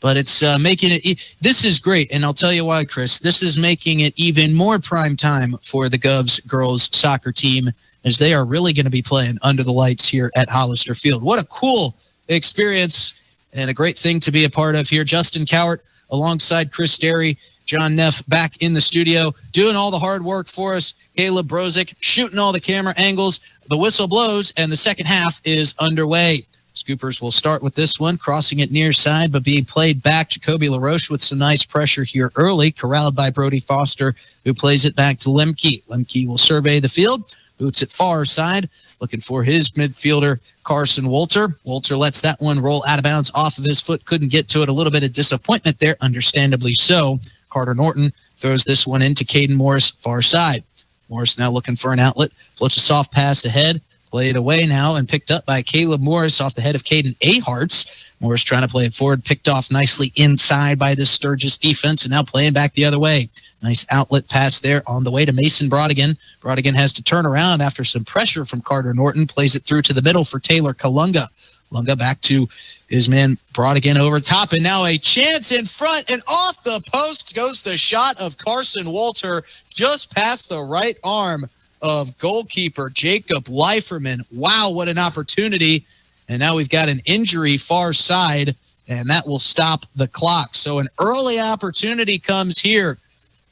But it's making it – this is great, and I'll tell you why, Chris. This is making it even more prime time for the Govs girls soccer team, as they are really going to be playing under the lights here at Hollister Field. What a cool experience and a great thing to be a part of here. Justin Cowart alongside Chris Derry, John Neff back in the studio, doing all the hard work for us. Caleb Brozick shooting all the camera angles. The whistle blows, and the second half is underway. Scoopers will start with this one, crossing it near side, but being played back. Jacoby LaRoche with some nice pressure here early, corralled by Brody Foster, who plays it back to Lemke. Lemke will survey the field, boots it far side, looking for his midfielder, Carson Wolter. Wolter lets that one roll out of bounds off of his foot, couldn't get to it. A little bit of disappointment there, understandably so. Carter Norton throws this one into Caden Morris, far side. Morris now looking for an outlet, floats a soft pass ahead, played away now and picked up by Caleb Morris off the head of Caden Aharts. Morris trying to play it forward, picked off nicely inside by this Sturgis defense, and now playing back the other way. Nice outlet pass there on the way to Mason Brodigan. Brodigan has to turn around after some pressure from Carter Norton, plays it through to the middle for Taylor Kalunga. Kalunga back to his man Brodigan over top, and now a chance in front, and off the post goes the shot of Carson Wolter, just past the right arm of goalkeeper Jacob Leiferman. Wow, what an opportunity. And now we've got an injury far side, and that will stop the clock. So an early opportunity comes here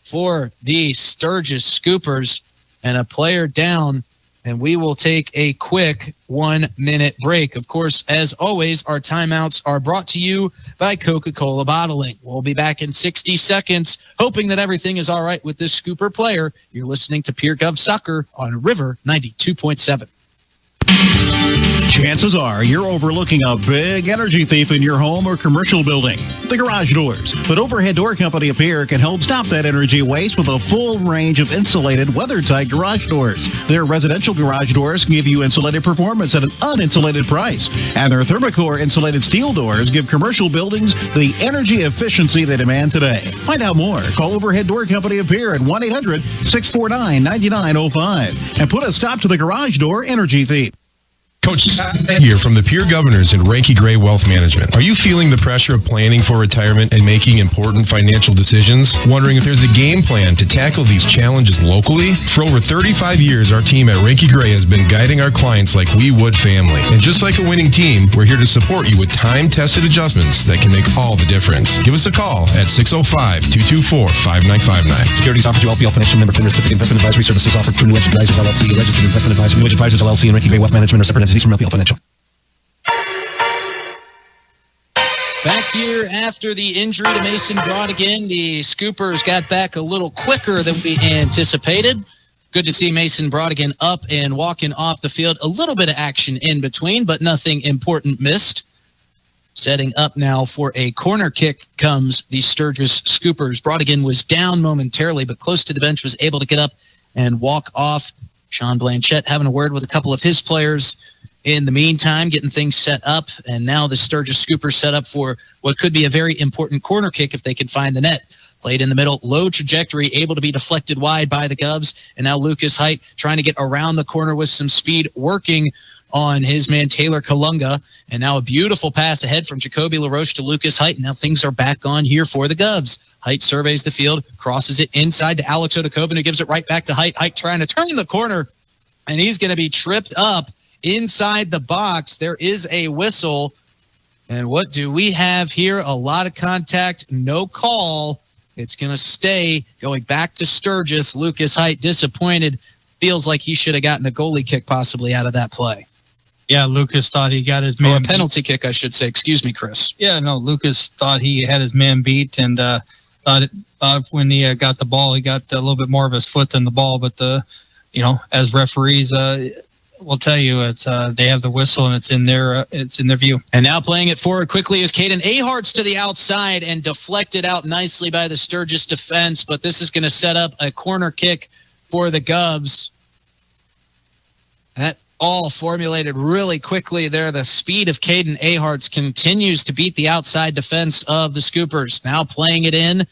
for the Sturgis Scoopers, and a player down, and we will take a quick 1-minute break. Of course, as always, our timeouts are brought to you by Coca-Cola Bottling. We'll be back in 60 seconds, hoping that everything is all right with this Scooper player. You're listening to Pierre Gov Soccer on River 92.7. Chances are you're overlooking a big energy thief in your home or commercial building, the garage doors. But Overhead Door Company of Pierre can help stop that energy waste with a full range of insulated, weather-tight garage doors. Their residential garage doors give you insulated performance at an uninsulated price. And their Thermocore insulated steel doors give commercial buildings the energy efficiency they demand today. Find out more. Call Overhead Door Company of Pierre at 1-800-649-9905 and put a stop to the garage door energy thief. Coach Scott here from the Pierre Governors and Ranky Gray Wealth Management. Are you feeling the pressure of planning for retirement and making important financial decisions? Wondering if there's a game plan to tackle these challenges locally? For over 35 years, our team at Ranky Gray has been guiding our clients like we would family. And just like a winning team, we're here to support you with time-tested adjustments that can make all the difference. Give us a call at 605-224-5959. Securities offered through LPL Financial Member FINRA. Recipient investment advisory services offered through New Edge Advisors LLC, a registered investment advisor. New Edge Advisors LLC and Ranky Gray Wealth Management are separate entities from LPL Financial. Back here after the injury to Mason Brodigan, the Scoopers got back a little quicker than we anticipated. Good to see Mason Brodigan up and walking off the field. A little bit of action in between, but nothing important missed. Setting up now for a corner kick comes the Sturgis Scoopers. Brodigan was down momentarily, but close to the bench, was able to get up and walk off. Sean Blanchette having a word with a couple of his players in the meantime, getting things set up. And now the Sturgis Scoopers set up for what could be a very important corner kick if they can find the net. Played in the middle, low trajectory, able to be deflected wide by the Govs. And now Lucas Height trying to get around the corner with some speed, working on his man Taylor Kalunga. And now a beautiful pass ahead from Jacoby LaRoche to Lucas Height. Now things are back on here for the Govs. Height surveys the field, crosses it inside to Alex Odakoven, who gives it right back to Height. Height trying to turn the corner, and he's going to be tripped up inside the box. There is a whistle. And what do we have here? A lot of contact, no call. It's going to stay going back to Sturgis. Lucas Height disappointed. Feels like he should have gotten a goalie kick possibly out of that play. Yeah, Lucas thought he got his man. Or a penalty kick, I should say. Excuse me, Chris. Yeah, no, Lucas thought he had his man beat, and thought when he got the ball, he got a little bit more of his foot than the ball. But as referees will tell you, it's they have the whistle and it's in their view. And now playing it forward quickly is Caden Aharts to the outside and deflected out nicely by the Sturgis defense. But this is going to set up a corner kick for the Govs. That all formulated really quickly there. The speed of Caden Aharts continues to beat the outside defense of the Scoopers. Now playing it in.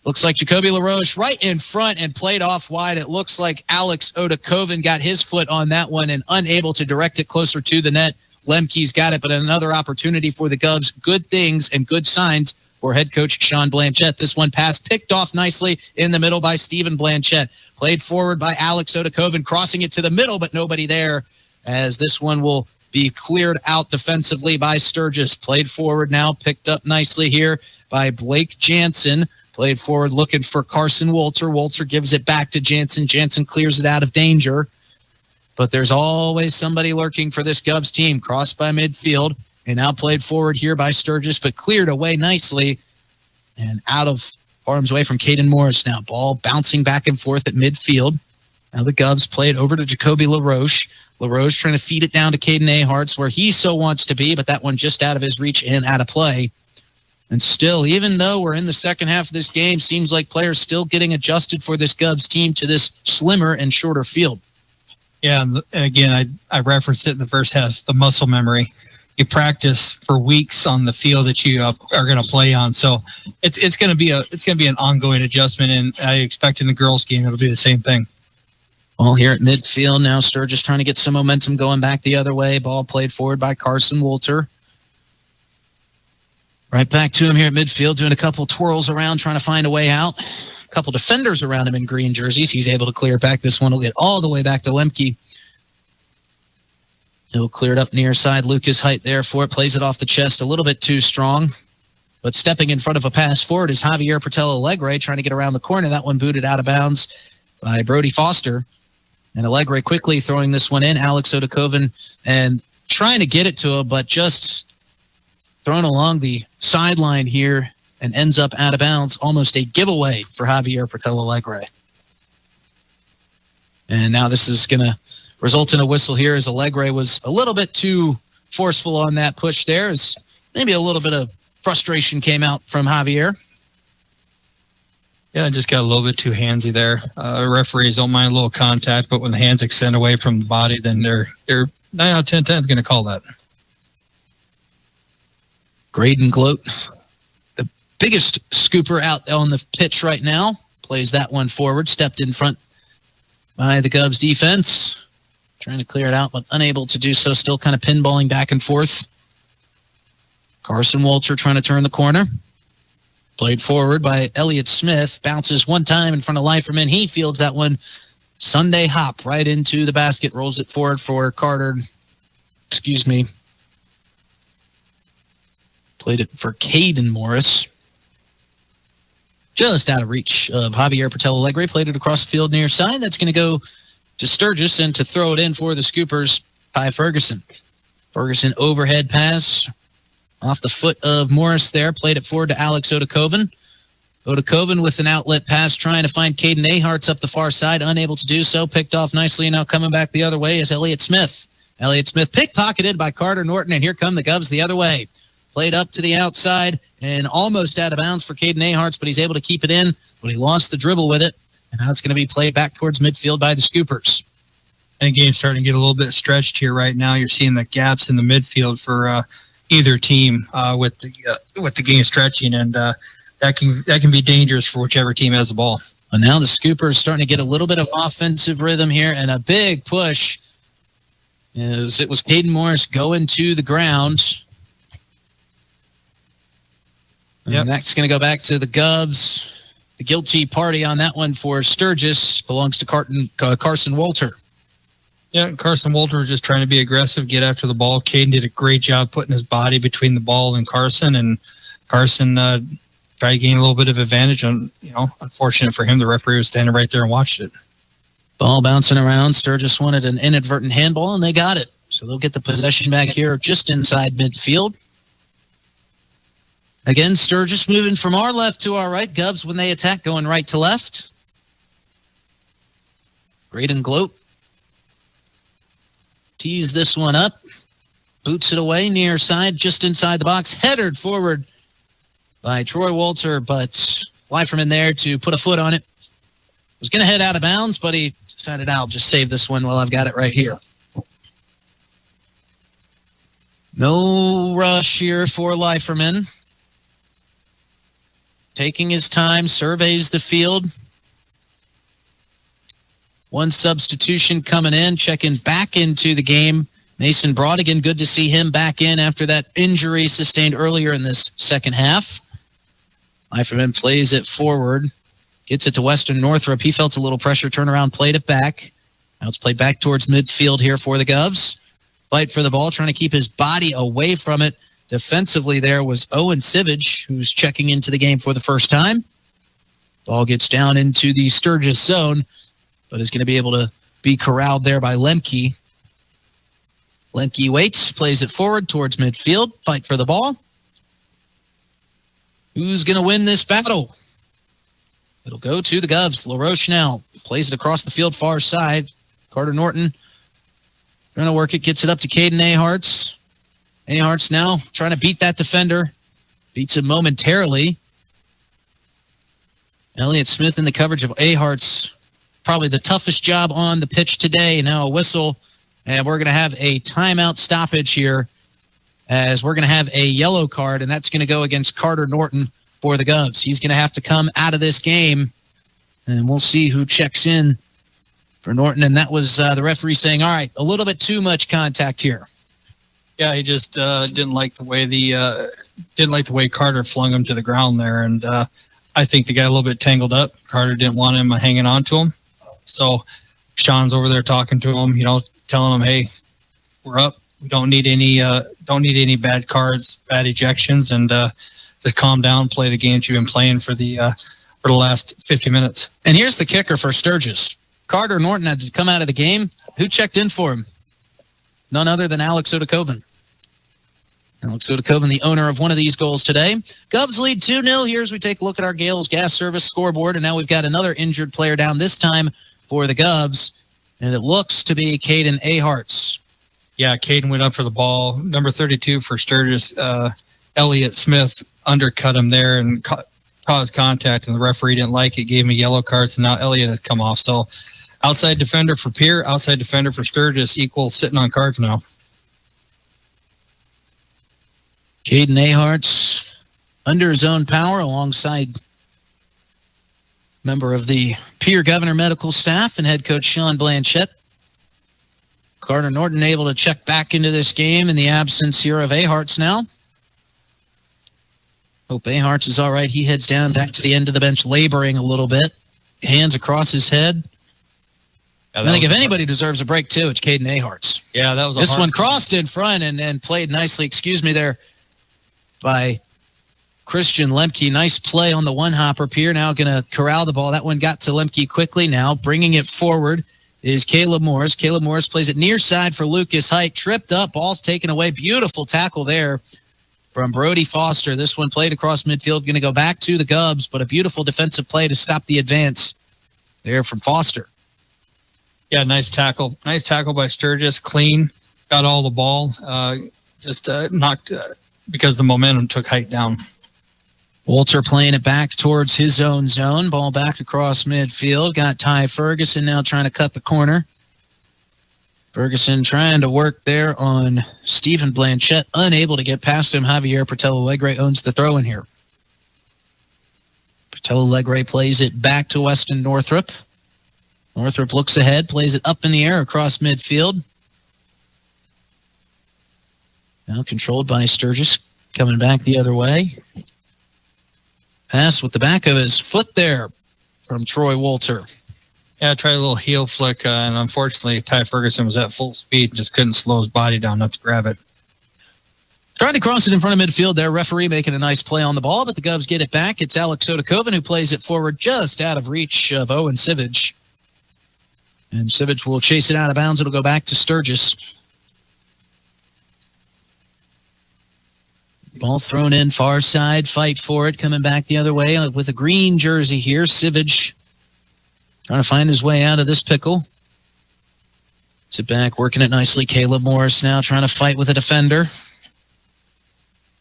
Looks like Jacoby LaRoche right in front and played off wide. It looks like Alex Odakoven got his foot on that one and unable to direct it closer to the net. Lemke's got it, but another opportunity for the Govs. Good things and good signs for head coach Sean Blanchette. This one pass picked off nicely in the middle by Stephen Blanchette. Played forward by Alex Odakoven, crossing it to the middle, but nobody there, as this one will be cleared out defensively by Sturgis. Played forward now, picked up nicely here by Blake Jansen. Played forward looking for Carson Walter. Walter gives it back to Jansen. Jansen clears it out of danger. But there's always somebody lurking for this Govs team. Crossed by midfield and now played forward here by Sturgis, but cleared away nicely and out of harm's way from Caden Morris now. Ball bouncing back and forth at midfield. Now the Govs play it over to Jacoby LaRoche. LaRoche trying to feed it down to Caden Aharts where he so wants to be, but that one just out of his reach and out of play. And still, even though we're in the second half of this game, seems like players still getting adjusted for this Govs team to this slimmer and shorter field. Yeah, and again, I referenced it in the first half, the muscle memory. You practice for weeks on the field that you are going to play on, so it's going to be an ongoing adjustment, and I expect in the girls' game it'll be the same thing. Well, here at midfield now, Sturgis trying to get some momentum going back the other way. Ball played forward by Carson Walter. Right back to him here at midfield, doing a couple twirls around, trying to find a way out. A couple defenders around him in green jerseys. He's able to clear it back. This one will get all the way back to Lemke. He'll clear it up near side. Lucas Height there for it. Plays it off the chest a little bit too strong. But stepping in front of a pass forward is Javier Portello Alegre trying to get around the corner. That one booted out of bounds by Brody Foster. And Alegre quickly throwing this one in. Alex Odakoven and trying to get it to him, but just thrown along the sideline here and ends up out of bounds. Almost a giveaway for Javier Portello Alegre. And now this is going to result in a whistle here as Alegre was a little bit too forceful on that push there, as maybe a little bit of frustration came out from Javier. Yeah, just got a little bit too handsy there. Referees don't mind a little contact, but when the hands extend away from the body, then they're 9 out of 10 times going to call that. Graydon Gloat, the biggest scooper out on the pitch right now, plays that one forward, stepped in front by the Govs defense, trying to clear it out, but unable to do so, still kind of pinballing back and forth. Carson Walter trying to turn the corner. Played forward by Elliott Smith, bounces one time in front of Leiferman. He fields that one. Sunday hop right into the basket, rolls it forward for Carter. Excuse me. Played it for Caden Morris. Just out of reach of Javier Portello Alegre. Played it across the field near side. That's going to go to Sturgis, and to throw it in for the Scoopers by Ferguson. Ferguson overhead pass off the foot of Morris there. Played it forward to Alex Odakoven. Odakoven with an outlet pass trying to find Caden Aharts up the far side. Unable to do so. Picked off nicely, and now coming back the other way is Elliott Smith. Elliott Smith pickpocketed by Carter Norton, and here come the Govs the other way. played up to the outside and almost out of bounds for Caden Aharts, but he's able to keep it in, but he lost the dribble with it, and now it's going to be played back towards midfield by the Scoopers. And the game's starting to get a little bit stretched here right now. You're seeing the gaps in the midfield for either team with the game stretching, and that can be dangerous for whichever team has the ball. And now the Scoopers starting to get a little bit of offensive rhythm here, and a big push as it was Caden Morris going to the ground. And that's going to go back to the Govs. The guilty party on that one for Sturgis belongs to Carson Walter. Yeah, Carson Walter was just trying to be aggressive, get after the ball. Caden did a great job putting his body between the ball and Carson tried to gain a little bit of advantage. Unfortunate for him, the referee was standing right there and watched it. Ball bouncing around. Sturgis wanted an inadvertent handball, and they got it. So they'll get the possession back here just inside midfield. Again, Sturgis moving from our left to our right. Govs, when they attack, going right to left. Graydon Gloat tees this one up. Boots it away near side, just inside the box. Headed forward by Troy Walter, but Leiferman there to put a foot on it. Was going to head out of bounds, but he decided, I'll just save this one while I've got it right here. No rush here for Leiferman. Taking his time, surveys the field. One substitution coming in, checking back into the game. Mason Brodigan, good to see him back in after that injury sustained earlier in this second half. Leiferman plays it forward, gets it to Western Northrop. He felt a little pressure, turnaround, played it back. Now it's played back towards midfield here for the Govs. Fight for the ball, trying to keep his body away from it. Defensively there was Owen Sivage, who's checking into the game for the first time. Ball gets down into the Sturgis zone, but is going to be able to be corralled there by Lemke. Lemke waits, plays it forward towards midfield. Fight for the ball. Who's going to win this battle? It'll go to the Govs. LaRoche now plays it across the field far side. Carter Norton trying to work it, gets it up to Caden Aharts. Aharts now trying to beat that defender. Beats him momentarily. Elliott Smith in the coverage of Aharts. Probably the toughest job on the pitch today. Now a whistle, and we're going to have a timeout stoppage here as we're going to have a yellow card, and that's going to go against Carter Norton for the Govs. He's going to have to come out of this game, and we'll see who checks in for Norton. And that was the referee saying, all right, a little bit too much contact here. Yeah, he just didn't like the way Carter flung him to the ground there, and I think they got a little bit tangled up. Carter didn't want him hanging on to him, so Sean's over there talking to him, telling him, "Hey, we're up. We don't need any bad cards, bad ejections, and just calm down, play the game you've been playing for the last 50 minutes." And here's the kicker for Sturgis. Carter Norton had to come out of the game. Who checked in for him? None other than Alex Odakoven. Alex Odakoven, the owner of one of these goals today. Govs lead 2-0 here as we take a look at our Gales Gas Service scoreboard, and now we've got another injured player down, this time for the Govs, and it looks to be Caden Aharts. Yeah, Caden went up for the ball. Number 32 for Sturgis, Elliott Smith undercut him there and caused contact, and the referee didn't like it, gave him a yellow card, so now Elliott has come off. So outside defender for Pierre, outside defender for Sturgis, equal sitting on cards now. Caden Aharts under his own power alongside member of the Pierre Governor medical staff and head coach Sean Blanchette. Carter Norton able to check back into this game in the absence here of Aharts now. Hope Aharts is all right. He heads down back to the end of the bench, laboring a little bit. Hands across his head. I think if anybody deserves a break, too, it's Caden Aharts. Yeah, that was this one crossed in front and played nicely. Excuse me there by Christian Lemke. Nice play on the one-hopper. Pierre now going to corral the ball. That one got to Lemke quickly now. Bringing it forward is Caleb Morris. Caleb Morris plays it near side for Lucas Height. Tripped up. Ball's taken away. Beautiful tackle there from Brody Foster. This one played across midfield. Going to go back to the Govs, but a beautiful defensive play to stop the advance there from Foster. Yeah, nice tackle. Nice tackle by Sturgis. Clean. Got all the ball. Just knocked because the momentum took Height down. Walter playing it back towards his own zone. Ball back across midfield. Got Ty Ferguson now trying to cut the corner. Ferguson trying to work there on Stephen Blanchette. Unable to get past him. Javier Portello-Alegre owns the throw in here. Portello-Alegre plays it back to Weston Northrup. Northrup looks ahead, plays it up in the air across midfield. Now controlled by Sturgis. Coming back the other way. Pass with the back of his foot there from Troy Walter. Yeah, tried a little heel flick, and unfortunately, Ty Ferguson was at full speed and just couldn't slow his body down enough to grab it. Trying to cross it in front of midfield there. Referee making a nice play on the ball, but the Govs get it back. It's Alex Odakoven who plays it forward just out of reach of Owen Sivage. And Sivage will chase it out of bounds. It'll go back to Sturgis. Ball thrown in far side, fight for it, coming back the other way with a green jersey here. Sivage trying to find his way out of this pickle. Sit back, working it nicely. Caleb Morris now trying to fight with a defender.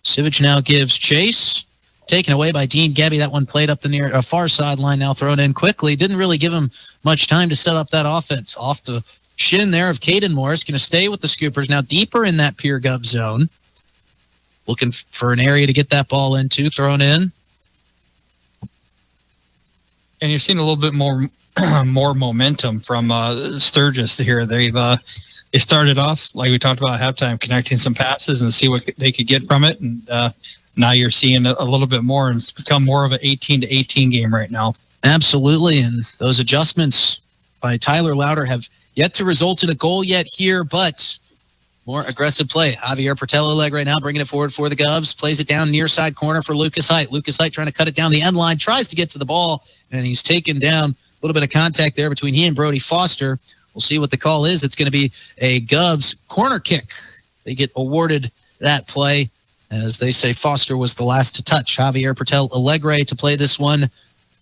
Sivage now gives chase. Taken away by Dean Gebby. That one played up the near far sideline, now thrown in quickly. Didn't really give him much time to set up that offense. Off the shin there of Caden Morris. Going to stay with the Scoopers. Now deeper in that Pierre Gov zone. Looking for an area to get that ball into, thrown in. And you're seeing a little bit more momentum from Sturgis here. They started off, like we talked about at halftime, connecting some passes and see what they could get from it. And now you're seeing a little bit more, and it's become more of an 18-18 game right now. Absolutely, and those adjustments by Tyler Louder have yet to result in a goal yet here, but more aggressive play. Javier Portello-Alegre right now bringing it forward for the Govs. Plays it down near side corner for Lucas Height. Lucas Height trying to cut it down the end line. Tries to get to the ball, and he's taken down. A little bit of contact there between he and Brody Foster. We'll see what the call is. It's going to be a Govs corner kick. They get awarded that play. As they say, Foster was the last to touch. Javier Portello-Alegre to play this one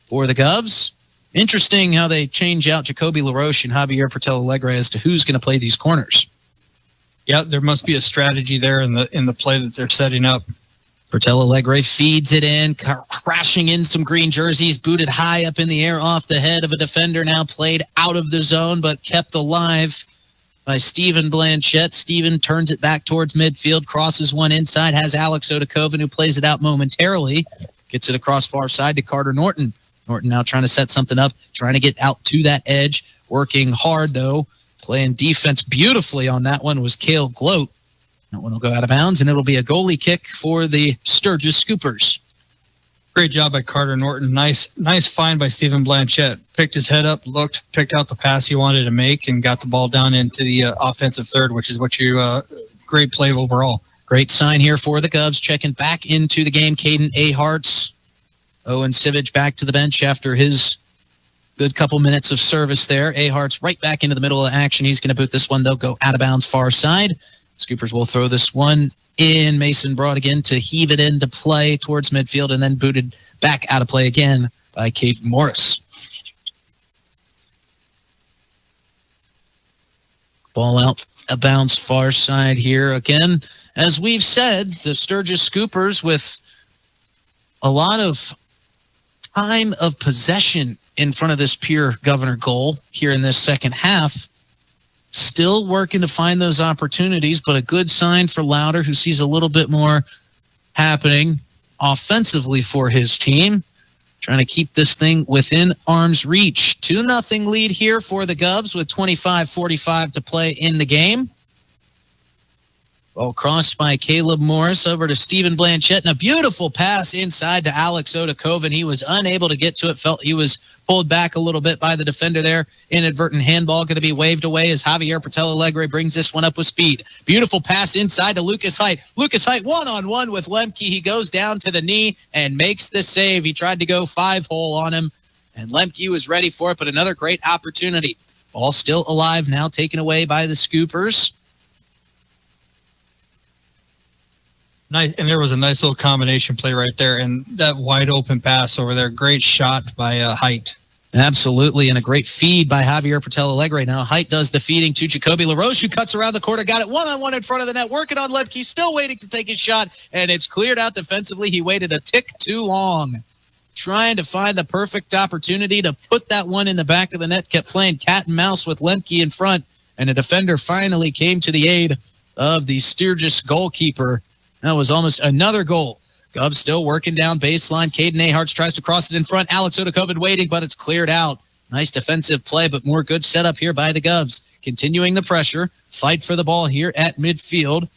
for the Govs. Interesting how they change out Jacoby LaRoche and Javier Portello-Alegre as to who's going to play these corners. Yeah, there must be a strategy there in the play that they're setting up. Portello-Alegre feeds it in, crashing in some green jerseys, booted high up in the air off the head of a defender, now played out of the zone, but kept alive by Stephen Blanchette. Stephen turns it back towards midfield, crosses one inside, has Alex Odakoven who plays it out momentarily, gets it across far side to Carter Norton. Norton now trying to set something up, trying to get out to that edge, working hard though. Playing defense beautifully on that one was Cale Gloat. That one will go out of bounds, and it'll be a goalie kick for the Sturgis Scoopers. Great job by Carter Norton. Nice find by Stephen Blanchette. Picked his head up, looked, picked out the pass he wanted to make, and got the ball down into the offensive third, which is what you great play overall. Great sign here for the Govs. Checking back into the game, Caden Aharts. Owen Sivage back to the bench after his good couple minutes of service there. Ahart's right back into the middle of the action. He's going to boot this one. They'll go out of bounds far side. Scoopers will throw this one in. Mason brought again to heave it into play towards midfield and then booted back out of play again by Kate Morris. Ball out of bounds far side here again. As we've said, the Sturgis Scoopers with a lot of time of possession in front of this Pierre Governor goal here in this second half. Still working to find those opportunities, but a good sign for Louder, who sees a little bit more happening offensively for his team. Trying to keep this thing within arm's reach. 2-0 lead here for the Govs with 25:45 to play in the game. Ball crossed by Caleb Morris over to Stephen Blanchette, and a beautiful pass inside to Alex Odakoven. He was unable to get to it, felt he was pulled back a little bit by the defender there. Inadvertent handball going to be waved away as Javier Portello-Alegre brings this one up with speed. Beautiful pass inside to Lucas Height. Lucas Height one-on-one with Lemke. He goes down to the knee and makes the save. He tried to go 5-hole on him, and Lemke was ready for it, but another great opportunity. Ball still alive now, taken away by the Scoopers. Nice, and there was a nice little combination play right there, and that wide open pass over there. Great shot by Height. Absolutely, and a great feed by Javier Patel Alegre. Now Height does the feeding to Jacoby LaRoche, who cuts around the corner, got it one-on-one in front of the net, working on Lemke, still waiting to take his shot, and it's cleared out defensively. He waited a tick too long, trying to find the perfect opportunity to put that one in the back of the net, kept playing cat and mouse with Lemke in front, and a defender finally came to the aid of the Sturgis goalkeeper. That was almost another goal. Govs still working down baseline. Caden Aharts tries to cross it in front. Alex Odakovic waiting, but it's cleared out. Nice defensive play, but more good setup here by the Govs. Continuing the pressure. Fight for the ball here at midfield.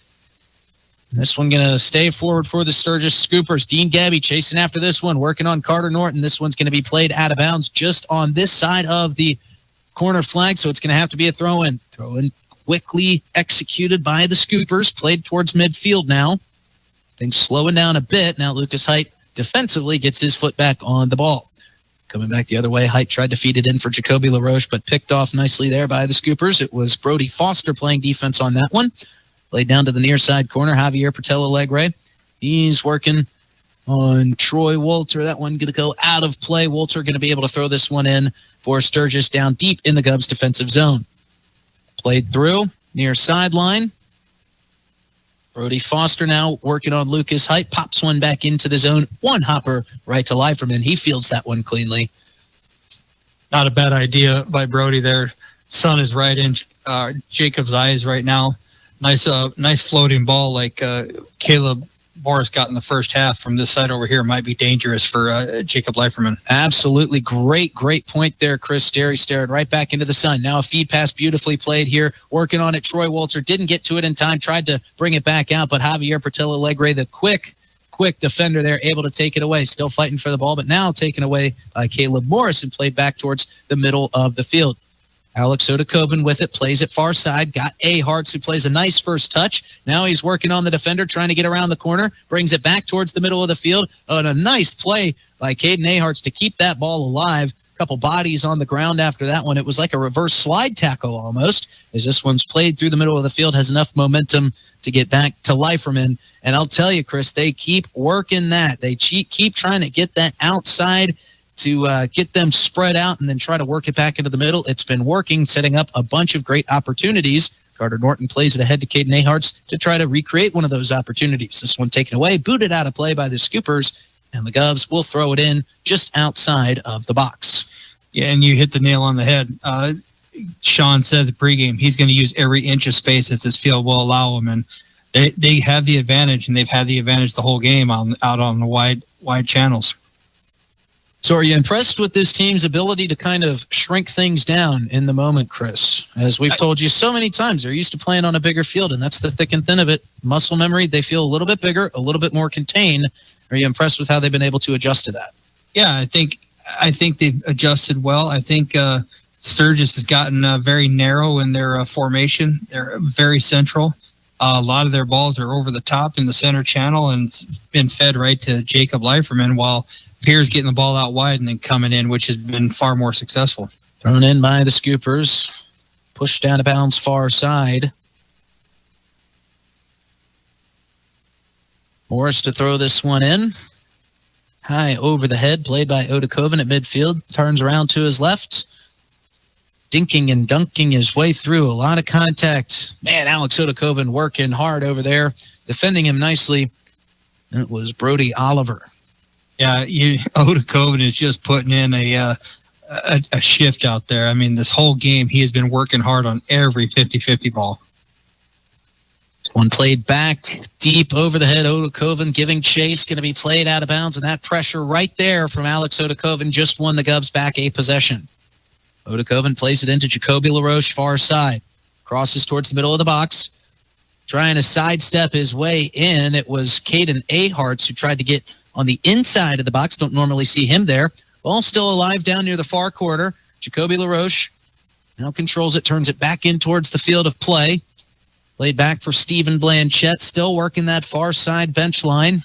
This one going to stay forward for the Sturgis Scoopers. Dean Gabby chasing after this one, working on Carter Norton. This one's going to be played out of bounds just on this side of the corner flag, so it's going to have to be a throw-in. Throw-in quickly executed by the Scoopers, played towards midfield now. Things slowing down a bit. Now Lucas Height defensively gets his foot back on the ball. Coming back the other way, Height tried to feed it in for Jacoby LaRoche, but picked off nicely there by the Scoopers. It was Brody Foster playing defense on that one. Played down to the near side corner, Javier Patel Alegre. He's working on Troy Walter. That one going to go out of play. Walter going to be able to throw this one in for Sturgis down deep in the Govs defensive zone. Played through, near sideline. Brody Foster now working on Lucas Height. Pops one back into the zone. One hopper right to Leiferman. He fields that one cleanly. Not a bad idea by Brody there. Sun is right in Jacob's eyes right now. Nice floating ball like Caleb Morris got in the first half from this side over here. Might be dangerous for Jacob Leiferman. Absolutely. Great point there, Chris Sterry, staring right back into the sun. Now a feed pass beautifully played here. Working on it, Troy Walter didn't get to it in time, tried to bring it back out, but Javier Patel Alegre, the quick defender there, able to take it away. Still fighting for the ball, but now taken away by Caleb Morris and played back towards the middle of the field. Alex Odakovic with it, plays it far side, got Aharts, who plays a nice first touch. Now he's working on the defender, trying to get around the corner, brings it back towards the middle of the field. And a nice play by Caden Aharts to keep that ball alive. A couple bodies on the ground after that one. It was like a reverse slide tackle almost, as this one's played through the middle of the field, has enough momentum to get back to Leiferman. And I'll tell you, Chris, they keep working that. They keep trying to get that outside to get them spread out and then try to work it back into the middle. It's been working, setting up a bunch of great opportunities. Carter Norton plays it ahead to Caden Aharts to try to recreate one of those opportunities. This one taken away, booted out of play by the Scoopers, and the Govs will throw it in just outside of the box. Yeah, and you hit the nail on the head. Sean said the pregame, he's going to use every inch of space that this field will allow him, and they have the advantage, and they've had the advantage the whole game out on the wide channels. So are you impressed with this team's ability to kind of shrink things down in the moment, Chris? As we've told you so many times, they're used to playing on a bigger field, and that's the thick and thin of it. Muscle memory, they feel a little bit bigger, a little bit more contained. Are you impressed with how they've been able to adjust to that? Yeah, I think they've adjusted well. I think Sturgis has gotten very narrow in their formation. They're very central. A lot of their balls are over the top in the center channel, and it's been fed right to Jacob Leiferman, while Pierre's getting the ball out wide and then coming in, which has been far more successful. Thrown in by the Scoopers. Pushed down of bounds far side. Morris to throw this one in. High over the head, played by Odakovic at midfield. Turns around to his left. Dinking and dunking his way through. A lot of contact. Man, Alex Odakovic working hard over there. Defending him nicely. It was Brody Oliver. Yeah, Odakovic is just putting in a shift out there. I mean, this whole game, he has been working hard on every 50-50 ball. One played back deep over the head. Odakovic giving chase, going to be played out of bounds, and that pressure right there from Alex Odakovic just won the Govs back a possession. Odakovic plays it into Jacoby LaRoche, far side. Crosses towards the middle of the box. Trying to sidestep his way in. It was Caden Aharts who tried to get on the inside of the box. Don't normally see him there. Ball still alive down near the far corner. Jacoby LaRoche now controls it, turns it back in towards the field of play. Played back for Stephen Blanchette, still working that far side bench line.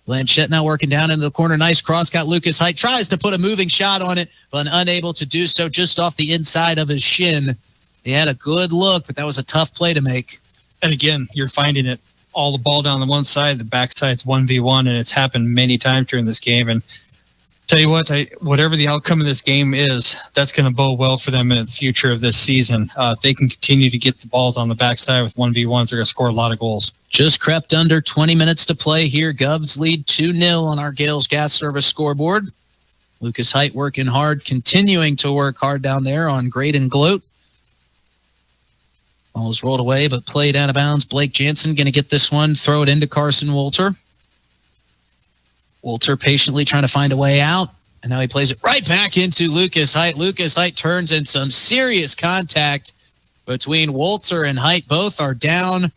Blanchette now working down into the corner. Nice cross, got Lucas Height. Tries to put a moving shot on it, but unable to do so, just off the inside of his shin. He had a good look, but that was a tough play to make. And again, you're finding it all the ball down the one side, the back side's 1v1, and it's happened many times during this game. And Tell you what, whatever the outcome of this game is, that's going to bode well for them in the future of this season. If they can continue to get the balls on the backside with 1v1s, they're going to score a lot of goals. Just crept under 20 minutes to play here. Govs lead 2-0 on our Gales Gas Service scoreboard. Lucas Height working hard, continuing to work hard down there on Graydon Gloat. Ball was rolled away, but played out of bounds. Blake Jansen going to get this one, throw it into Carson Wolter. Wolter patiently trying to find a way out, and now he plays it right back into Lucas Height. Lucas Height turns in some serious contact between Wolter and Height. Both are down,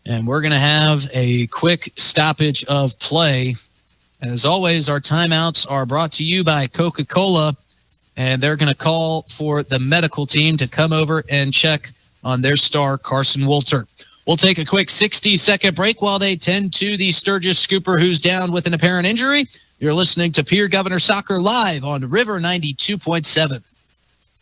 and we're going to have a quick stoppage of play. As always, our timeouts are brought to you by Coca-Cola, and they're going to call for the medical team to come over and check on their star, Carson Wolter. We'll take a quick 60-second break while they tend to the Sturgis Scooper who's down with an apparent injury. You're listening to Pierre Governors Soccer live on River 92.7.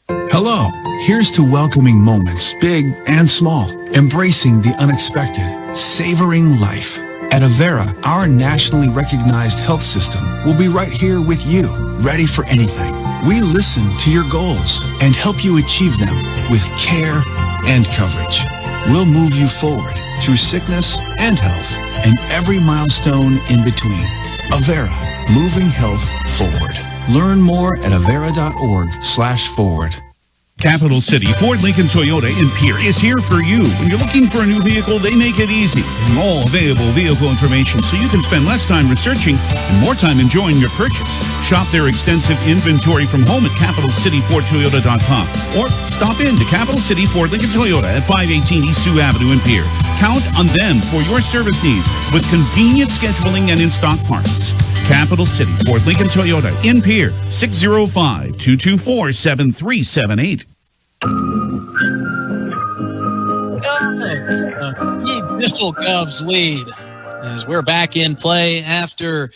Hello, here's to welcoming moments, big and small, embracing the unexpected, savoring life. At Avera, our nationally recognized health system will be right here with you, ready for anything. We listen to your goals and help you achieve them with care and coverage. We'll move you forward through sickness and health and every milestone in between. Avera, moving health forward. Learn more at avera.org/forward. Capital City Ford Lincoln Toyota in Pierre is here for you. When you're looking for a new vehicle, they make it easy. And all available vehicle information so you can spend less time researching and more time enjoying your purchase. Shop their extensive inventory from home at CapitalCityFordToyota.com or stop in to Capital City Ford Lincoln Toyota at 518 East Sioux Avenue in Pierre. Count on them for your service needs with convenient scheduling and in-stock parts. Capital City Ford Lincoln Toyota in Pierre, 605-224-7378. Beautiful Govs lead as we're back in play after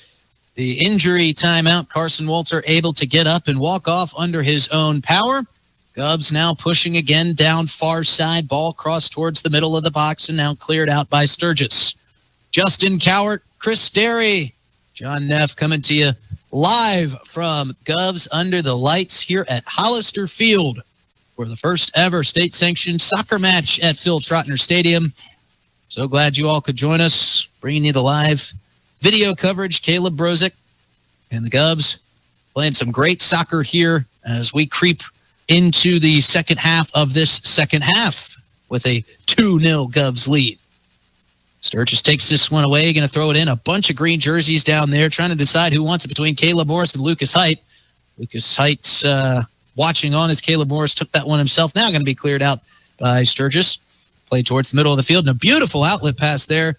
the injury timeout. Carson Wolter able to get up and walk off under his own power. Govs now pushing again down far side. Ball crossed towards the middle of the box and now cleared out by Sturgis. Justin Cowart, Chris Derry, John Neff coming to you live from Govs Under the Lights here at Hollister Field for the first ever state-sanctioned soccer match at Phil Trotner Stadium. So glad you all could join us, bringing you the live video coverage. Caleb Brozick and the Govs playing some great soccer here as we creep into the second half of this second half with a 2-0 Govs lead. Sturgis takes this one away, going to throw it in. A bunch of green jerseys down there, trying to decide who wants it between Caleb Morris and Lucas Height. Lucas Height's watching on as Caleb Morris took that one himself. Now going to be cleared out by Sturgis. Played towards the middle of the field, and a beautiful outlet pass there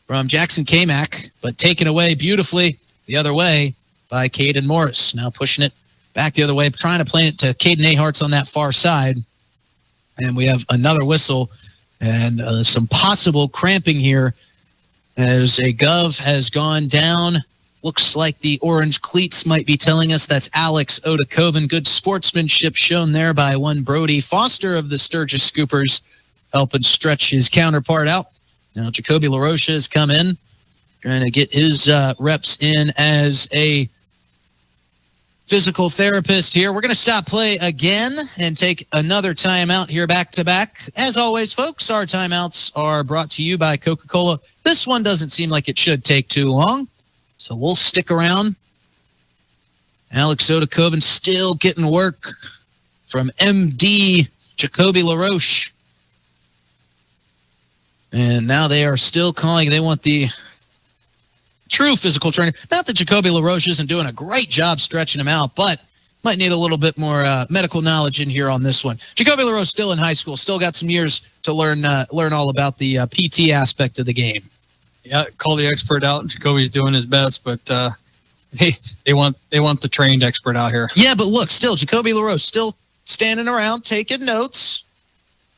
from Jackson Kamak, but taken away beautifully the other way by Caden Morris. Now pushing it back the other way, trying to play it to Caden Aharts on that far side. And we have another whistle and some possible cramping here as a Gov has gone down. Looks like the orange cleats might be telling us that's Alex Odakoven. Good sportsmanship shown there by one Brody Foster of the Sturgis Scoopers, helping stretch his counterpart out. Now Jacoby LaRoche has come in, trying to get his reps in as a physical therapist here. We're going to stop play again and take another timeout here back-to-back. As always, folks, our timeouts are brought to you by Coca-Cola. This one doesn't seem like it should take too long, so we'll stick around. Alex Odakoven still getting work from MD Jacoby LaRoche. And now they are still calling. They want the true physical trainer. Not that Jacoby LaRoche isn't doing a great job stretching him out, but might need a little bit more medical knowledge in here on this one. Jacoby LaRoche still in high school, still got some years to learn all about the PT aspect of the game. Yeah, call the expert out. Jacoby's doing his best, but they want the trained expert out here. Yeah, but look, still Jacoby LaRoche still standing around taking notes,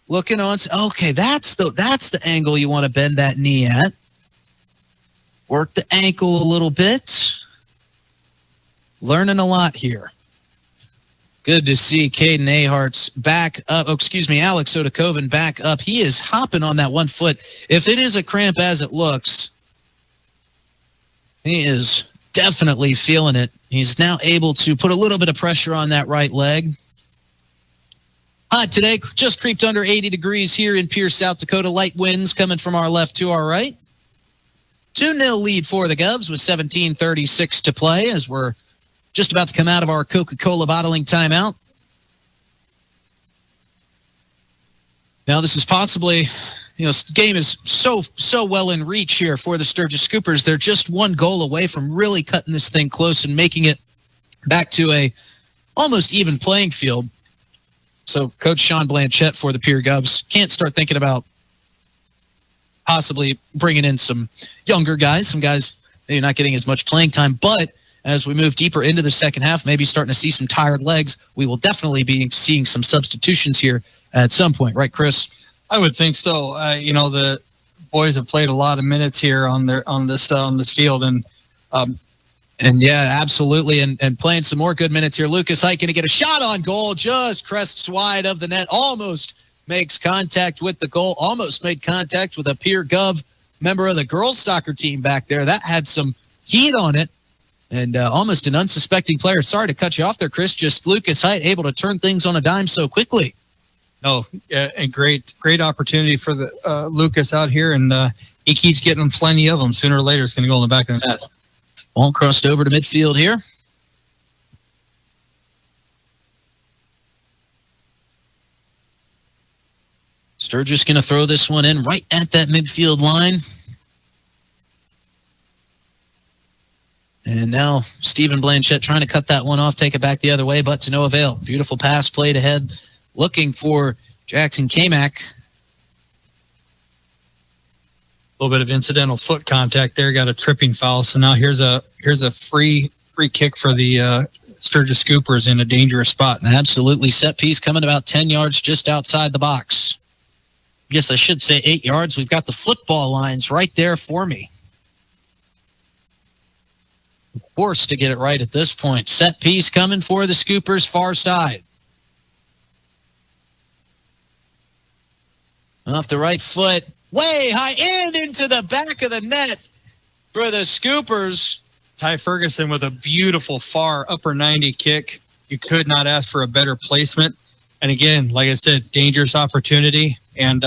looking on. Okay, that's the angle you want to bend that knee at. Work the ankle a little bit. Learning a lot here. Good to see Caden Aharts back up. Alex Odakoven back up. He is hopping on that 1 foot. If it is a cramp as it looks, he is definitely feeling it. He's now able to put a little bit of pressure on that right leg. Hot today, just creeped under 80 degrees here in Pierre, South Dakota. Light winds coming from our left to our right. 2-0 lead for the Govs with 17:36 to play as we're just about to come out of our Coca-Cola bottling timeout. Now this is possibly, the game is so well in reach here for the Sturgis Scoopers. They're just one goal away from really cutting this thing close and making it back to a almost even playing field. So Coach Sean Blanchette for the Pierre Govs can't start thinking about possibly bringing in some younger guys, some guys maybe not getting as much playing time. But as we move deeper into the second half, maybe starting to see some tired legs, we will definitely be seeing some substitutions here at some point. Right, Chris? I would think so. The boys have played a lot of minutes here on this field, and yeah, absolutely, and playing some more good minutes here. Lucas Height going to get a shot on goal, just crests wide of the net, almost makes contact with the goal, almost made contact with a Pierre Gov member of the girls soccer team back there. That had some heat on it, and almost an unsuspecting player. Sorry to cut you off there, Chris. Just Lucas Height able to turn things on a dime so quickly. No, a great opportunity for the Lucas out here, and he keeps getting plenty of them. Sooner or later, it's going to go in the back of the net. Ball crossed over to midfield here. Sturgis going to throw this one in right at that midfield line. And now Stephen Blanchette trying to cut that one off, take it back the other way, but to no avail. Beautiful pass played ahead, looking for Jackson Kamak. A little bit of incidental foot contact there, got a tripping foul. So now here's a free kick for the Sturgis Scoopers in a dangerous spot. Absolutely. Set piece coming about 10 yards just outside the box. I guess I should say 8 yards. We've got the football lines right there for me. Forced to get it right at this point. Set piece coming for the Scoopers far side. Off the right foot. Way high and into the back of the net for the Scoopers. Ty Ferguson with a beautiful far upper 90 kick. You could not ask for a better placement. And again, like I said, dangerous opportunity. And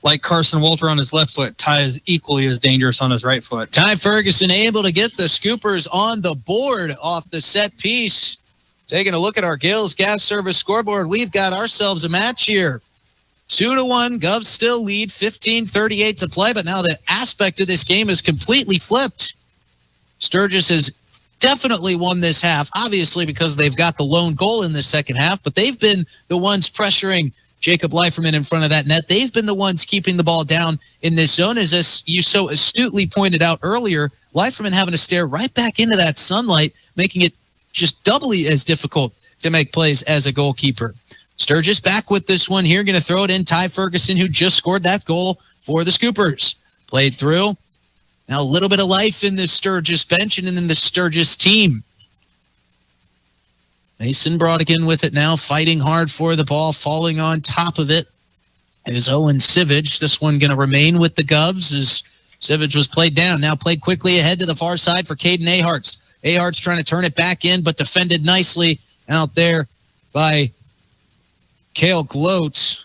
like Carson Walter on his left foot, Ty is equally as dangerous on his right foot. Ty Ferguson able to get the Scoopers on the board off the set piece. Taking a look at our Gales Gas Service scoreboard, we've got ourselves a match here. 2-1, Govs still lead, 15:38 to play, but now the aspect of this game is completely flipped. Sturgis has definitely won this half, obviously because they've got the lone goal in the second half, but they've been the ones pressuring Jacob Leiferman in front of that net. They've been the ones keeping the ball down in this zone, as you so astutely pointed out earlier. Leiferman having to stare right back into that sunlight, making it just doubly as difficult to make plays as a goalkeeper. Sturgis back with this one here. Going to throw it in. Ty Ferguson, who just scored that goal for the Scoopers. Played through. Now a little bit of life in this Sturgis bench and in the Sturgis team. Mason Brodigan with it now, fighting hard for the ball, falling on top of it is Owen Sivage. This one going to remain with the Govs as Sivage was played down. Now played quickly ahead to the far side for Caden Aharts. Aharts trying to turn it back in, but defended nicely out there by Cale Gloat.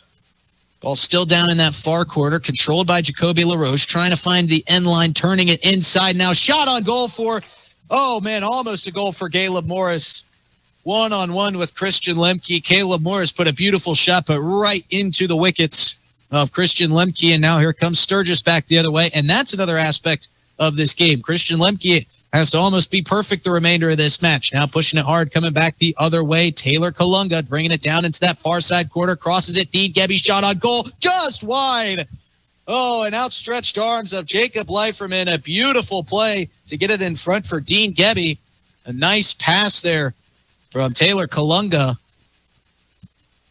Ball still down in that far quarter, controlled by Jacoby LaRoche, trying to find the end line, turning it inside. Now shot on goal for, almost a goal for Caleb Morris. One-on-one with Christian Lemke. Caleb Morris put a beautiful shot, but right into the wickets of Christian Lemke, and now here comes Sturgis back the other way, and that's another aspect of this game. Christian Lemke has to almost be perfect the remainder of this match. Now pushing it hard, coming back the other way. Taylor Kalunga bringing it down into that far side quarter, crosses it. Dean Gebby shot on goal, just wide. Oh, and outstretched arms of Jacob Leiferman. A beautiful play to get it in front for Dean Gebby. A nice pass there from Taylor Kalunga.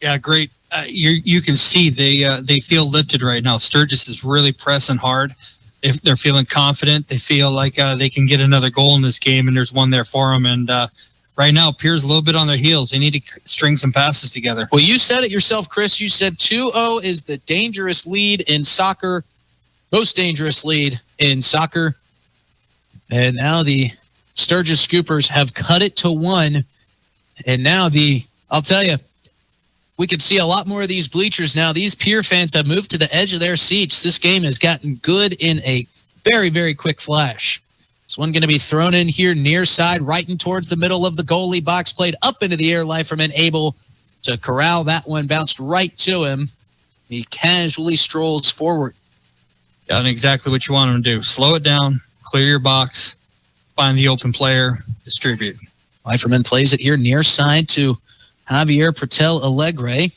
Yeah, great. You can see they feel lifted right now. Sturgis is really pressing hard. If they're feeling confident, they feel like they can get another goal in this game, and there's one there for them. And right now, Pierre's a little bit on their heels. They need to string some passes together. Well, you said it yourself, Chris. You said 2-0 is the dangerous lead in soccer, most dangerous lead in soccer. And now the Sturgis Scoopers have cut it to 1. And now I'll tell you, we could see a lot more of these bleachers now. These Pierre fans have moved to the edge of their seats. This game has gotten good in a very, very quick flash. This one going to be thrown in here near side, right in towards the middle of the goalie box, played up into the air. Leiferman able to corral that one, bounced right to him. He casually strolls forward. Done exactly what you want him to do. Slow it down, clear your box, find the open player, distribute. Leiferman plays it here near side to Javier Pretel Alegre.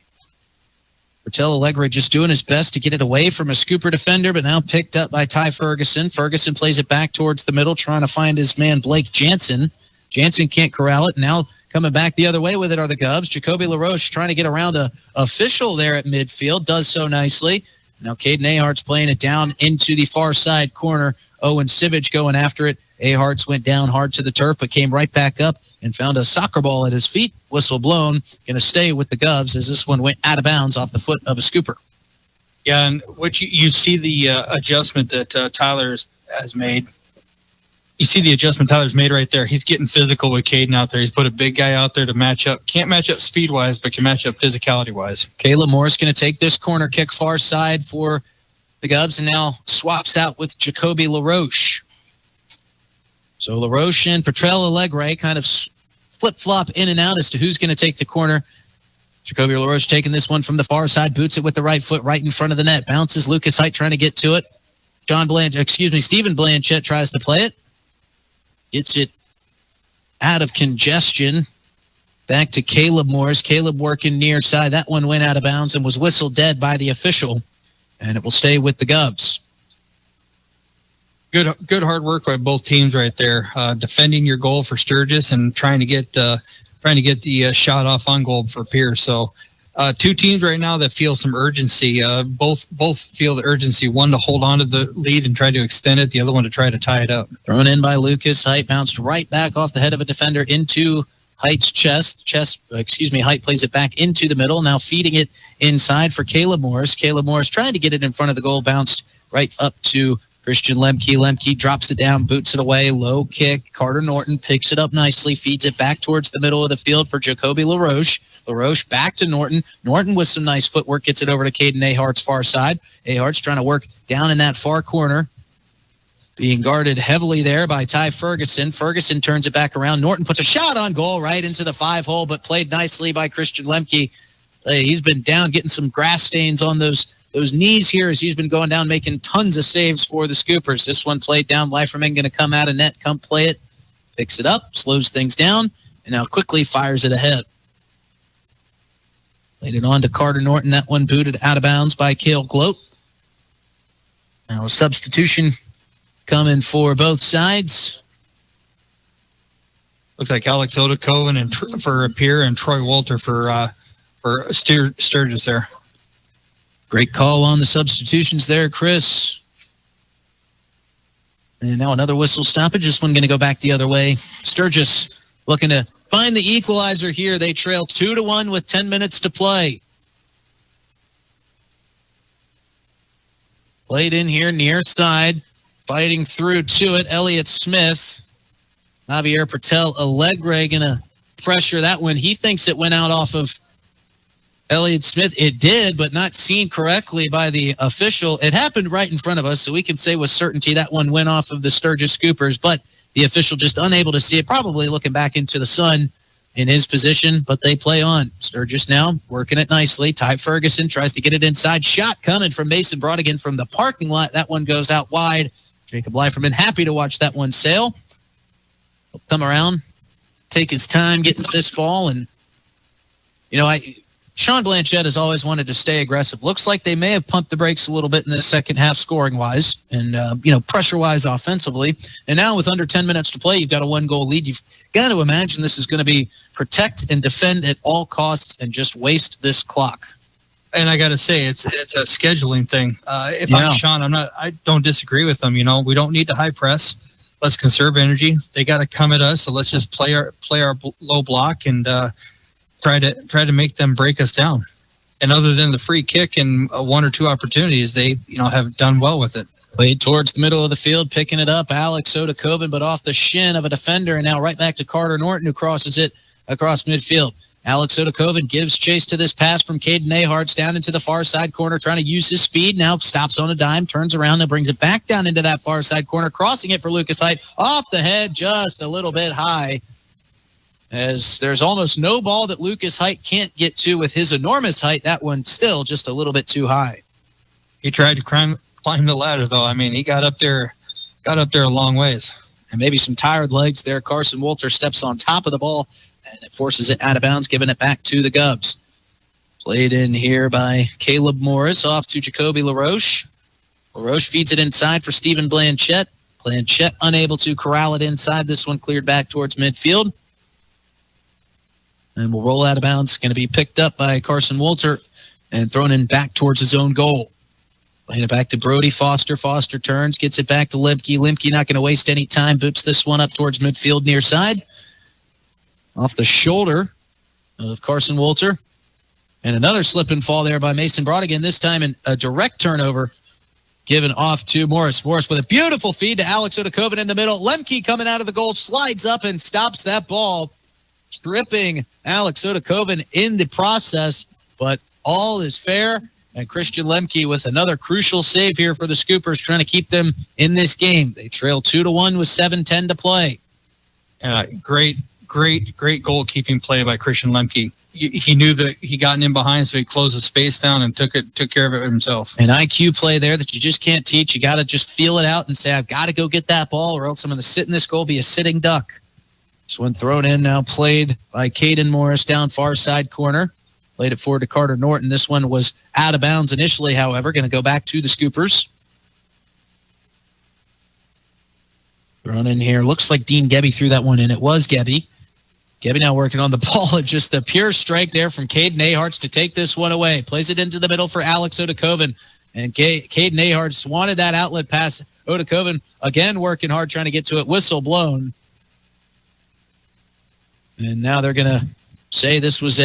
Pretel Alegre just doing his best to get it away from a Scooper defender, but now picked up by Ty Ferguson. Ferguson plays it back towards the middle, trying to find his man Blake Jansen. Jansen can't corral it. Now coming back the other way with it are the Govs. Jacoby LaRoche trying to get around a official there at midfield. Does so nicely. Now Caden Ahart's playing it down into the far side corner. Owen Sivage going after it. Ahart's went down hard to the turf, but came right back up and found a soccer ball at his feet. Whistle blown. Going to stay with the Govs as this one went out of bounds off the foot of a Scooper. Yeah, and what you see the adjustment that Tyler has made. You see the adjustment Tyler's made right there. He's getting physical with Caden out there. He's put a big guy out there to match up. Can't match up speed-wise, but can match up physicality-wise. Caleb Morris going to take this corner kick far side for the Govs and now swaps out with Jacoby LaRoche. So LaRoche and Pretel Alegre kind of flip-flop in and out as to who's going to take the corner. Jacoby LaRoche taking this one from the far side, boots it with the right foot right in front of the net. Bounces Lucas Height trying to get to it. Stephen Blanchett tries to play it. Gets it out of congestion. Back to Caleb Morris. Caleb working near side. That one went out of bounds and was whistled dead by the official. And it will stay with the Govs. Good hard work by both teams right there. Defending your goal for Sturgis and trying to get the shot off on goal for Pierce. So two teams right now that feel some urgency. Both feel the urgency. One to hold on to the lead and try to extend it. The other one to try to tie it up. Thrown in by Lucas Height, bounced right back off the head of a defender into Height's chest. Height plays it back into the middle. Now feeding it inside for Caleb Morris. Caleb Morris trying to get it in front of the goal. Bounced right up to Christian Lemke. Lemke drops it down, boots it away. Low kick. Carter Norton picks it up nicely, feeds it back towards the middle of the field for Jacoby LaRoche. LaRoche back to Norton. Norton with some nice footwork gets it over to Caden Ahart's far side. Ahart's trying to work down in that far corner. Being guarded heavily there by Ty Ferguson. Ferguson turns it back around. Norton puts a shot on goal right into the 5-hole, but played nicely by Christian Lemke. He's been down getting some grass stains on those knees here as he's been going down making tons of saves for the Scoopers. This one played down. Leiferman going to come out of net, come play it. Picks it up, slows things down, and now quickly fires it ahead. Played it on to Carter Norton. That one booted out of bounds by Cale Gloat. Now a substitution coming for both sides. Looks like Alex Odakoven and for Pierre and Troy Walter for Sturgis there. Great call on the substitutions there, Chris. And now another whistle stoppage. This one going to go back the other way. Sturgis looking to find the equalizer here. They trail 2-1 with 10 minutes to play. Played in here near side. Fighting through to it. Elliott Smith. Javier Pretel Alegre going to pressure that one. He thinks it went out off of Elliott Smith. It did, but not seen correctly by the official. It happened right in front of us, so we can say with certainty that one went off of the Sturgis Scoopers, but the official just unable to see it, probably looking back into the sun in his position, but they play on. Sturgis now working it nicely. Ty Ferguson tries to get it inside. Shot coming from Mason Brodigan from the parking lot. That one goes out wide. Jacob Leiferman happy to watch that one sail. He'll come around, take his time getting to this ball, and Sean Blanchett has always wanted to stay aggressive. Looks like they may have pumped the brakes a little bit in the second half scoring-wise and, pressure-wise offensively. And now with under 10 minutes to play, you've got a one-goal lead. You've got to imagine this is going to be protect and defend at all costs and just waste this clock. And I got to say, it's a scheduling thing. If I'm Sean, I don't disagree with them. We don't need to high press. Let's conserve energy. They got to come at us, so let's just play our low block and try to make them break us down. And other than the free kick and one or two opportunities, they have done well with it. Played towards the middle of the field, picking it up. Alex Odakoven, but off the shin of a defender, and now right back to Carter Norton, who crosses it across midfield. Alex Odakoven gives chase to this pass from Caden Neyharts down into the far side corner, trying to use his speed. Now stops on a dime, turns around, and brings it back down into that far side corner, crossing it for Lucas Height. Off the head, just a little bit high, as there's almost no ball that Lucas Height can't get to with his enormous height. That one still just a little bit too high. He tried to climb the ladder, though. I mean, he got up there a long ways. And maybe some tired legs there. Carson Wolter steps on top of the ball, and it forces it out of bounds, giving it back to the Gubs. Played in here by Caleb Morris, off to Jacoby LaRoche. LaRoche feeds it inside for Stephen Blanchette. Blanchette unable to corral it inside. This one cleared back towards midfield. And will roll out of bounds. Going to be picked up by Carson Wolter and thrown in back towards his own goal. Playing it back to Brody Foster. Foster turns, gets it back to Lemke. Lemke not going to waste any time. Boops this one up towards midfield near side. Off the shoulder of Carson Wolter. And another slip and fall there by Mason Brodigan. This time in a direct turnover given off to Morris. Morris with a beautiful feed to Alex Odakoven in the middle. Lemke coming out of the goal, slides up and stops that ball, tripping Alex Odakoven in the process. But all is fair. And Christian Lemke with another crucial save here for the Scoopers, trying to keep them in this game. They trail 2-1 with 7:10 to play. Great goalkeeping play by Christian Lemke. He knew that he got in behind, so he closed the space down and took care of it himself. An IQ play there that you just can't teach. You got to just feel it out and say, I've got to go get that ball, or else I'm going to sit in this goal, be a sitting duck. This one thrown in, now played by Caden Morris down far side corner. Played it forward to Carter Norton. This one was out of bounds initially, however. Going to go back to the Scoopers. Thrown in here. Looks like Dean Gebby threw that one in. It was Gebby. Gebby now working on the ball. Just a pure strike there from Caden Neyharts to take this one away. Plays it into the middle for Alex Odakoven. And Caden Neyharts wanted that outlet pass. Odakoven again working hard trying to get to it. Whistle blown. And now they're going to say this was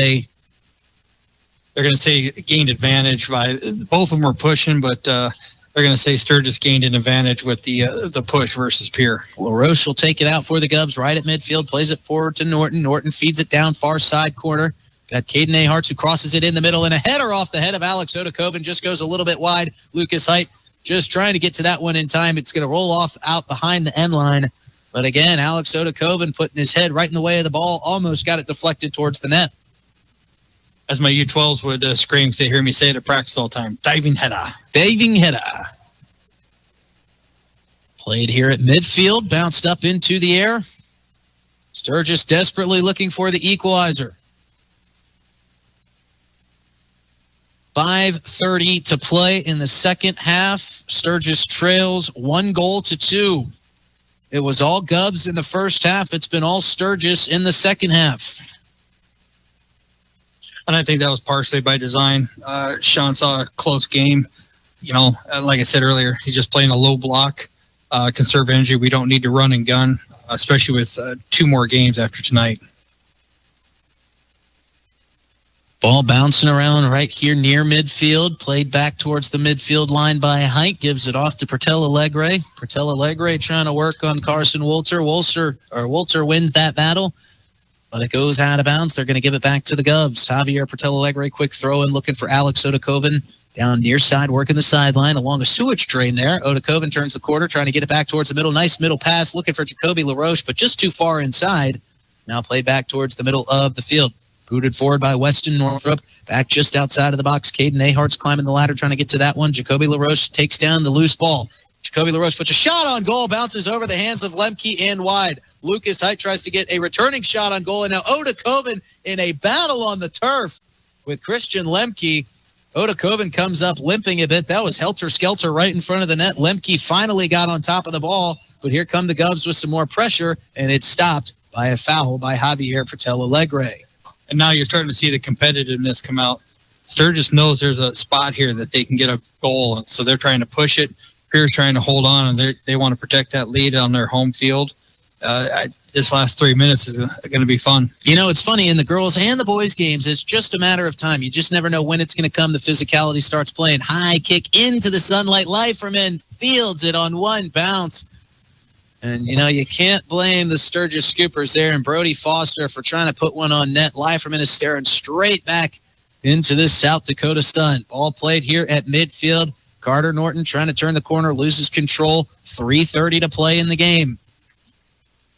they're going to say gained advantage by both of them were pushing, but they're going to say Sturgis gained an advantage with the push versus Pierre. LaRoche will take it out for the Gubs right at midfield, plays it forward to Norton. Norton feeds it down far side corner. Got Caden Neyharts who crosses it in the middle, and a header off the head of Alex Odakoven just goes a little bit wide. Lucas Height just trying to get to that one in time. It's going to roll off out behind the end line. But again, Alex Odakoven putting his head right in the way of the ball, almost got it deflected towards the net. As my U12s would scream, they hear me say it at practice all the time, diving header. Diving header. Played here at midfield, bounced up into the air. Sturgis desperately looking for the equalizer. 5:30 to play in the second half. Sturgis trails 1-2. It was all Gubs in the first half. It's been all Sturgis in the second half. And I think that was partially by design. Sean saw a close game. You know, like I said earlier, he's just playing a low block, conserve energy. We don't need to run and gun, especially with 2 more games after tonight. Ball bouncing around right here near midfield. Played back towards the midfield line by Height. Gives it off to Pertel Allegre. Pertel Allegre trying to work on Carson Wolter. Wolter wins that battle, but it goes out of bounds. They're going to give it back to the Govs. Javier Pertel Allegre, quick throw in, looking for Alex Odakoven. Down near side, working the sideline along a sewage drain there. Odakoven turns the corner, trying to get it back towards the middle. Nice middle pass, looking for Jacoby LaRoche, but just too far inside. Now played back towards the middle of the field. Booted forward by Weston Northrup. Back just outside of the box. Caden Neyharts climbing the ladder, trying to get to that one. Jacoby LaRoche takes down the loose ball. Jacoby LaRoche puts a shot on goal, bounces over the hands of Lemke and wide. Lucas Height tries to get a returning shot on goal, and now Odakoven in a battle on the turf with Christian Lemke. Odakoven comes up limping a bit. That was helter-skelter right in front of the net. Lemke finally got on top of the ball, but here come the Gubs with some more pressure, and it's stopped by a foul by Javier Pertel Allegre. And now you're starting to see the competitiveness come out. Sturgis knows there's a spot here that they can get a goal, so they're trying to push it. Pierre's trying to hold on, and they want to protect that lead on their home field. this last 3 minutes is going to be fun. You know, it's funny, in the girls and the boys games, it's just a matter of time. You just never know when it's going to come. The physicality starts playing. High kick into the sunlight. Leiferman fields it on one bounce. And, you know, you can't blame the Sturgis Scoopers there and Brody Foster for trying to put one on net. Leiferman is staring straight back into this South Dakota sun. Ball played here at midfield. Carter Norton trying to turn the corner, loses control. 3:30 to play in the game.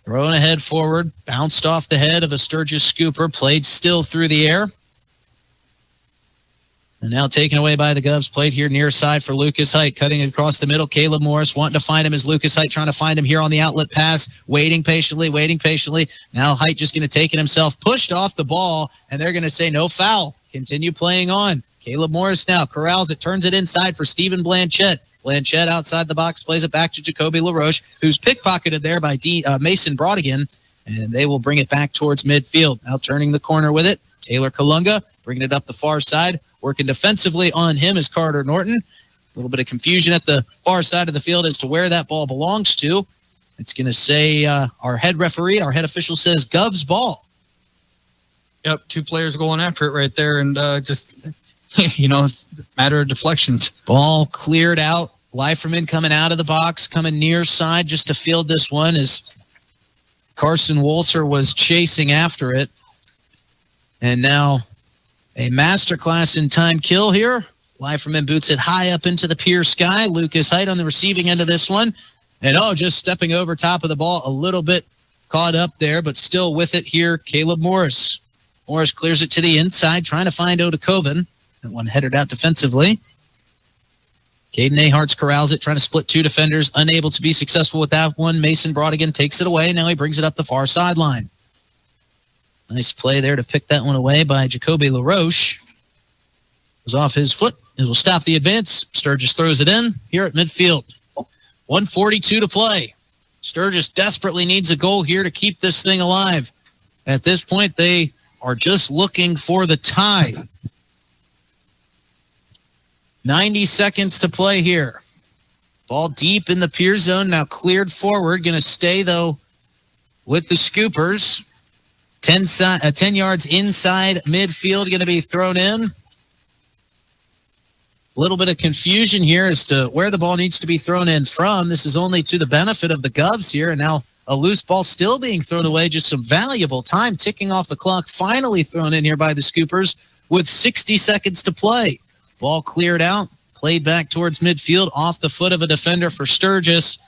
Throwing ahead forward, bounced off the head of a Sturgis Scooper, played still through the air. And now taken away by the Govs, played here near side for Lucas Height, cutting across the middle. Caleb Morris wanting to find him as Lucas Height trying to find him here on the outlet pass, waiting patiently. Now Height just going to take it himself, pushed off the ball, and they're going to say no foul. Continue playing on. Caleb Morris now corrals it, turns it inside for Stephen Blanchette. Blanchette outside the box, plays it back to Jacoby LaRoche, who's pickpocketed there by Mason Brodigan, and they will bring it back towards midfield. Now turning the corner with it, Taylor Kalunga, bringing it up the far side. Working defensively on him is Carter Norton. A little bit of confusion at the far side of the field as to where that ball belongs to. It's going to say our head official says Gov's ball. Yep, 2 players going after it right there, and just, you know, it's a matter of deflections. Ball cleared out. Leiferman coming out of the box, coming near side just to field this one as Carson Walter was chasing after it. And now a masterclass in time kill here. Leiferman boots it high up into the pier sky. Lucas Height on the receiving end of this one. And just stepping over top of the ball, a little bit caught up there, but still with it here, Caleb Morris. Morris clears it to the inside, trying to find Odakoven. That one headed out defensively. Caden Aharts corrals it, trying to split 2 defenders. Unable to be successful with that one. Mason Brodigan takes it away. Now he brings it up the far sideline. Nice play there to pick that one away by Jacoby LaRoche. It was off his foot. It will stop the advance. Sturgis throws it in here at midfield. 1:42 to play. Sturgis desperately needs a goal here to keep this thing alive. At this point, they are just looking for the tie. 90 seconds to play here. Ball deep in the pier zone, now cleared forward. Going to stay, though, with the Scoopers. 10 yards inside midfield, going to be thrown in. A little bit of confusion here as to where the ball needs to be thrown in from. This is only to the benefit of the Govs here, and now a loose ball still being thrown away. Just some valuable time ticking off the clock. Finally thrown in here by the Scoopers with 60 seconds to play. Ball cleared out, played back towards midfield off the foot of a defender for Sturgis.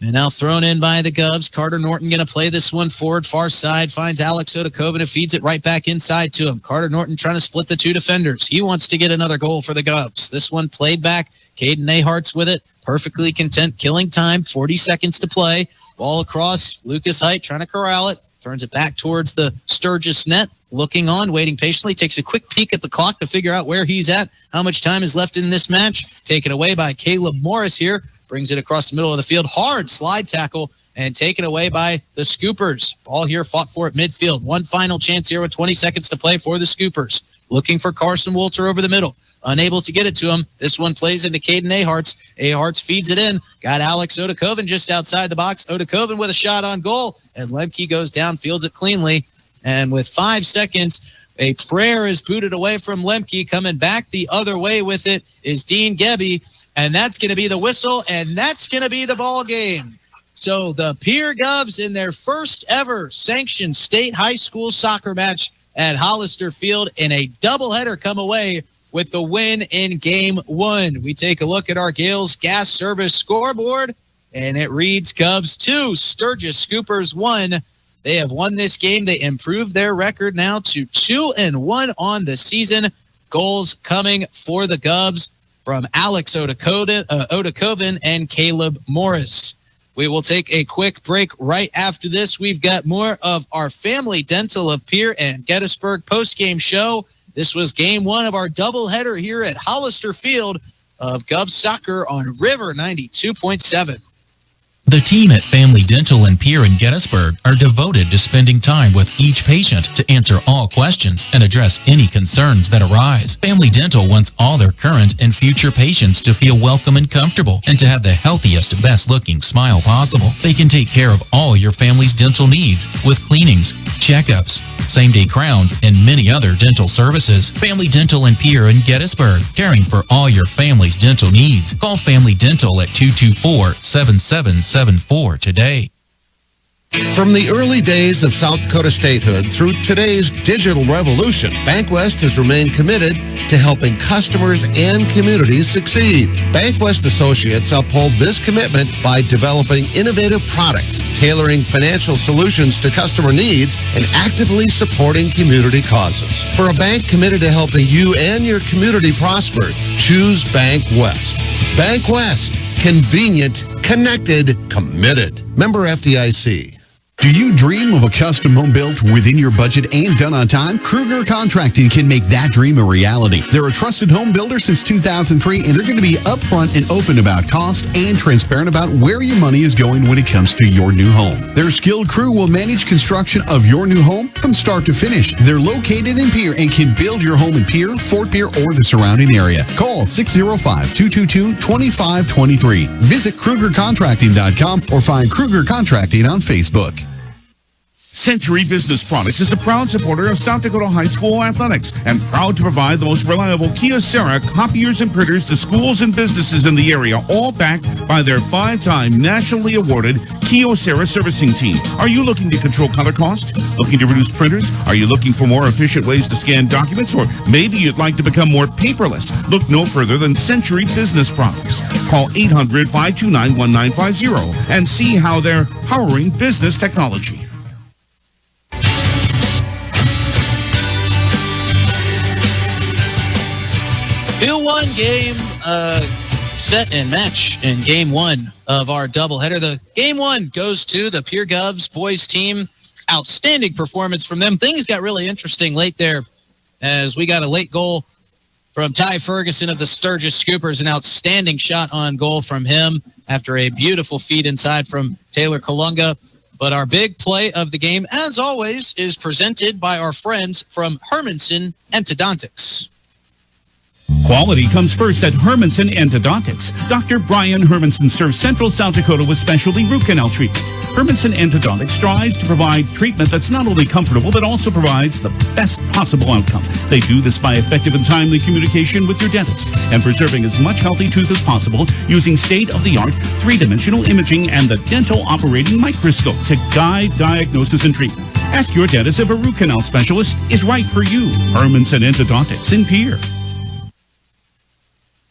And now thrown in by the Govs. Carter Norton going to play this one forward, far side, finds Alex Odakoven and feeds it right back inside to him. Carter Norton trying to split the 2 defenders. He wants to get another goal for the Govs. This one played back. Caden Aharts with it. Perfectly content, killing time. 40 seconds to play. Ball across. Lucas Height trying to corral it. Turns it back towards the Sturgis net. Looking on, waiting patiently. Takes a quick peek at the clock to figure out where he's at. How much time is left in this match. Taken away by Caleb Morris here. Brings it across the middle of the field. Hard slide tackle and taken away by the Scoopers. Ball here fought for at midfield. One final chance here with 20 seconds to play for the Scoopers. Looking for Carson Walter over the middle. Unable to get it to him. This one plays into Caden Aharts. Aharts feeds it in. Got Alex Odakoven just outside the box. Odakoven with a shot on goal. And Lemke goes down, fields it cleanly. And with 5 seconds, a prayer is booted away from Lemke. Coming back the other way with it is Dean Gebbe. And that's going to be the whistle, and that's going to be the ball game. So the Pierre Govs in their first ever sanctioned state high school soccer match at Hollister Field in a doubleheader come away with the win in Game 1. We take a look at our Gales Gas Service scoreboard, and it reads Govs 2, Sturgis Scoopers 1. They have won this game. They improved their record now to 2-1 on the season. Goals coming for the Govs from Alex Odakoven and Caleb Morris. We will take a quick break right after this. We've got more of our Family Dental of Pierre and Gettysburg postgame show. This was Game 1 of our doubleheader here at Hollister Field of Govs Soccer on River 92.7. The team at Family Dental in Pierre and Gettysburg are devoted to spending time with each patient to answer all questions and address any concerns that arise. Family Dental wants all their current and future patients to feel welcome and comfortable and to have the healthiest, best-looking smile possible. They can take care of all your family's dental needs with cleanings, checkups, same-day crowns, and many other dental services. Family Dental in Pierre and Gettysburg, caring for all your family's dental needs. Call Family Dental at 224-7774 today. From the early days of South Dakota statehood through today's digital revolution, BankWest has remained committed to helping customers and communities succeed. BankWest Associates uphold this commitment by developing innovative products, tailoring financial solutions to customer needs, and actively supporting community causes. For a bank committed to helping you and your community prosper, choose BankWest. BankWest. Convenient, connected, committed. Member FDIC. Do you dream of a custom home built within your budget and done on time? Kruger Contracting can make that dream a reality. They're a trusted home builder since 2003, and they're going to be upfront and open about cost and transparent about where your money is going when it comes to your new home. Their skilled crew will manage construction of your new home from start to finish. They're located in Pierre and can build your home in Pierre, Fort Pierre, or the surrounding area. Call 605-222-2523. Visit KrugerContracting.com or find Kruger Contracting on Facebook. Century Business Products is a proud supporter of South Dakota High School athletics and proud to provide the most reliable Kyocera copiers and printers to schools and businesses in the area, all backed by their 5-time nationally awarded Kyocera servicing team. Are you looking to control color cost? Looking to reduce printers? Are you looking for more efficient ways to scan documents? Or maybe you'd like to become more paperless? Look no further than Century Business Products. Call 800-529-1950 and see how they're powering business technology. Field 1 game set and match in game 1 of our doubleheader. The game 1 goes to the Pierre Govs boys team. Outstanding performance from them. Things got really interesting late there as we got a late goal from Ty Ferguson of the Sturgis Scoopers. An outstanding shot on goal from him after a beautiful feed inside from Taylor Kalunga. But our big play of the game, as always, is presented by our friends from Hermanson Endodontics. Quality comes first at Hermanson Endodontics. Dr. Brian Hermanson serves Central South Dakota with specialty root canal treatment. Hermanson Endodontics strives to provide treatment that's not only comfortable, but also provides the best possible outcome. They do this by effective and timely communication with your dentist and preserving as much healthy tooth as possible using state-of-the-art three-dimensional imaging and the dental operating microscope to guide diagnosis and treatment. Ask your dentist if a root canal specialist is right for you. Hermanson Endodontics in Pierre.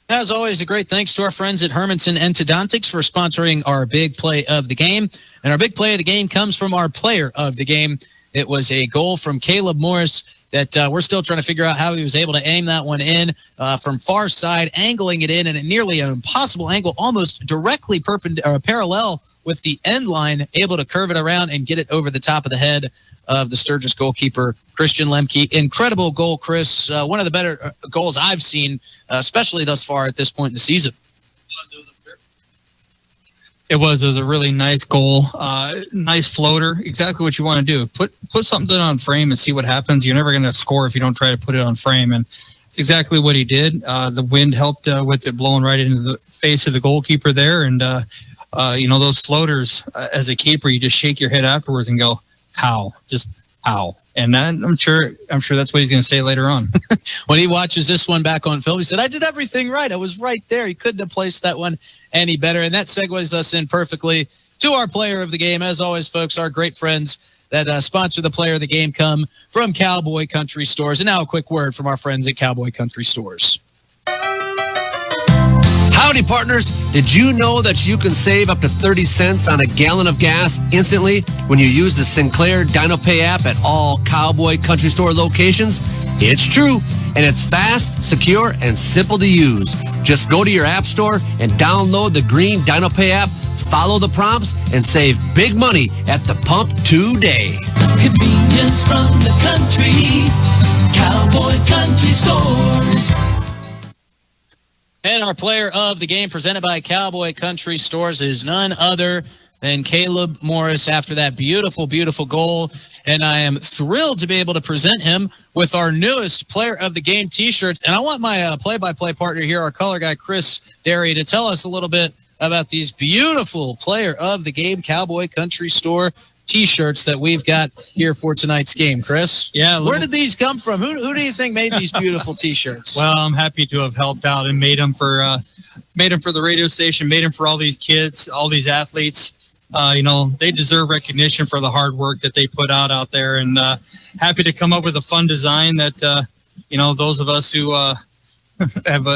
As always, a great thanks to our friends at Hermanson Endodontics for sponsoring our big play of the game. And our big play of the game comes from our player of the game. It was a goal from Caleb Morris that we're still trying to figure out how he was able to aim that one in from far side, angling it in at a nearly an impossible angle, almost directly parallel with the end line, able to curve it around and get it over the top of the head of the Sturgis goalkeeper, Christian Lemke. Incredible goal, Chris. One of the better goals I've seen, especially thus far at this point in the season. It was a really nice goal, nice floater, exactly what you want to do. Put something on frame and see what happens. You're never going to score if you don't try to put it on frame, and it's exactly what he did. The wind helped with it blowing right into the face of the goalkeeper there, and those floaters, as a keeper, you just shake your head afterwards and go, how? Just how? And I'm sure that's what he's going to say later on. When he watches this one back on film, he said, I did everything right. I was right there. He couldn't have placed that one any better. And that segues us in perfectly to our player of the game. As always, folks, our great friends that sponsor the player of the game come from Cowboy Country Stores. And now a quick word from our friends at Cowboy Country Stores. Howdy, partners. Did you know that you can save up to 30 cents on a gallon of gas instantly when you use the Sinclair DinoPay app at all Cowboy Country Store locations? It's true, and it's fast, secure, and simple to use. Just go to your app store and download the green DinoPay app, follow the prompts, and save big money at the pump today. Convenience from the country. Cowboy Country Stores. And our player of the game presented by Cowboy Country Stores is none other and Caleb Morris after that beautiful, beautiful goal. And I am thrilled to be able to present him with our newest Player of the Game t-shirts. And I want my play-by-play partner here, our color guy, Chris Derry, to tell us a little bit about these beautiful Player of the Game Cowboy Country Store t-shirts that we've got here for tonight's game. Chris? Yeah. Where did these come from? Who do you think made these beautiful t-shirts? Well, I'm happy to have helped out and made them for the radio station, made them for all these kids, all these athletes. They deserve recognition for the hard work that they put out there, and happy to come up with a fun design that, those of us who have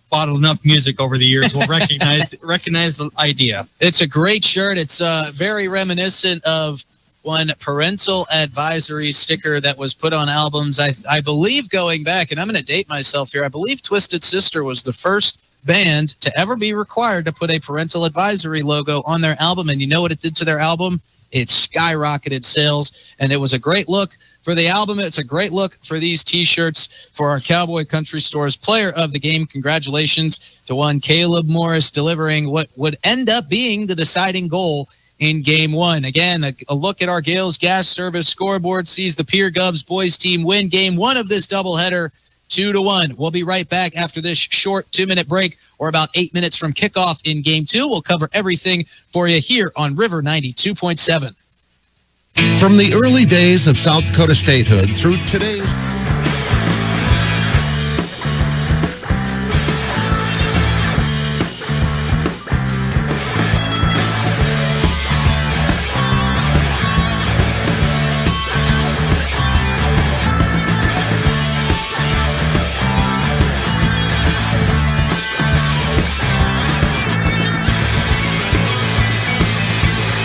bought enough music over the years will recognize the idea. It's a great shirt. It's very reminiscent of one parental advisory sticker that was put on albums. I believe going back, and I'm going to date myself here, I believe Twisted Sister was the first band to ever be required to put a parental advisory logo on their album. And you know what it did to their album? It skyrocketed sales, and it was a great look for the album. It's a great look for these t-shirts for our Cowboy Country Store's Player of the Game. Congratulations to one Caleb Morris delivering what would end up being the deciding goal in Game 1. Again, a look at our Gales Gas Service scoreboard sees the Pierre Govs boys team win Game 1 of this doubleheader 2-1. We'll be right back after this short 2-minute break, or about 8 minutes from kickoff in Game 2. We'll cover everything for you here on River 92.7. From the early days of South Dakota statehood through today.